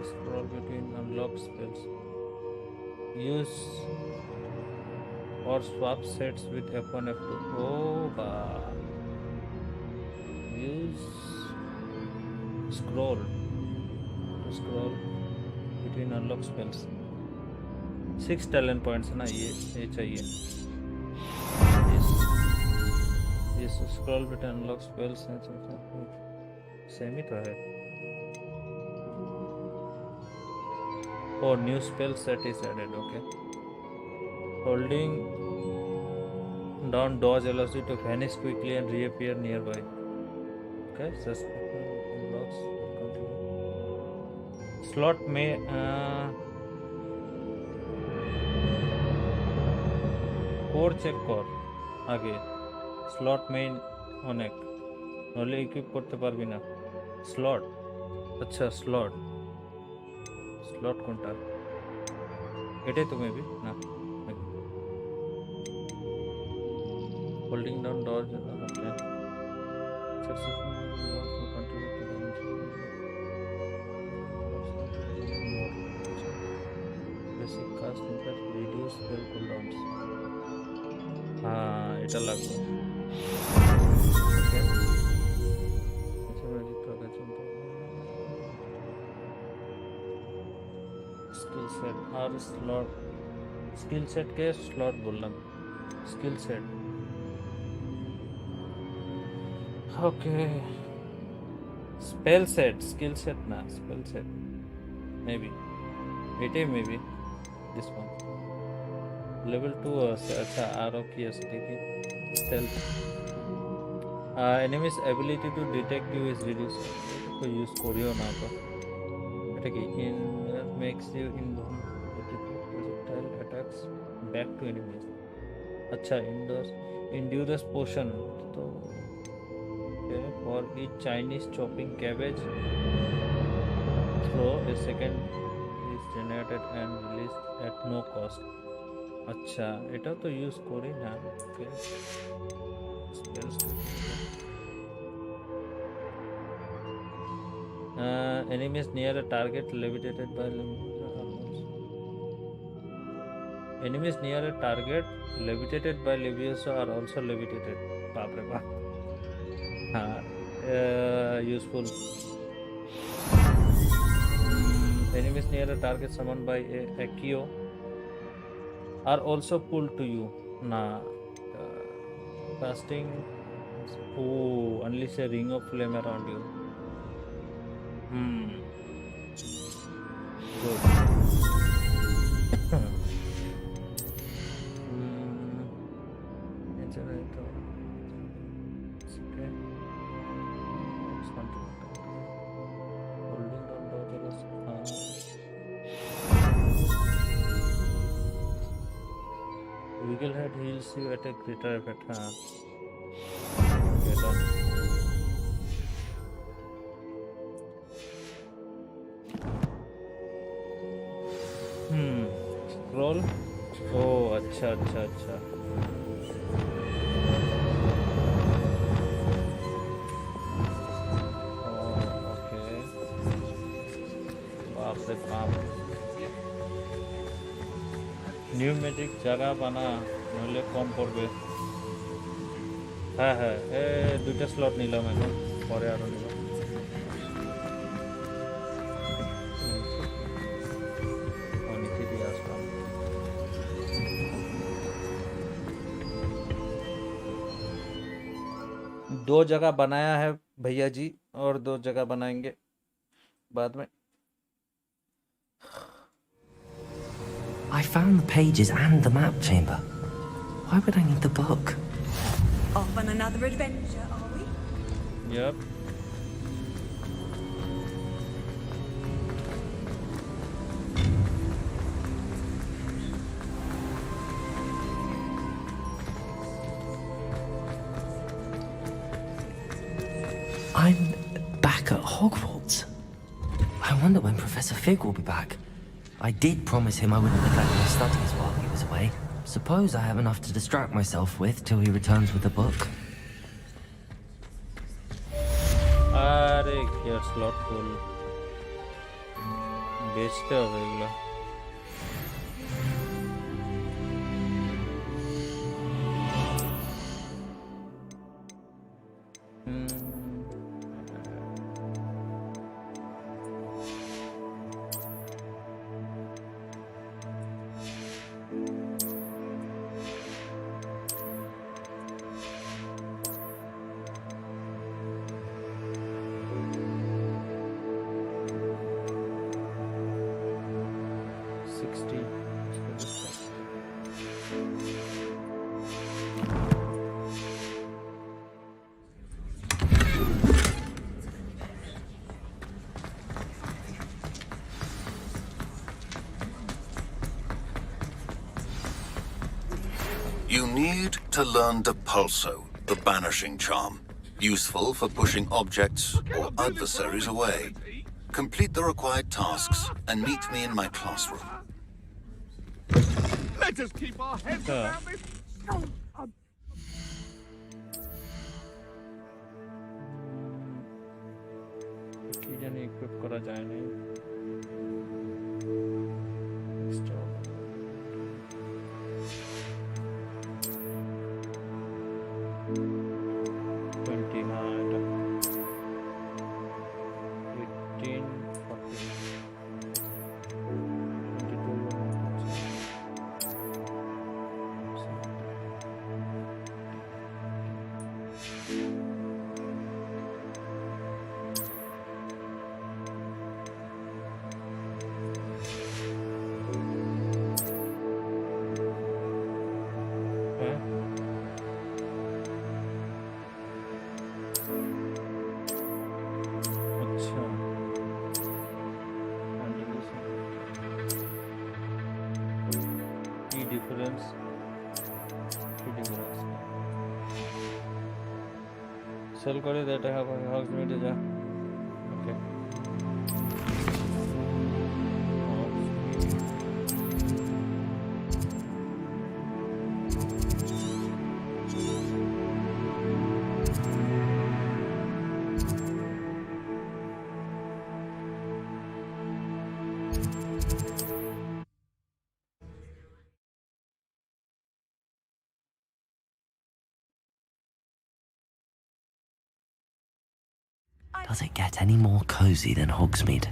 Scroll between unlocked spells. Use or swap sets with F1, F2. Oh, bah. Use scroll to scroll between unlocked spells. 6 talent points ना ये चाहिए. Yes, scroll between unlocked spells and same ही तो है. Oh, new spell set is added. Okay. Holding down dodge allows you to vanish quickly and reappear nearby. Okay, unlocks. Slot may 4 check কর আগে slot main অনেক নলে equip করতে পারবি না slot আচ্ছা স্লট কোনটা এটাই তো মেবি না হোল্ডিং ডাউন ডর ওকে successful work will contribute to the basic cast impact reduce spell cooldowns এটা লাগবে ওকে स्किल सेट और स्लॉट स्किल सेट के स्लॉट बोलना skill set okay spell set skill set ना spell set may be this one level 2 अच्छा R की देखिए stealth enemies ability to detect you is reduce तो यूज करियो ना तो এটা কি makes you projectile attacks back to enemies अच्छा endurance potion तो for each Chinese chopping cabbage throw a second is generated and released at no cost अच्छा এটা তো ইউজ করি না ওকে enemies near a target levitated by enemies near a target levitated by Leviosa are also levitated baap re baap useful enemies near a target summoned by a Accio are also pulled to you casting unleash a ring of flame around you good Wiggle head heals you at a greater effect. Okay, done. Scroll. Oh, अच्छा. Oh, okay. बाप रे बाप. New magic জায়গা বানা নইলে কম পড়বে হ্যাঁ দুইটা স্লট নিলাম এখন পরে আরো নিব নিচে দিয়ে আসলাম दो जगह बनाया है भैया जी और 2 जगह बनाएंगे बाद में I found the pages and the map chamber. Why would I need the book? Off on another adventure, are we? Yep. I'm back at Hogwarts. I wonder when Professor Fig will be back. I did promise him I wouldn't neglect my studies while he was away. Suppose I have enough to distract myself with till he returns with the book. अरे क्या slot full बेचते हो एगुला You need to learn Depulso, the banishing charm. Useful for pushing objects or adversaries away. Complete the required tasks and meet me in my classroom. Let us keep our heads around this. কি জানি equip করা যায় না sell করে দে এটা হগসমিডে যা ওকে Does it get any more cozy than Hogsmeade?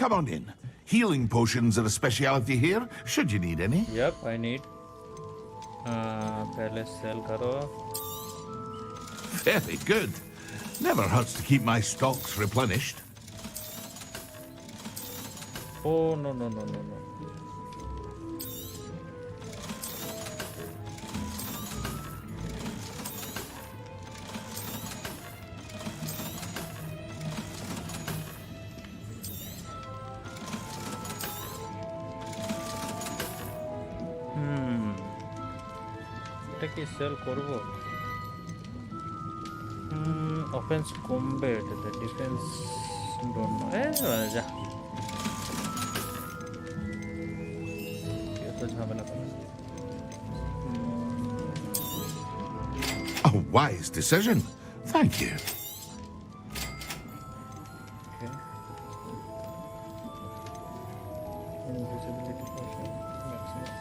Come on in. Healing potions are a speciality here, should you need any. Yep, I need. पहले sell करो. Very good. Never hurts to keep my stocks replenished. Oh, no. কি sell করব offence কমবে এটাতে defence don't know যা এত ঝামেলা করে A wise decision. Thank you. Okay. Invisibility potion, maximum.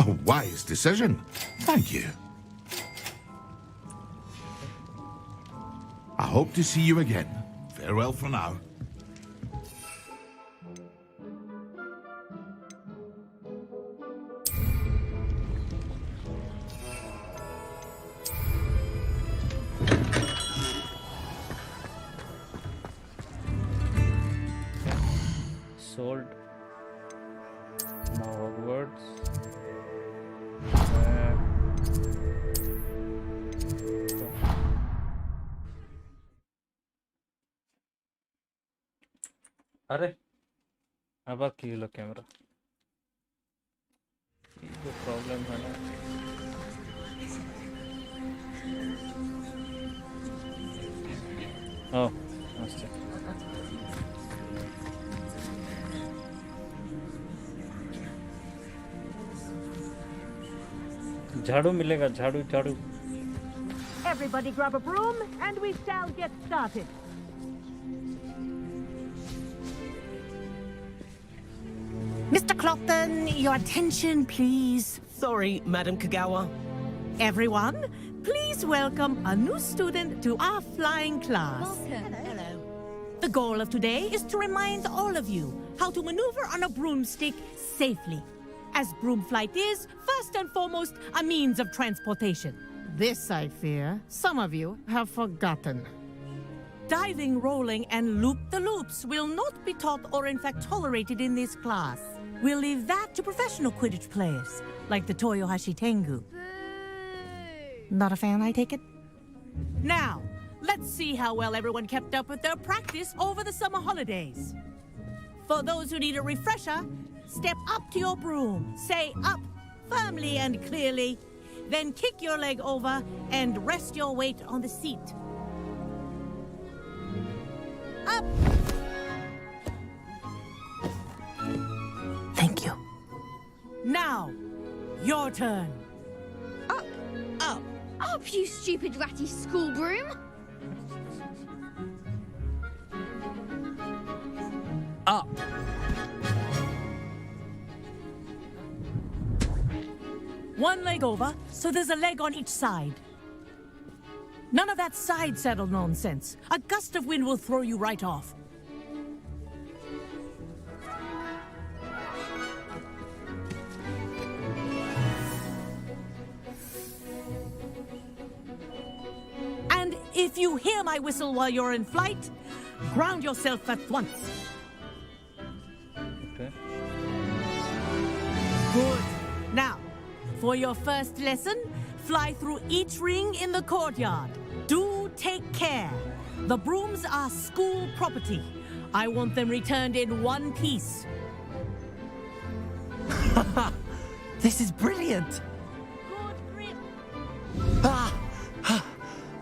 A wise decision. Thank you. I hope to see you again. Farewell for now. Sold. Now Hogwarts. अरे আবার কি হলো ক্যামেরা এই তো প্রবলেম হয় না ও আচ্ছা झाड़ू मिलेगा झाड़ू झाड़ू Everybody grab a broom and we shall get started. Mr. Clopton, your attention, please. Sorry, Madam Kagawa. Everyone, please welcome a new student to our flying class. Welcome. Hello. The goal of today is to remind all of you how to maneuver on a broomstick safely. As broom flight is, first and foremost, a means of transportation. This, I fear, some of you have forgotten. Diving, rolling, and loop-the-loops will not be taught or in fact tolerated in this class. We'll leave that to professional Quidditch players, like the Toyohashi Tengu. Not a fan, I take it? Now, let's see how well everyone kept up with their practice over the summer holidays. For those who need a refresher, step up to your broom, say up firmly and clearly, then kick your leg over and rest your weight on the seat. Up! Thank you. Now, your turn. Up! Up! Up, you stupid ratty school broom! Up! One leg over, so there's a leg on each side. None of that side saddle nonsense. A gust of wind will throw you right off. And if you hear my whistle while you're in flight, ground yourself at once. Okay. Good. Now, for your first lesson, fly through each ring in the courtyard. Do take care. The brooms are school property. I want them returned in one piece. This is brilliant! Ah!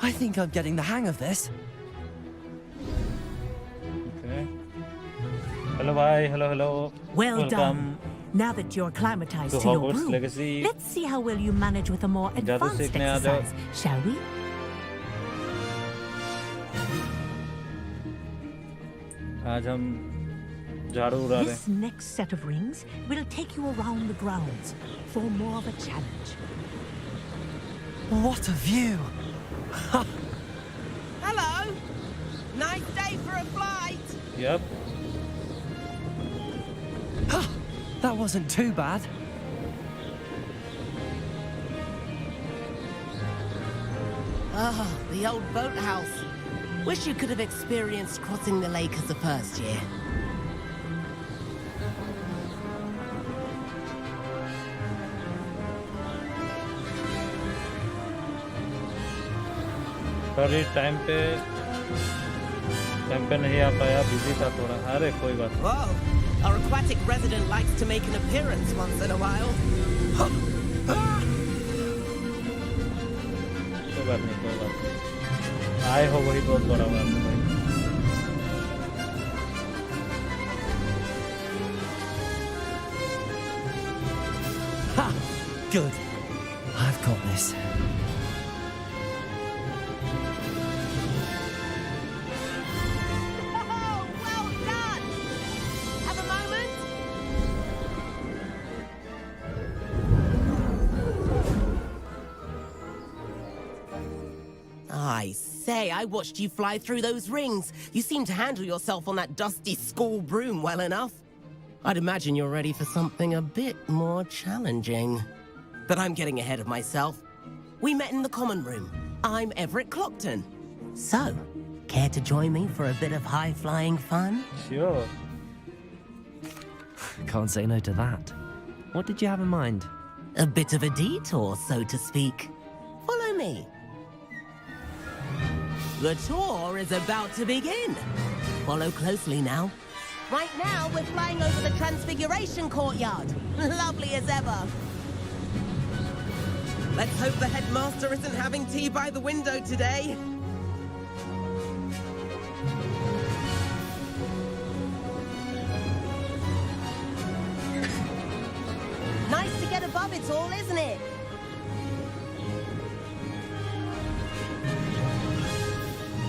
I think I'm getting the hang of this. Okay. Hello, bye. Hello, hello. Well Welcome done. Now that you're acclimatized to to your Hogwarts broom, Legacy. let's see how well you manage with a more advanced exercise, shall we? आज हम झाड़ू उड़ा रहे हैं. This next set of rings will take you around the grounds for more of a challenge. What a view! Hello! Nice day for a flight! Yep. That wasn't too bad. Ah, the old boathouse. Wish you could have experienced crossing the lake as the first year. Sorry time पे नहीं आ पाया, busy था थोड़ा. अरे कोई बात नहीं. Whoa! Our aquatic resident likes to make an appearance once in a while. कोई बात नहीं. आए हो वही बहुत बड़ा बात है भाई. Ha! Good. I've got this. I say, I watched you fly through those rings. You seem to handle yourself on that dusty school broom well enough. I'd imagine you're ready for something a bit more challenging. But I'm getting ahead of myself. We met in the common room. I'm Everett Clockton. So, care to join me for a bit of high-flying fun? Sure. Can't say no to that. What did you have in mind? A bit of a detour, so to speak. Follow me. The tour is about to begin. Follow closely now. Right now, we're flying over the Transfiguration Courtyard. Lovely as ever. Let's hope the headmaster isn't having tea by the window today. Nice to get above it all, isn't it?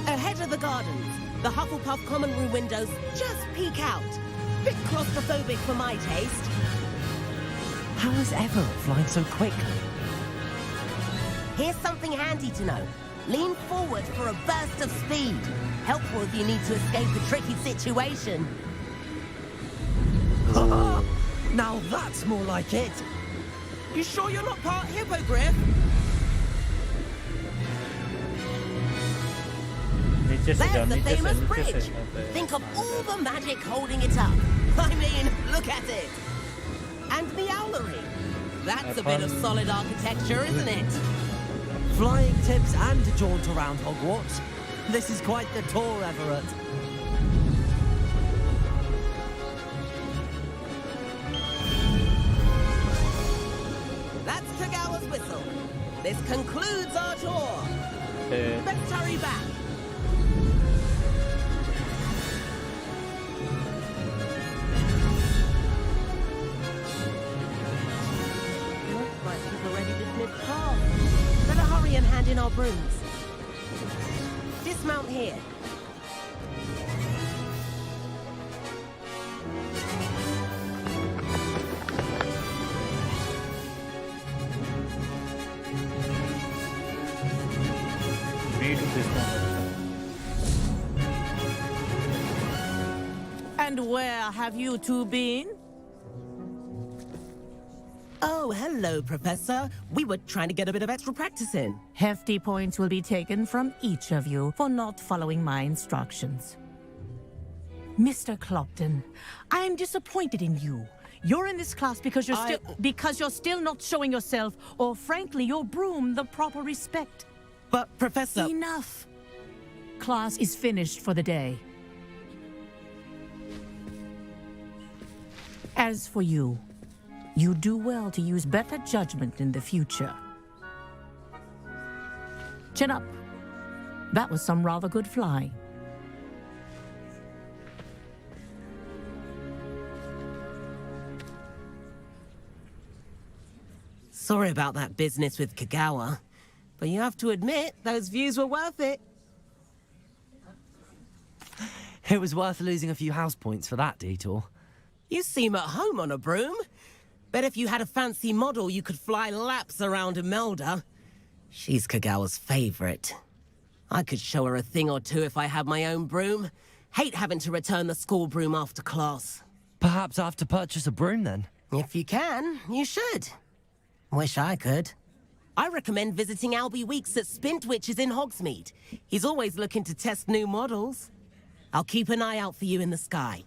Ahead of the gardens, the Hufflepuff common room windows just peek out. Bit claustrophobic for my taste. How is Everett flying so quickly? Here's something handy to know. Lean forward for a burst of speed. Helpful if you need to escape a tricky situation. Now that's more like it. You sure you're not part hippogriff? There's the famous bridge. Think of all the magic holding it up. I mean, look at it. And the owlery. That's a bit of solid architecture, isn't it? Flying tips and a jaunt around Hogwarts. This is quite the tour, Everett. That's Kagawa's whistle. This concludes our tour. Let's hurry back. Looks like we've already dismissed class. Better hurry and hand in our brooms. Dismount here. And where have you two been? Oh, hello, Professor. We were trying to get a bit of extra practice in. Hefty points will be taken from each of you for not following my instructions. Mr. Clopton, I am disappointed in you. You're in this class because you're still not showing yourself, or frankly, your broom the proper respect. But, Professor... Enough. Class is finished for the day. As for you, you do well to use better judgment in the future. Chin up. That was some rather good flying. Sorry about that business with Kagawa, but you have to admit, those views were worth it. It was worth losing a few house points for that detour. You seem at home on a broom. Bet if you had a fancy model, you could fly laps around Imelda. She's Kagawa's favorite. I could show her a thing or two if I had my own broom. Hate having to return the school broom after class. Perhaps I have to purchase a broom then? If you can, you should. Wish I could. I recommend visiting Albie Weeks at Spintwitches in Hogsmeade. He's always looking to test new models. I'll keep an eye out for you in the sky.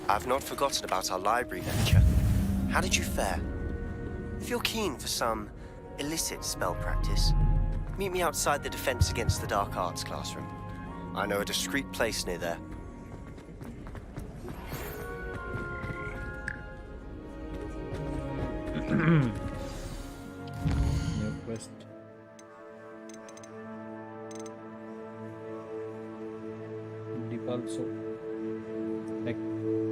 I've not forgotten about our library lecture. How did you fare? If you're keen for some illicit spell practice, meet me outside the Defense Against the Dark Arts classroom. I know a discreet place near there. New quest. Deep also.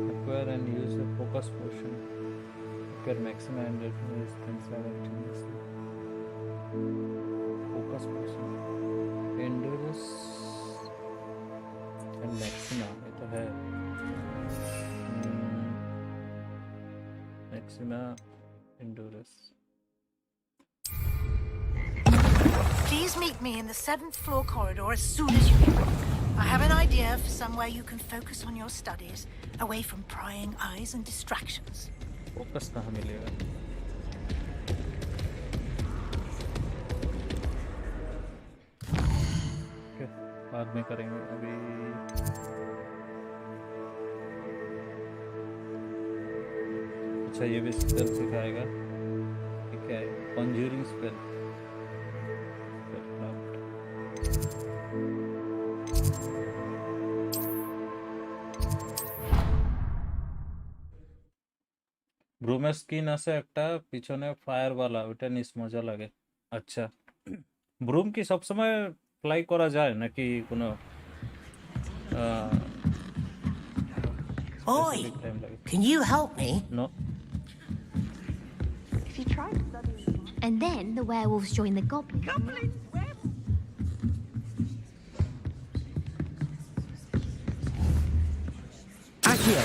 Acquire and use the focus potion. Acquire maximum and resistance simultaneously. Focus potion. Endurance and maxima. ये तो है. Maxima, endurance. Please meet me in the 7th floor corridor as soon as you can. I have an idea for somewhere you can focus on your studies, away from prying eyes and distractions. Focus कहाँ मिलेगा? Okay, बाद में करेंगे अभी. अच्छा ये भी spell सिखाएगा. ठीक है, conjuring spell. ব্রুমের স্কিন আছে একটা পিছনে ফায়ার वाला ওটা নিস মজা লাগে আচ্ছা ব্রুম কি সব সময় ফ্লাই করা যায় নাকি কোনো Oi, can you help me? No. If you try to study and then the werewolves join the goblins. Goblins? Accio.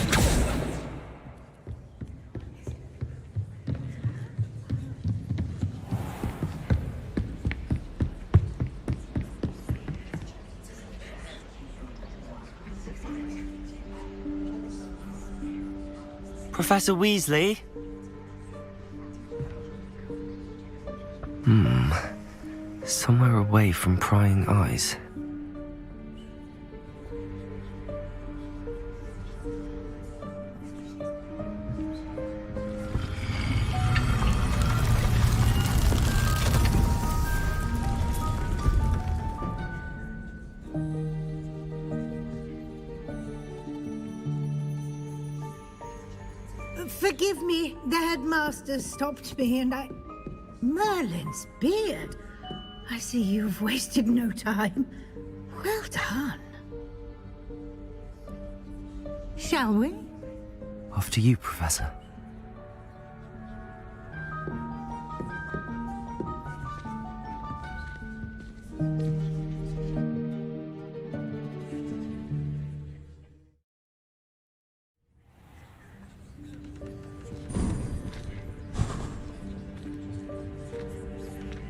Professor Weasley? Somewhere away from prying eyes. Forgive me, the headmaster stopped me and I... Merlin's beard. I see you've wasted no time. Well done. Shall we? Off to you, Professor.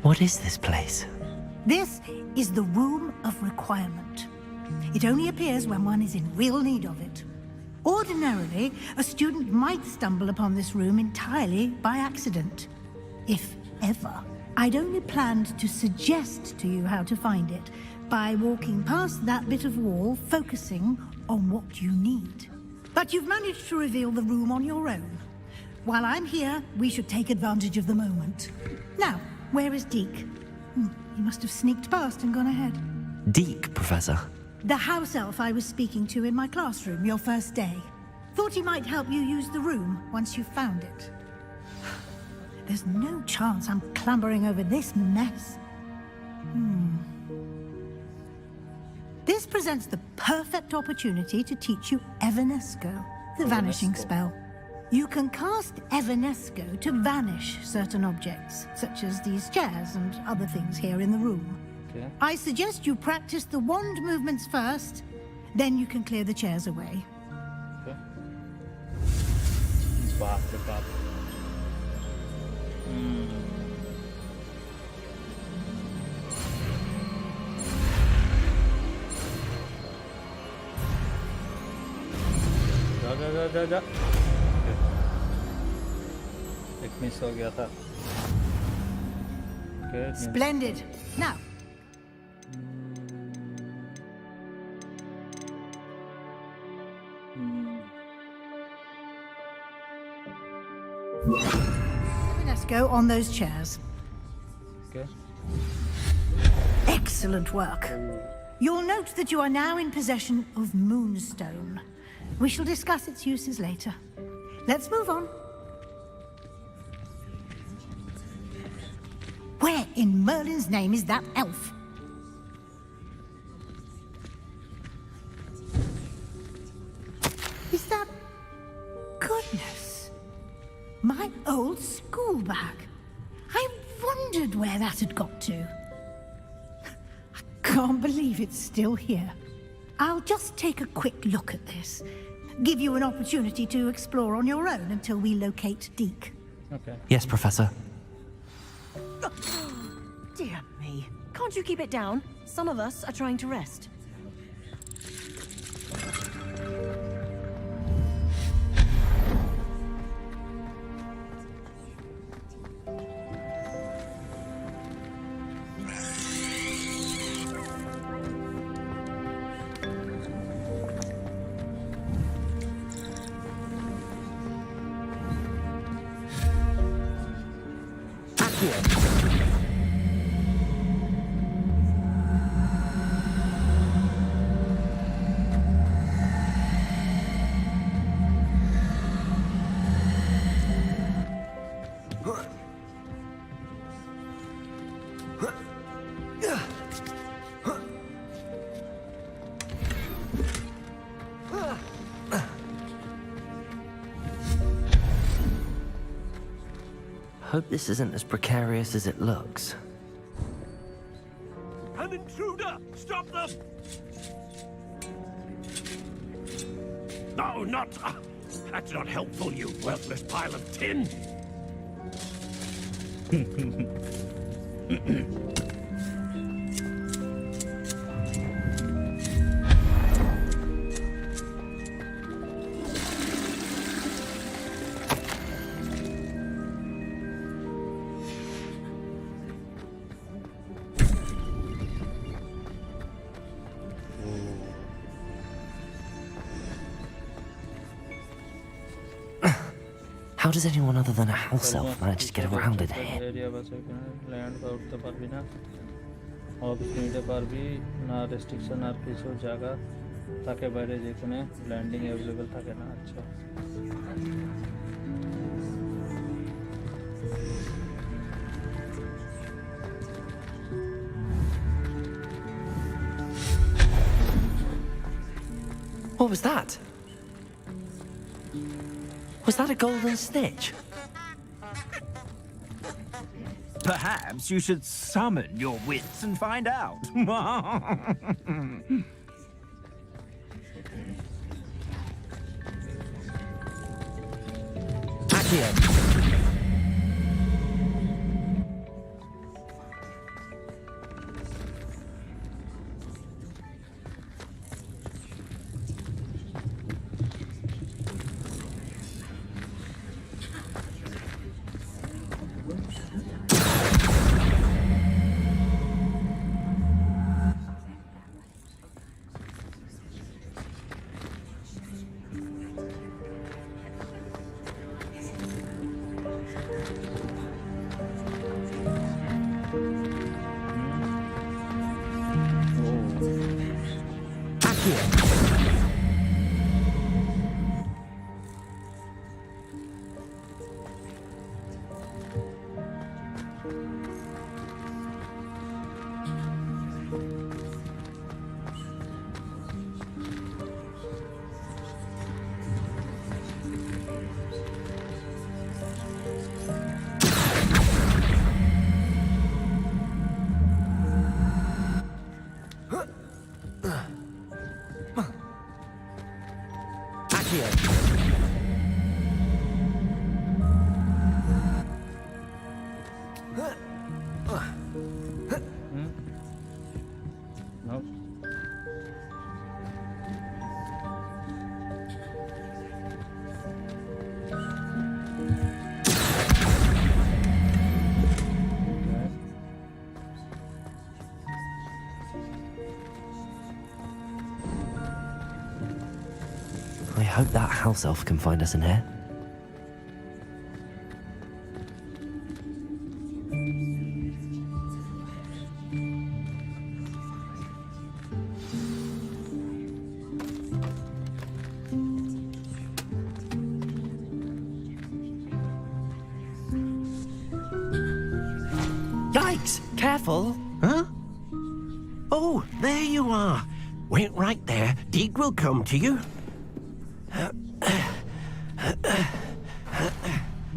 What is this place? This is the Room of Requirement. It only appears when one is in real need of it. Ordinarily, a student might stumble upon this room entirely by accident. If ever. I'd only planned to suggest to you how to find it by walking past that bit of wall, focusing on what you need. But you've managed to reveal the room on your own. While I'm here, we should take advantage of the moment. Now, where is Deke? He must have sneaked past and gone ahead. Deke, Professor. The house elf I was speaking to in my classroom your first day. Thought he might help you use the room once you found it. There's no chance I'm clambering over this mess. This presents the perfect opportunity to teach you Evanesco, the vanishing spell. You can cast Evanesco to vanish certain objects, such as these chairs and other things here in the room. Okay. I suggest you practice the wand movements first, then you can clear the chairs away. Okay. Baap re baap. जा एक miss हो गया था. Okay. Splendid. Now. Let's go on those chairs. Okay. Excellent work. You'll note that you are now in possession of Moonstone. We shall discuss its uses later. Let's move on. Where in Merlin's name is that elf? Is that... Goodness. My old school bag. I wondered where that had got to. I can't believe it's still here. I'll just take a quick look at this. Give you an opportunity to explore on your own until we locate Deke. Okay. Yes, Professor. Dear me. Can't you keep it down? Some of us are trying to rest. Hope this isn't as precarious as it looks. An intruder! Stop them! No, not... that's not helpful, you worthless pile of tin! How does anyone other than a house elf manage to get around in here? Area বাসে land বা উঠতে পারবি না office নিতে পারবি না restriction আর কিছু জায়গা থাকে বাইরে যেখানে ল্যান্ডিং অ্যাভেলেবল থাকে না আচ্ছা What was that? Was that a golden snitch? Perhaps you should summon your wits and find out. Accio. I hope that house elf can find us in here. Yikes! Careful! Huh? Oh, there you are. Wait right there. Deke will come to you.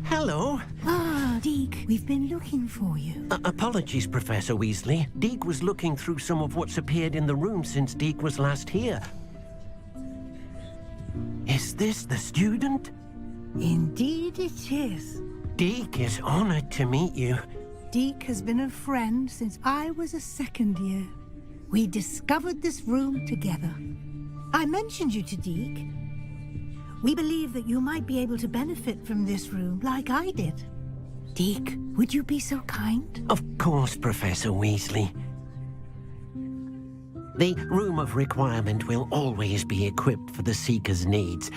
Hello. Ah, Deke, we've been looking for you. Apologies, Professor Weasley. Deke was looking through some of what's appeared in the room since Deke was last here. Is this the student? Indeed it is. Deke is honored to meet you. Deke has been a friend since I was a second year. We discovered this room together. I mentioned you to Deke. We believe that you might be able to benefit from this room like I did. Deke, would you be so kind? Of course, Professor Weasley. The Room of Requirement will always be equipped for the Seeker's needs.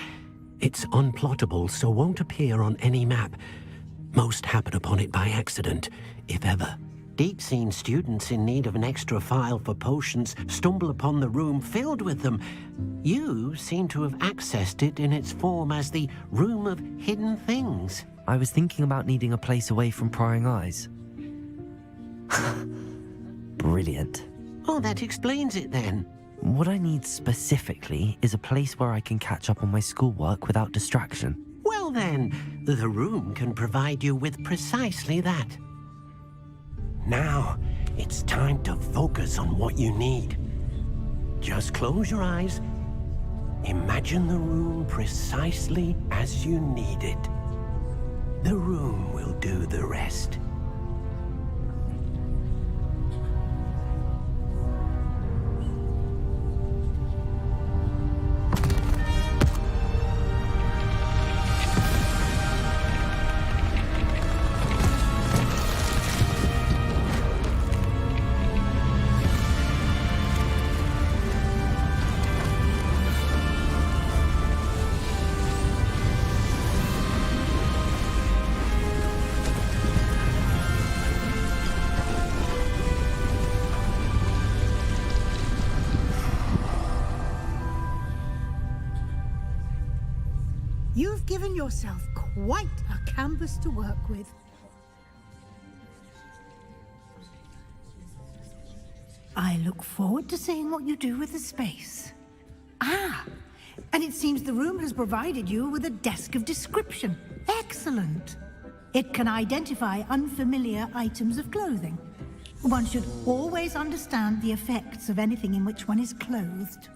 It's unplottable, so won't appear on any map. Most happen upon it by accident, if ever. Deke's seen students in need of an extra file for potions stumble upon the room filled with them. You seem to have accessed it in its form as the Room of Hidden Things. I was thinking about needing a place away from prying eyes. Brilliant. Oh, that explains it then. What I need specifically is a place where I can catch up on my schoolwork without distraction. Well then, the room can provide you with precisely that. Now, it's time to focus on what you need. Just close your eyes. Imagine the room precisely as you need it. The room will do the rest. You've given yourself quite a canvas to work with. I look forward to seeing what you do with the space. Ah, and it seems the room has provided you with a desk of description. Excellent. It can identify unfamiliar items of clothing. One should always understand the effects of anything in which one is clothed.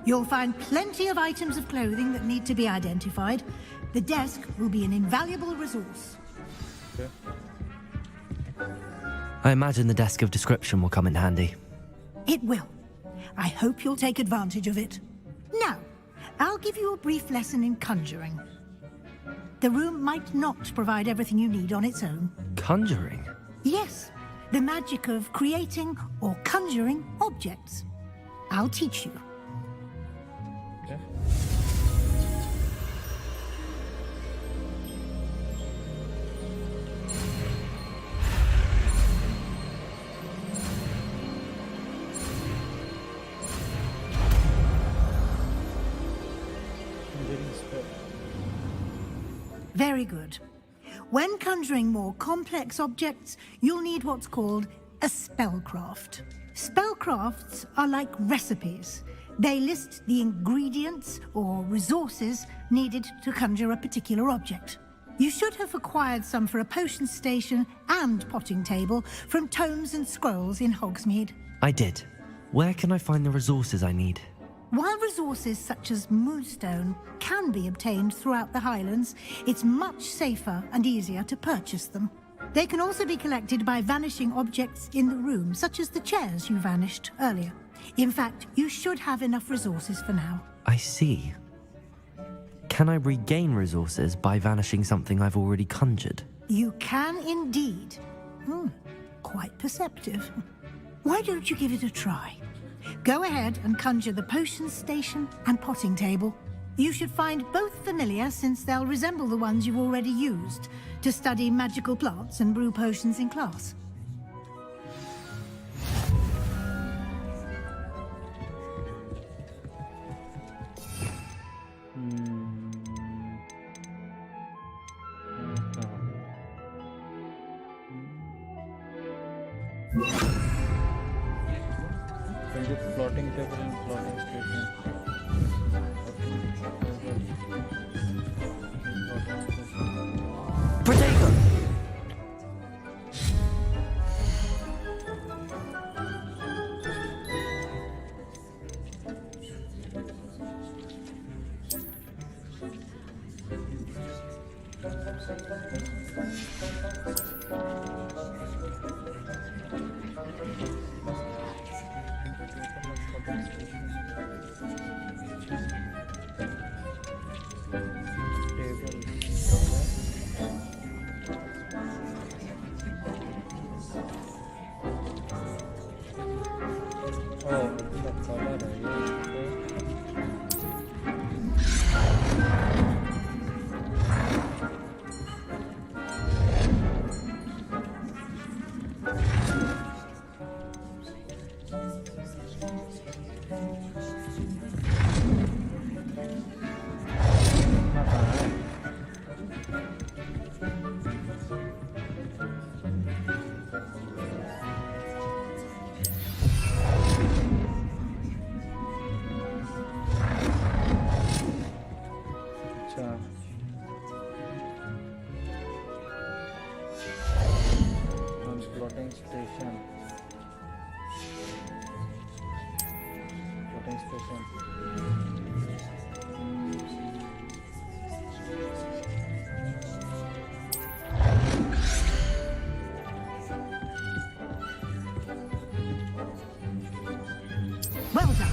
You'll find plenty of items of clothing that need to be identified. The desk will be an invaluable resource. Okay. I imagine the desk of description will come in handy. It will. I hope you'll take advantage of it. Now, I'll give you a brief lesson in conjuring. The room might not provide everything you need on its own. Conjuring? Yes, the magic of creating or conjuring objects. I'll teach you. Okay. Very good. When conjuring more complex objects, you'll need what's called a spellcraft. Spellcrafts are like recipes. They list the ingredients or resources needed to conjure a particular object. You should have acquired some for a potion station and potting table from tomes and scrolls in Hogsmeade. I did. Where can I find the resources I need? While resources such as moonstone can be obtained throughout the Highlands, it's much safer and easier to purchase them. They can also be collected by vanishing objects in the room, such as the chairs you vanished earlier. In fact, you should have enough resources for now. I see. Can I regain resources by vanishing something I've already conjured? You can indeed. Quite perceptive. Why don't you give it a try? Go ahead and conjure the potion station and potting table. You should find both familiar, since they'll resemble the ones you've already used to study magical plants and brew potions in class. Plotting table and plotting station. Protego! Plotting station. Plotting station. Well done.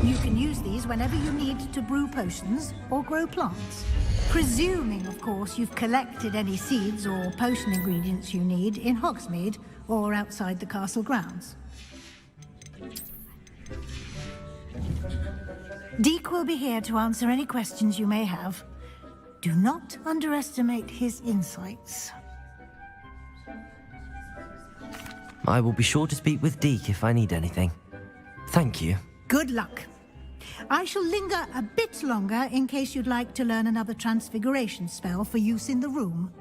You can use these whenever you need to brew potions or grow plants. Presuming, of course, you've collected any seeds or potion ingredients you need in Hogsmeade or outside the castle grounds. Deek will be here to answer any questions you may have. Do not underestimate his insights. I will be sure to speak with Deke if I need anything. Thank you. Good luck. I shall linger a bit longer in case you'd like to learn another transfiguration spell for use in the room.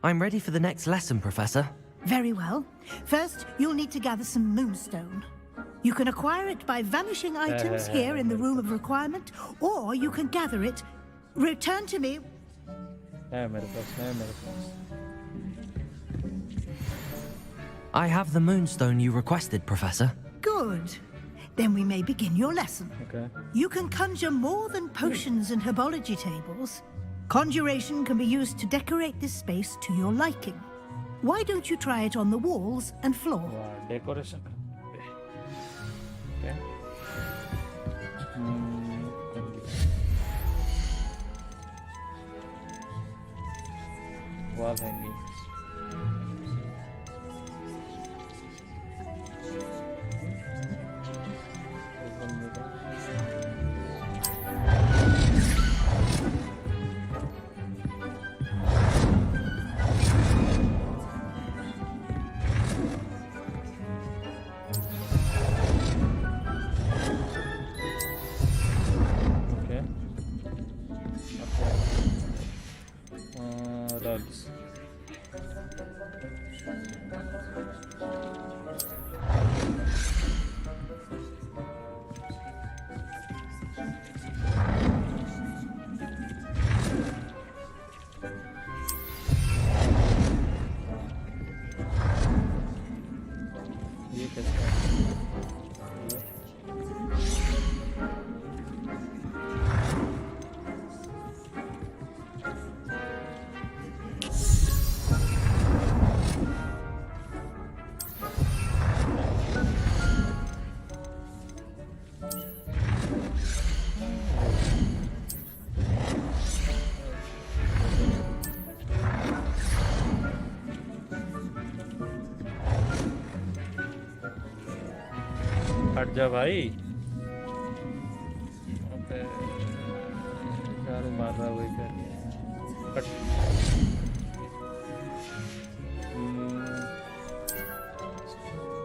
I'm ready for the next lesson, Professor. Very well. First, you'll need to gather some moonstone. You can acquire it by vanishing items here in the Room of Requirement, or you can gather it. Return to me. I have the moonstone you requested, Professor. Good. Then we may begin your lesson. Okay. You can conjure more than potions and herbology tables. Conjuration can be used to decorate this space to your liking. Why don't you try it on the walls and floor? Wow, decoration. Okay. Wall hangings. Rugs. ये कैसे हट जा भाई झाड़ू मार रहा वही कर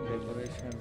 decoration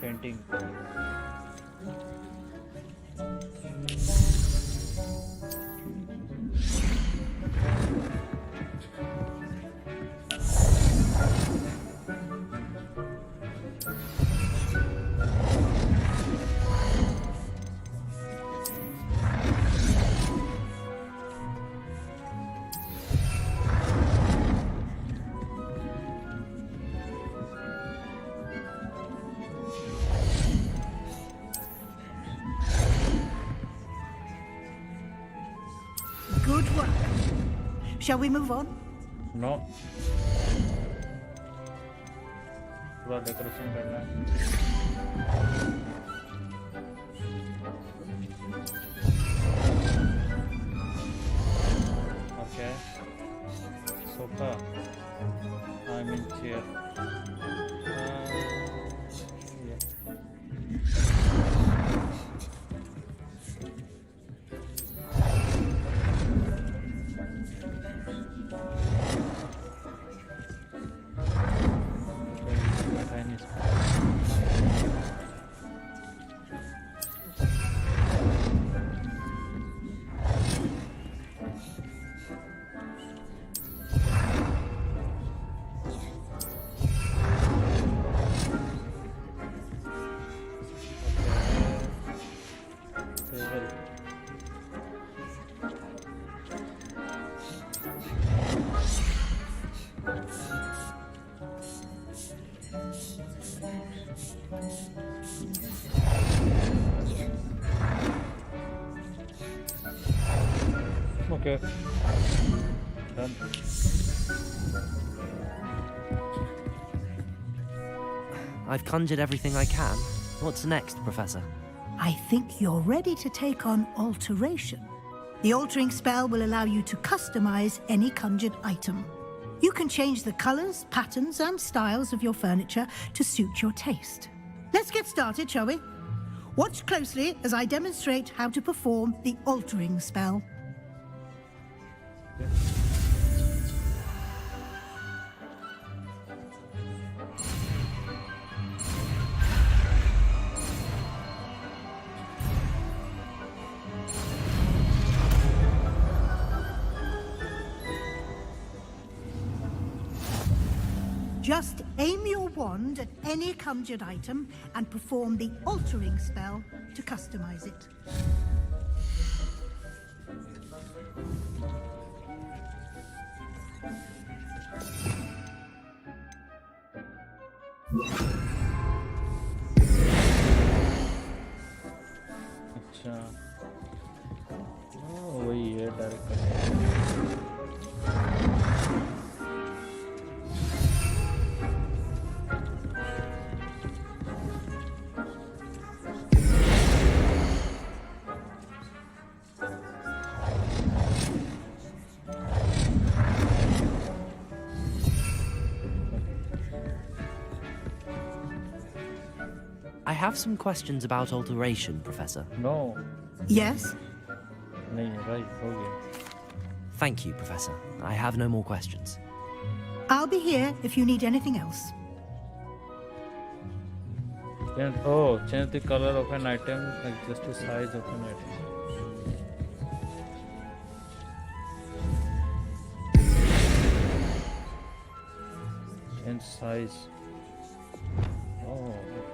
painting Good work. Shall we move on? No. पूरा डेकोरेशन करना है Okay. Sofa. I'm in chair. Yeah. Okay. Done. I've conjured everything I can. What's next, Professor? I think you're ready to take on alteration. The altering spell will allow you to customize any conjured item. You can change the colors, patterns, and styles of your furniture to suit your taste. Let's get started, shall we? Watch closely as I demonstrate how to perform the altering spell. Just aim your wand at any conjured item and perform the altering spell to customize it. अच्छा वही है direct I have some questions about alteration, Professor. No. Yes? नहीं है भाई हो गया. Thank you, Professor. I have no more questions. I'll be here if you need anything else. Change the color of an item, adjust the size of an item. Change size. Oh, okay.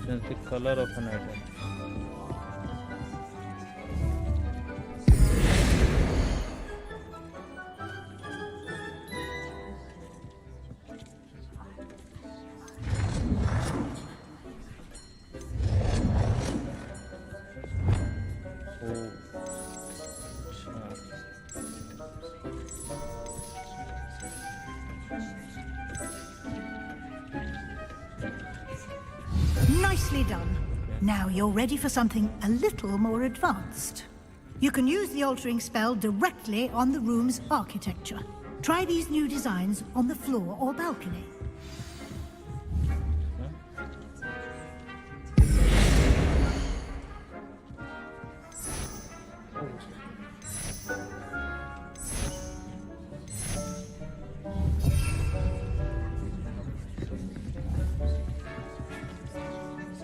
Change the color of an item. Nicely done. Now you're ready for something a little more advanced. You can use the altering spell directly on the room's architecture. Try these new designs on the floor or balcony.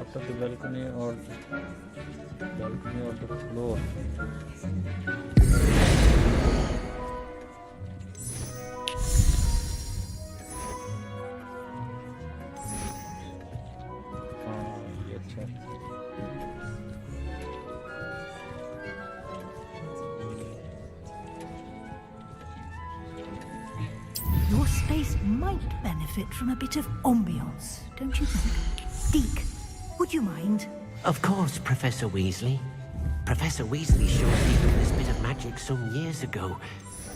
After the balcony or the floor. Your space might benefit from a bit of ambiance, don't you think? Deke, would you mind? Of course, Professor Weasley. Professor Weasley showed Deke this bit of magic some years ago.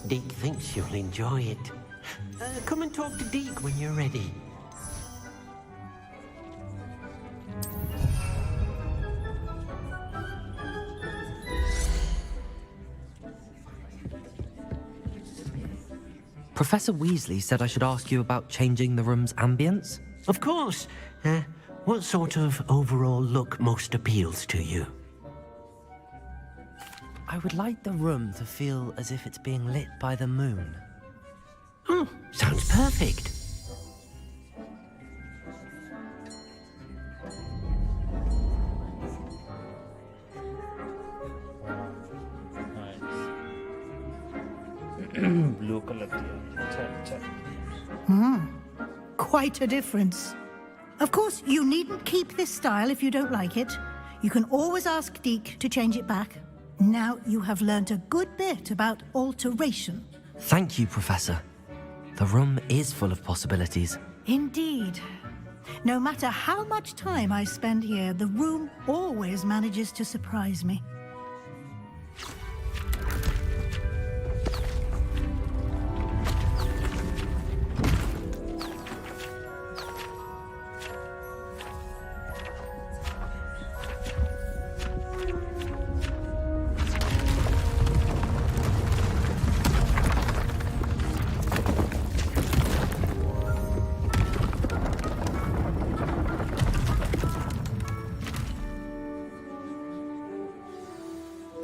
Deke thinks you'll enjoy it. Come and talk to Deke when you're ready. Professor Weasley said I should ask you about changing the room's ambience? Of course. What sort of overall look most appeals to you? I would like the room to feel as if it's being lit by the moon. Oh, sounds perfect. Blue color. Quite a difference. Of course, you needn't keep this style if you don't like it. You can always ask Deke to change it back. Now you have learnt a good bit about alteration. Thank you, Professor. The room is full of possibilities. Indeed. No matter how much time I spend here, the room always manages to surprise me.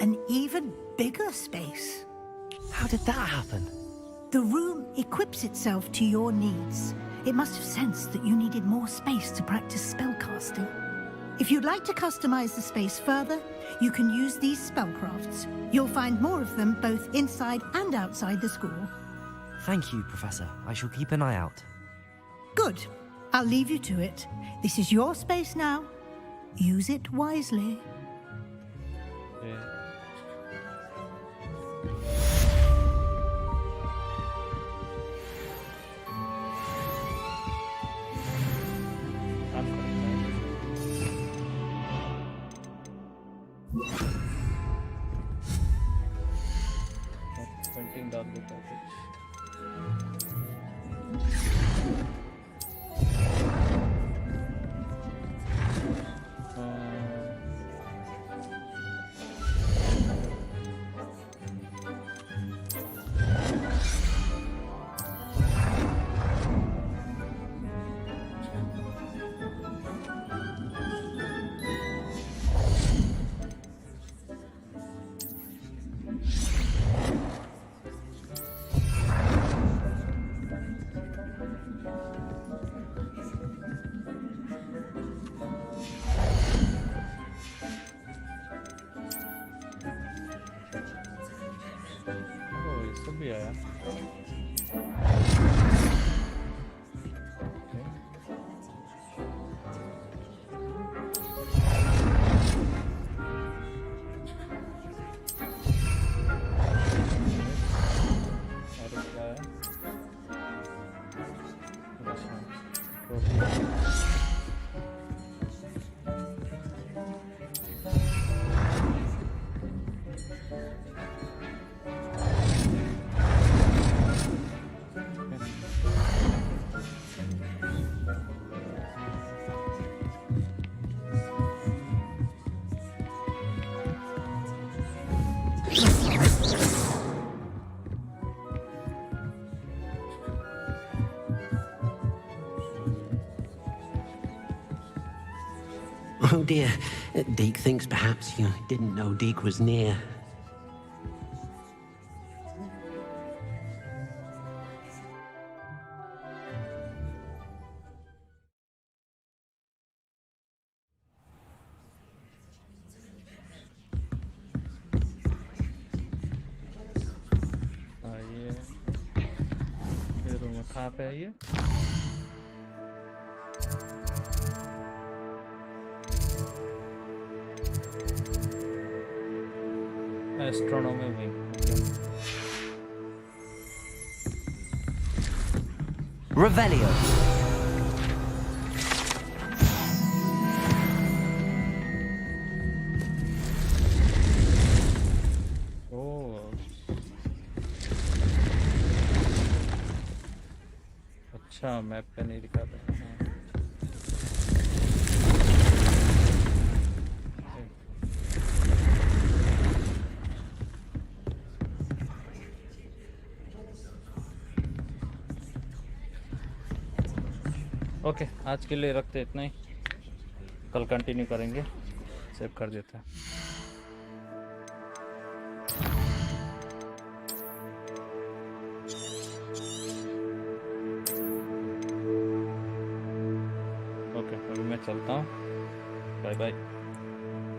An even bigger space. How did that happen? The room equips itself to your needs. It must have sensed that you needed more space to practice spellcasting. If you'd like to customize the space further, you can use these spellcrafts. You'll find more of them both inside and outside the school. Thank you, Professor. I shall keep an eye out. Good. I'll leave you to it. This is your space now. Use it wisely. Printing down the package. भी आया। Oh dear, Deke thinks perhaps you didn't know Deke was near. ये room कहाँ पे है ये? Astronomy wing. Revelio. Oh. अच्छा map पे नहीं दिखाता। ओके आज के लिए रखते इतना ही, कल कंटिन्यू करेंगे। सेव कर देता है। ओके अभी मैं चलता हूँ, बाय बाय।